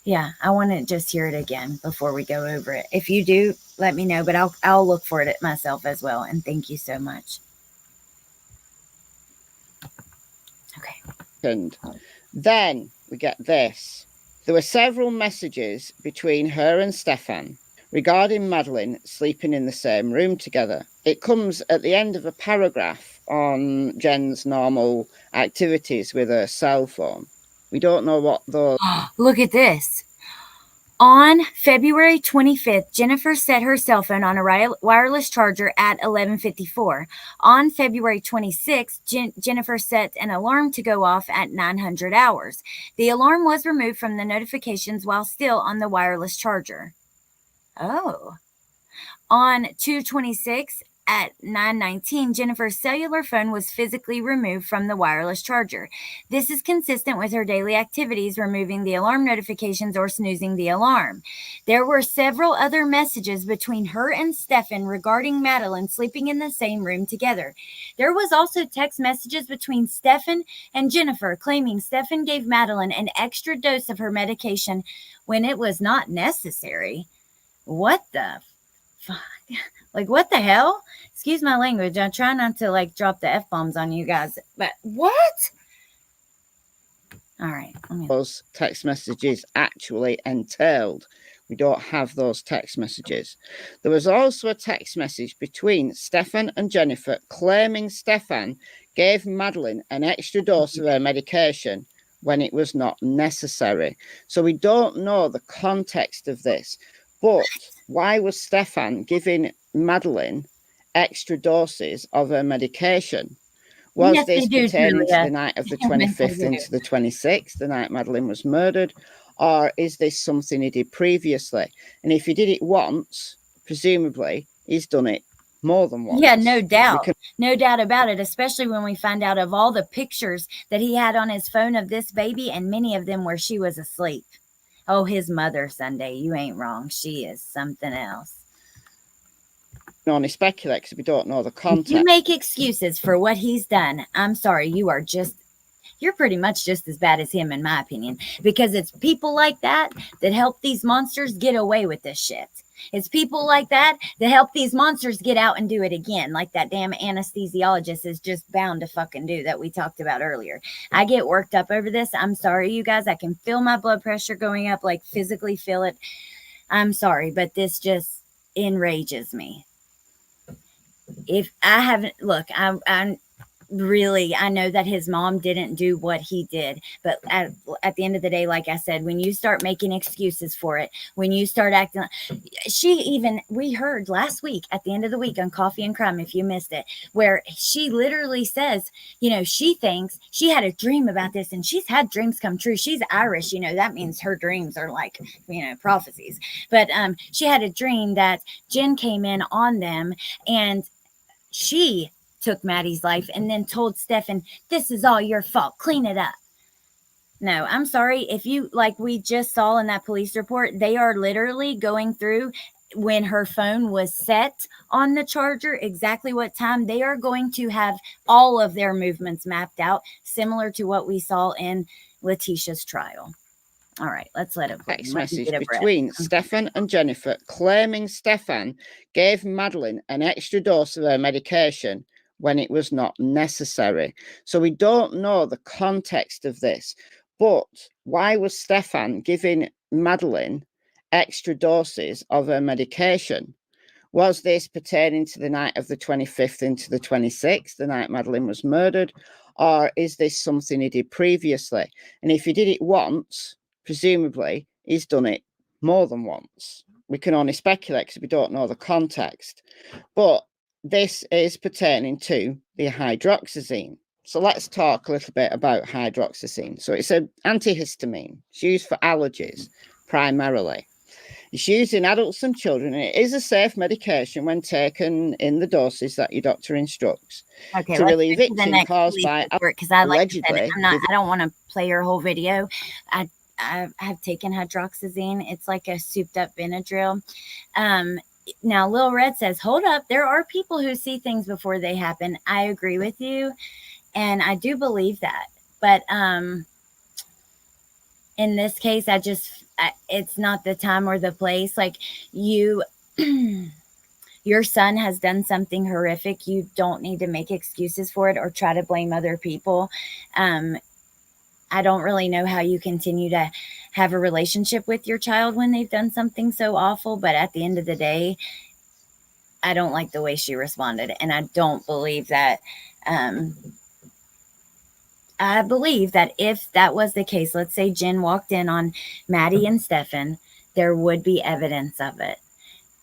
Yeah, I want to just hear it again before we go over it. If you do, let me know, but I'll look for it myself as well. And thank you so much. Okay. And then we get this. There were several messages between her and Stefan regarding Madeline sleeping in the same room together. It comes at the end of a paragraph on Jen's normal activities with her cell phone. We don't know what those... Look at this. On February 25th, Jennifer set her cell phone on a wireless charger at 11:54. On February 26th, Jennifer set an alarm to go off at 900 hours. The alarm was removed from the notifications while still on the wireless charger. Oh. On 2/26 at 9:19, Jennifer's cellular phone was physically removed from the wireless charger. This is consistent with her daily activities, removing the alarm notifications or snoozing the alarm. There were several other messages between her and Stefan regarding Madeline sleeping in the same room together. There was also text messages between Stefan and Jennifer claiming Stefan gave Madeline an extra dose of her medication when it was not necessary. What the fuck? Like, what the hell? Excuse my language. I try not to, like, drop the F-bombs on you guys. But what? All right. Those text messages actually entailed. We don't have those text messages. There was also a text message between Stefan and Jennifer claiming Stefan gave Madeline an extra dose of her medication when it was not necessary. So we don't know the context of this. But why was Stefan giving Madeline extra doses of her medication? Was this pertaining to the night of the 25th into the 26th, the night Madeline was murdered? Or is this something he did previously? And if he did it once, presumably he's done it more than once. Yeah, no doubt. No doubt about it, especially when we find out of all the pictures that he had on his phone of this baby, and many of them where she was asleep. Oh, his mother, Sunday. You ain't wrong. She is something else. No, only speculate because we don't know the context. If you make excuses for what he's done, I'm sorry. You are just you're pretty much just as bad as him, in my opinion, because it's people like that that help these monsters get away with this shit. It's people like that that help these monsters get out and do it again, like that damn anesthesiologist is just bound to fucking do that we talked about earlier. I get worked up over this. I'm sorry, you guys. I can feel my blood pressure going up, like physically feel it. I'm sorry, but this just enrages me. If I haven't, look, I'm really, I know that his mom didn't do what he did, but at the end of the day, like I said, when you start making excuses for it, when you start acting, we heard last week at the end of the week on Coffee and Crime, if you missed it, where she literally says, she thinks she had a dream about this, and she's had dreams come true. She's Irish, that means her dreams are like, prophecies. But she had a dream that Jen came in on them, and she took Maddie's life and then told Stefan, this is all your fault. Clean it up. No, I'm sorry. If you, like we just saw in that police report, they are literally going through when her phone was set on the charger, exactly what time. They are going to have all of their movements mapped out, similar to what we saw in Letitia's trial. All right, let's let it play. Text message between Stefan and Jennifer claiming Stefan gave Madeline an extra dose of her medication when it was not necessary. So we don't know the context of this, but why was Stefan giving Madeline extra doses of her medication? Was this pertaining to the night of the 25th into the 26th, the night Madeline was murdered, or is this something he did previously? And if he did it once, presumably he's done it more than once. We can only speculate because we don't know the context. But this is pertaining to the hydroxyzine. So let's talk a little bit about hydroxyzine. So it's an antihistamine. It's used for allergies primarily. It's used in adults and children, and it is a safe medication when taken in the doses that your doctor instructs to relieve itching caused by because allegedly. I don't want to play your whole video. I have taken hydroxyzine. It's like a souped up Benadryl. Now, Lil Red says, hold up. There are people who see things before they happen. I agree with you. And I do believe that. But in this case, it's not the time or the place. Like your son has done something horrific. You don't need to make excuses for it or try to blame other people. I don't really know how you continue to have a relationship with your child when they've done something so awful. But at the end of the day, I don't like the way she responded. And I don't believe that. I believe that if that was the case, let's say Jen walked in on Maddie and Stefan, there would be evidence of it.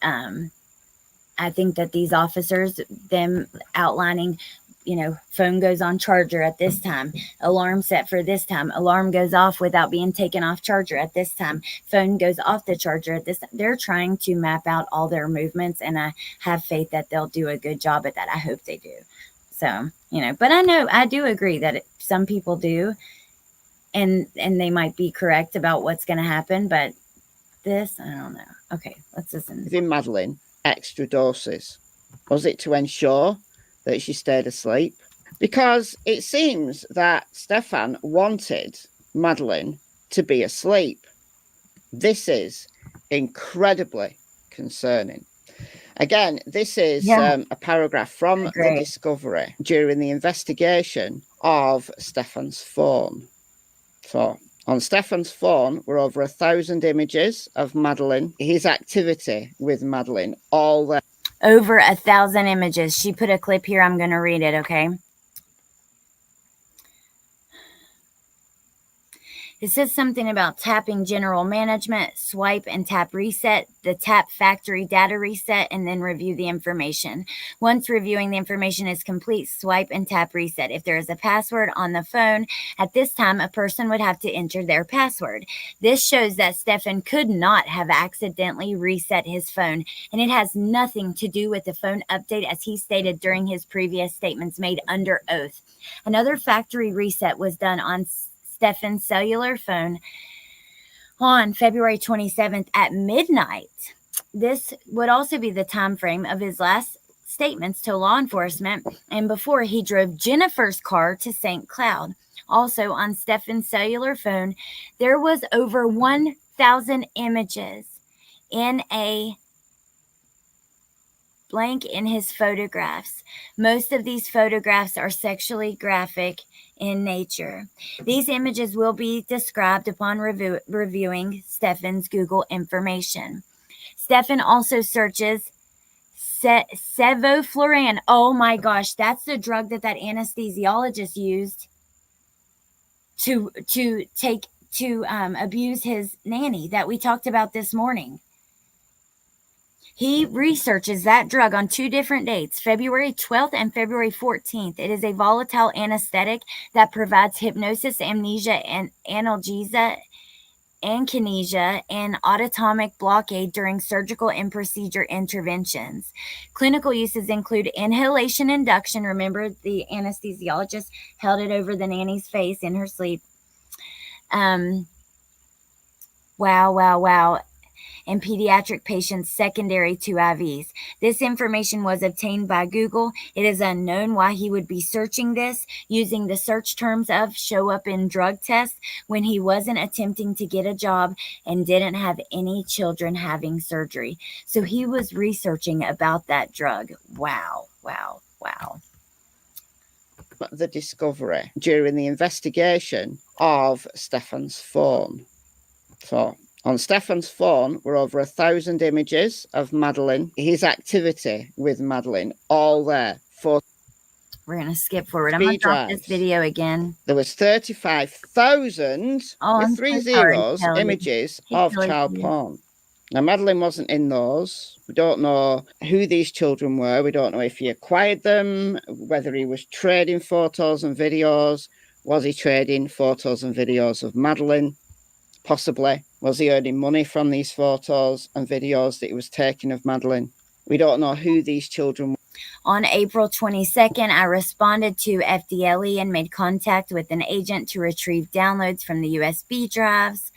I think that these officers, them outlining, phone goes on charger at this time, alarm set for this time, alarm goes off without being taken off charger at this time, phone goes off the charger at this time. They're trying to map out all their movements, and I have faith that they'll do a good job at that. I hope they do. So, but I do agree that some people do, and they might be correct about what's going to happen, but this, I don't know. Okay, let's listen. Giving Madeline extra doses. Was it to ensure that she stayed asleep? Because it seems that Stefan wanted Madeline to be asleep. This is incredibly concerning. Again, this is a paragraph from the Discovery during the investigation of Stefan's phone. So on Stefan's phone were over 1,000 images of Madeline, his activity with Madeline, all the over 1,000 images. She put a clip here. I'm going to read it, okay? It says something about tapping general management, swipe and tap reset, the tap factory data reset, and then review the information. Once reviewing the information is complete, swipe and tap reset. If there is a password on the phone, at this time, a person would have to enter their password. This shows that Stefan could not have accidentally reset his phone, and it has nothing to do with the phone update, as he stated during his previous statements made under oath. Another factory reset was done on Stefan's cellular phone on February 27th at midnight. This would also be the time frame of his last statements to law enforcement and before he drove Jennifer's car to St. Cloud. Also, on Stefan's cellular phone, there was over 1,000 images in a blank in his photographs. Most of these photographs are sexually graphic in nature. These images will be described upon reviewing Stefan's Google information. Stefan also searches sevoflurane. Oh my gosh, that's the drug that anesthesiologist used to abuse his nanny that we talked about this morning. He researches that drug on 2 different dates, February 12th and February 14th. It is a volatile anesthetic that provides hypnosis, amnesia, and analgesia, and kinesia, and autonomic blockade during surgical and procedure interventions. Clinical uses include inhalation induction. Remember, the anesthesiologist held it over the nanny's face in her sleep. Wow. And pediatric patients secondary to IVs. This information was obtained by Google. It is unknown why he would be searching this using the search terms of show up in drug tests when he wasn't attempting to get a job and didn't have any children having surgery. So he was researching about that drug. Wow. The discovery during the investigation of Stefan's phone. So on Stefan's phone were over 1,000 images of Madeline, his activity with Madeline, all there. We're going to skip forward. I'm going to drop this video again. There was 35,000 with 3 zeros images of child porn. Now, Madeline wasn't in those. We don't know who these children were. We don't know if he acquired them, whether he was trading photos and videos. Was he trading photos and videos of Madeline? Possibly. Was he earning money from these photos and videos that he was taking of Madeline? We don't know who these children were. On April 22nd, I responded to FDLE and made contact with an agent to retrieve downloads from the USB drives.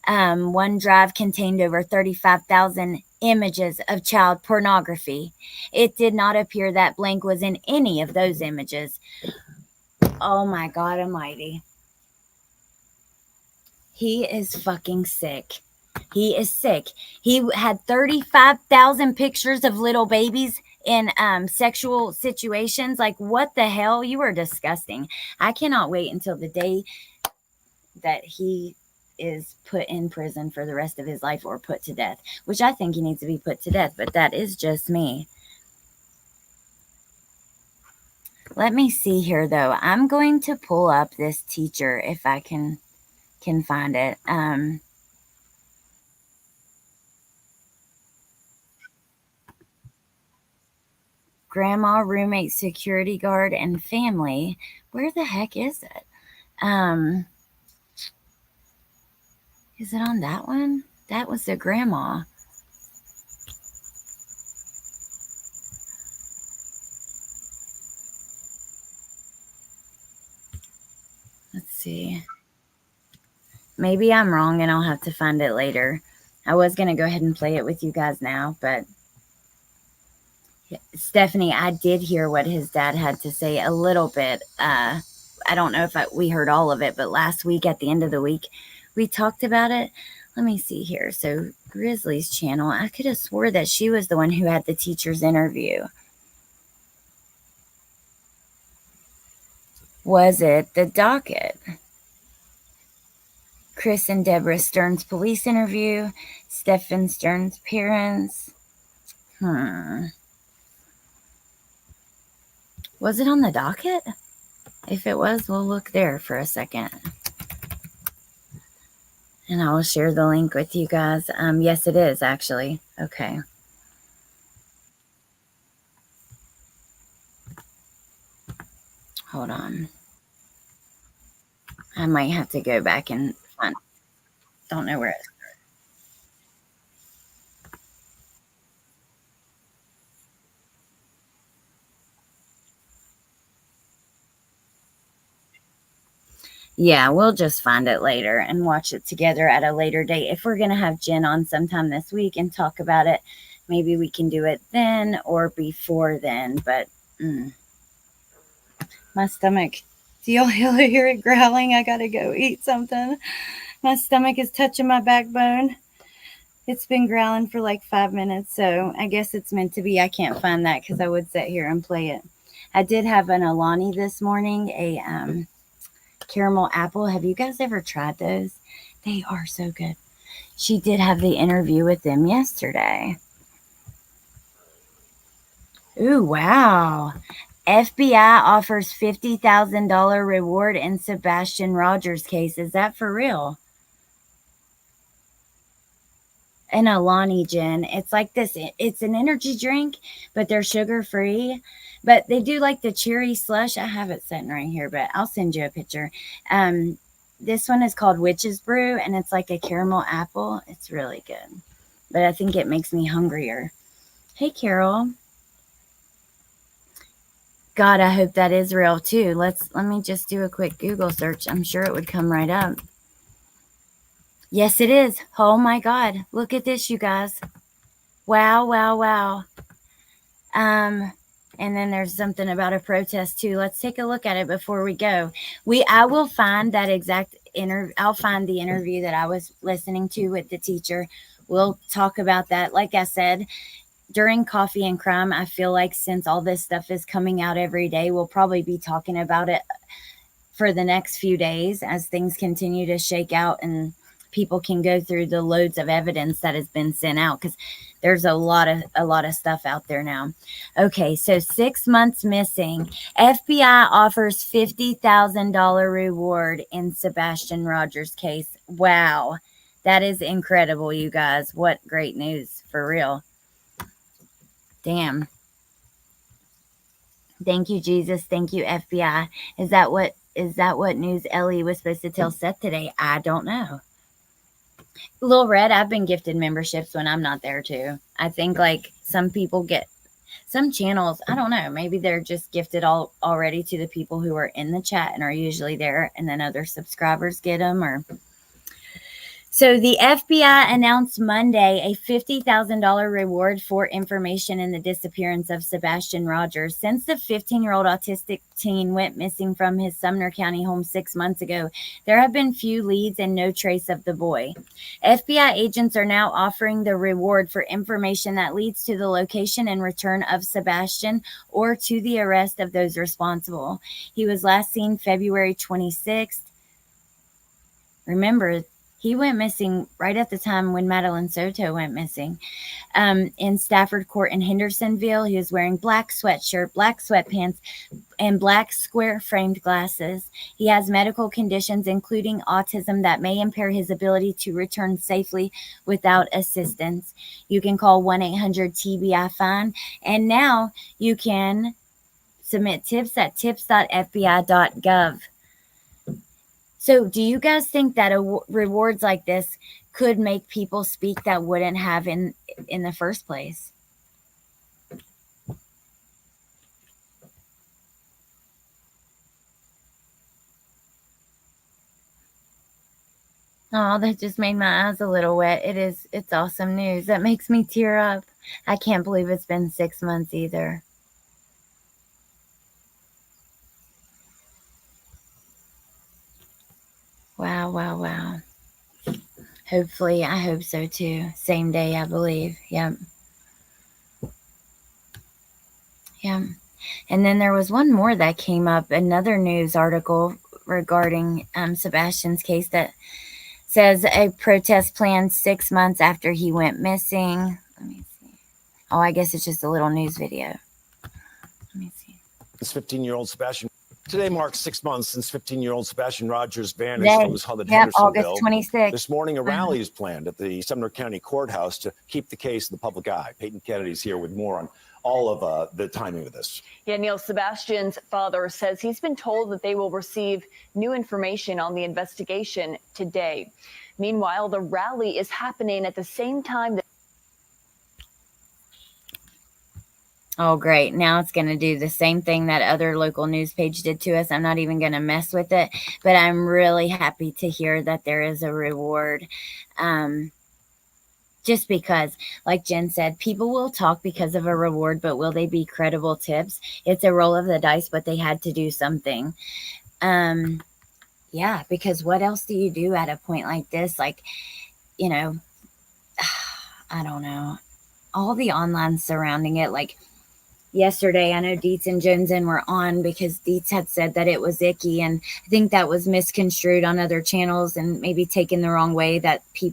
One drive contained over 35,000 images of child pornography. It did not appear that blank was in any of those images. Oh my God almighty. He is fucking sick. He is sick. He had 35,000 pictures of little babies in sexual situations. Like, what the hell? You are disgusting. I cannot wait until the day that he is put in prison for the rest of his life or put to death, which I think he needs to be put to death, but that is just me. Let me see here, though. I'm going to pull up this teacher if I can find it. Grandma, roommate, security guard, and family. Where the heck is it? Is it on that one? That was the grandma. Let's see. Maybe I'm wrong and I'll have to find it later. I was going to go ahead and play it with you guys now, but Stephanie, I did hear what his dad had to say a little bit. I don't know if we heard all of it, but last week at the end of the week, we talked about it. Let me see here. So Grizzly's channel, I could have swore that she was the one who had the teacher's interview. Was it the docket? Chris and Deborah Stern's police interview. Stephen Stern's parents. Was it on the docket? If it was, we'll look there for a second. And I will share the link with you guys. Yes, it is actually. Okay. Hold on. I might have to go back and find. Don't know where it is. Yeah, we'll just find it later and watch it together at a later date. If we're going to have Jen on sometime this week and talk about it, maybe we can do it then or before then. But my stomach Do y'all hear it growling? I gotta go eat something. My stomach is touching my backbone. It's been growling for like 5 minutes, so I guess it's meant to be. I can't find that because I would sit here and play it. I did have an Alani this morning, a caramel apple. Have you guys ever tried those? They are so good. She did have the interview with them yesterday. Ooh, wow. FBI offers $50,000 reward in Sebastian Rogers case. Is that for real? An Alani Gin. It's like this. It's an energy drink, but they're sugar free. But they do like the cherry slush. I have it sitting right here, but I'll send you a picture. This one is called Witch's Brew, and it's like a caramel apple. It's really good, but I think it makes me hungrier. Hey, Carol. God, I hope that is real too. Let me just do a quick Google search. I'm sure it would come right up. Yes, it is. Oh my God. Look at this, you guys. Wow, wow, wow. And then there's something about a protest too. Let's take a look at it before we go. I will find that exact I'll find the interview that I was listening to with the teacher. We'll talk about that. Like I said, during Coffee and Crime, I feel like since all this stuff is coming out every day, we'll probably be talking about it for the next few days as things continue to shake out and people can go through the loads of evidence that has been sent out, because there's a lot of stuff out there now. Okay, so 6 months missing. FBI offers $50,000 reward in Sebastian Rogers case. Wow, that is incredible, you guys. What great news, for real. Damn. Thank you, Jesus. Thank you, FBI. Is that what news Ellie was supposed to tell Seth today? I don't know. Little Red, I've been gifted memberships when I'm not there too. I think like some people get some channels, I don't know, maybe they're just gifted already to the people who are in the chat and are usually there, and then other subscribers get them. Or so the FBI announced Monday a $50,000 reward for information in the disappearance of Sebastian Rogers. Since the 15-year-old autistic teen went missing from his Sumner County home 6 months ago, there have been few leads and no trace of the boy. FBI agents are now offering the reward for information that leads to the location and return of Sebastian or to the arrest of those responsible. He was last seen February 26th. Remember, he went missing right at the time when Madeline Soto went missing. In Stafford Court in Hendersonville, he was wearing black sweatshirt, black sweatpants, and black square-framed glasses. He has medical conditions, including autism, that may impair his ability to return safely without assistance. You can call 1-800-TBI-FINE, and now you can submit tips at tips.fbi.gov. So do you guys think that rewards like this could make people speak that wouldn't have in the first place? Oh, that just made my eyes a little wet. It's awesome news. That makes me tear up. I can't believe it's been 6 months either. Wow, wow, wow. Hopefully, I hope so too. Same day, I believe. Yep. Yeah. And then there was one more that came up, another news article regarding Sebastian's case that says a protest planned 6 months after he went missing. Let me see. Oh, I guess it's just a little news video. Let me see. This 15-year-old Sebastian. Today marks 6 months since 15-year-old Sebastian Rogers vanished from his home at Hendersonville. August 26th. This morning, a rally is planned at the Sumner County Courthouse to keep the case in the public eye. Peyton Kennedy's here with more on all of the timing of this. Yeah, Neil, Sebastian's father says he's been told that they will receive new information on the investigation today. Meanwhile, the rally is happening at the same time that Oh, great. Now it's going to do the same thing that other local news page did to us. I'm not even going to mess with it, but I'm really happy to hear that there is a reward. Just because, like Jen said, people will talk because of a reward, but will they be credible tips? It's a roll of the dice, but they had to do something. Yeah, because what else do you do at a point like this? Like, you know, I don't know, all the online surrounding it. Like yesterday, I know Dietz and Joneson were on because Dietz had said that it was icky, and I think that was misconstrued on other channels and maybe taken the wrong way, that she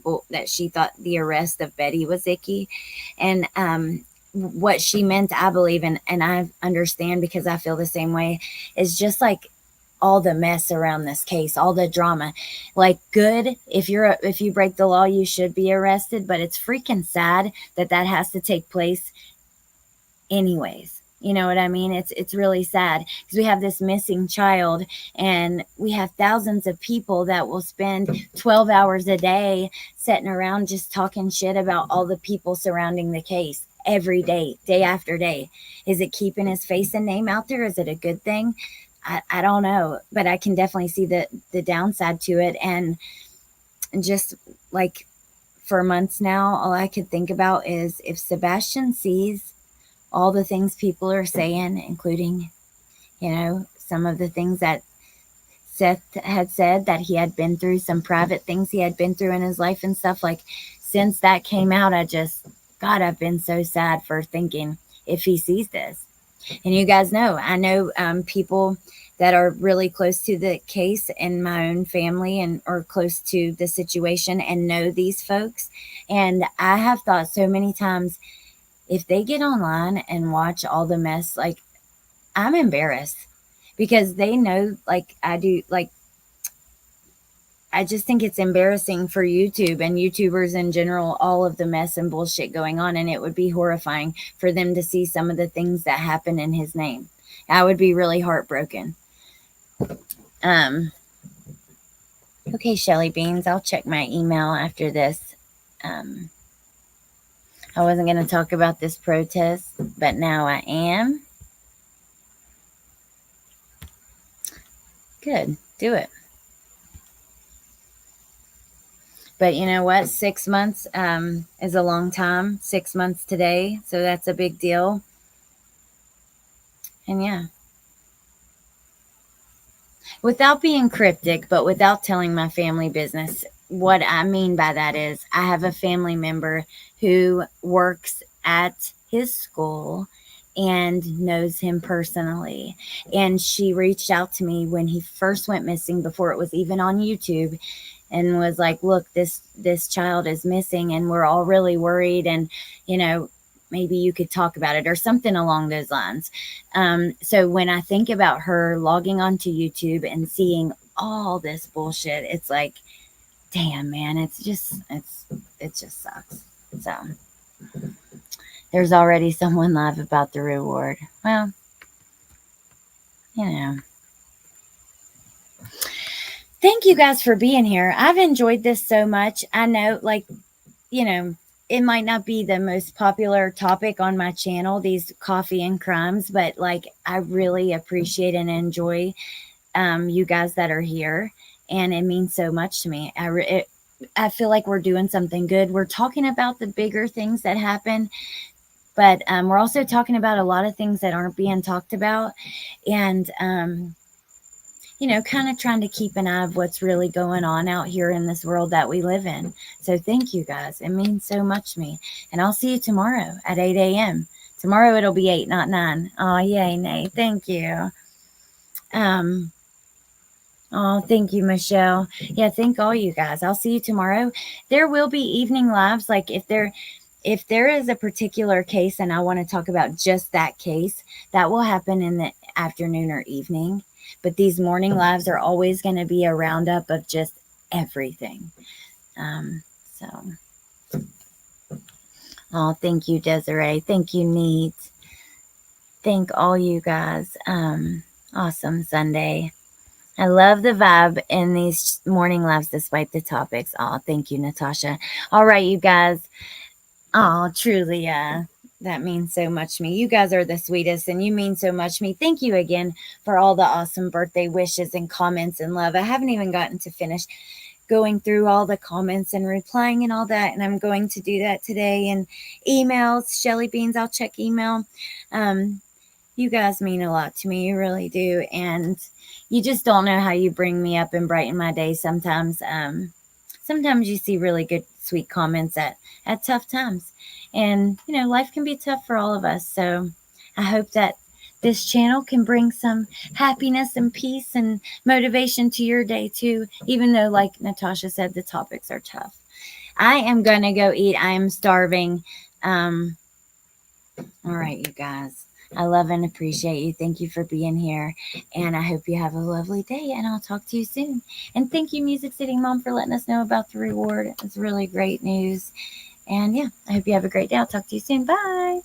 thought the arrest of Betty was icky. And what she meant, I believe, and I understand because I feel the same way, is just like all the mess around this case, all the drama. Like, good, if you break the law, you should be arrested, but it's freaking sad that has to take place anyways. You know what I mean? It's really sad because we have this missing child, and we have thousands of people that will spend 12 hours a day sitting around just talking shit about all the people surrounding the case every day, day after day. Is it keeping his face and name out there? Is it a good thing? I don't know, but I can definitely see the downside to it. And just like for months now, all I could think about is if Sebastian sees all the things people are saying, including, some of the things that Seth had said, that he had been through, some private things he had been through in his life and stuff. Like, since that came out, I've been so sad for thinking if he sees this. And you guys know, I know people that are really close to the case in my own family and or close to the situation and know these folks. And I have thought so many times, if they get online and watch all the mess, like, I'm embarrassed because they know, like I do, like, I just think it's embarrassing for YouTube and YouTubers in general, all of the mess and bullshit going on. And it would be horrifying for them to see some of the things that happen in his name. I would be really heartbroken. Okay, Shelly Beans, I'll check my email after this. I wasn't going to talk about this protest, but now I am. Good. Do it. But you know what? 6 months is a long time. 6 months today. So that's a big deal. And yeah. Without being cryptic, but without telling my family business, what I mean by that is I have a family member who works at his school and knows him personally. And she reached out to me when he first went missing, before it was even on YouTube, and was like, look, this child is missing and we're all really worried, and maybe you could talk about it, or something along those lines. So when I think about her logging onto YouTube and seeing all this bullshit, it's like, damn, man, it just sucks. So there's already someone live about the reward. Well, thank you guys for being here. I've enjoyed this so much. I know, it might not be the most popular topic on my channel, these coffee and crimes, but I really appreciate and enjoy you guys that are here, and it means so much to me. I feel like we're doing something good. We're talking about the bigger things that happen, but we're also talking about a lot of things that aren't being talked about, and kind of trying to keep an eye of what's really going on out here in this world that we live in. So thank you guys. It means so much to me. And I'll see you tomorrow at 8 a.m. Tomorrow it'll be 8, not 9. Oh, yay, Nate. Thank you. Oh, thank you, Michelle. Yeah, thank all you guys. I'll see you tomorrow. There will be evening lives. Like if there is a particular case and I want to talk about just that case, that will happen in the afternoon or evening. But these morning lives are always going to be a roundup of just everything. Oh, thank you, Desiree. Thank you, Neat. Thank all you guys. Awesome Sunday. I love the vibe in these morning lives despite the topics. Oh, thank you, Natasha. All right, you guys. Oh, truly, that means so much to me. You guys are the sweetest, and you mean so much to me. Thank you again for all the awesome birthday wishes and comments and love. I haven't even gotten to finish going through all the comments and replying and all that, and I'm going to do that today. And emails, Shelly Beans, I'll check email. You You guys mean a lot to me. You really do. And you just don't know how you bring me up and brighten my day sometimes. Sometimes you see really good, sweet comments at tough times. And, you know, life can be tough for all of us. So I hope that this channel can bring some happiness and peace and motivation to your day too, even though, like Natasha said, the topics are tough. I am going to go eat. I am starving. All right, you guys. I love and appreciate you. Thank you for being here. And I hope you have a lovely day. And I'll talk to you soon. And thank you, Music City Mom, for letting us know about the reward. It's really great news. And yeah, I hope you have a great day. I'll talk to you soon. Bye.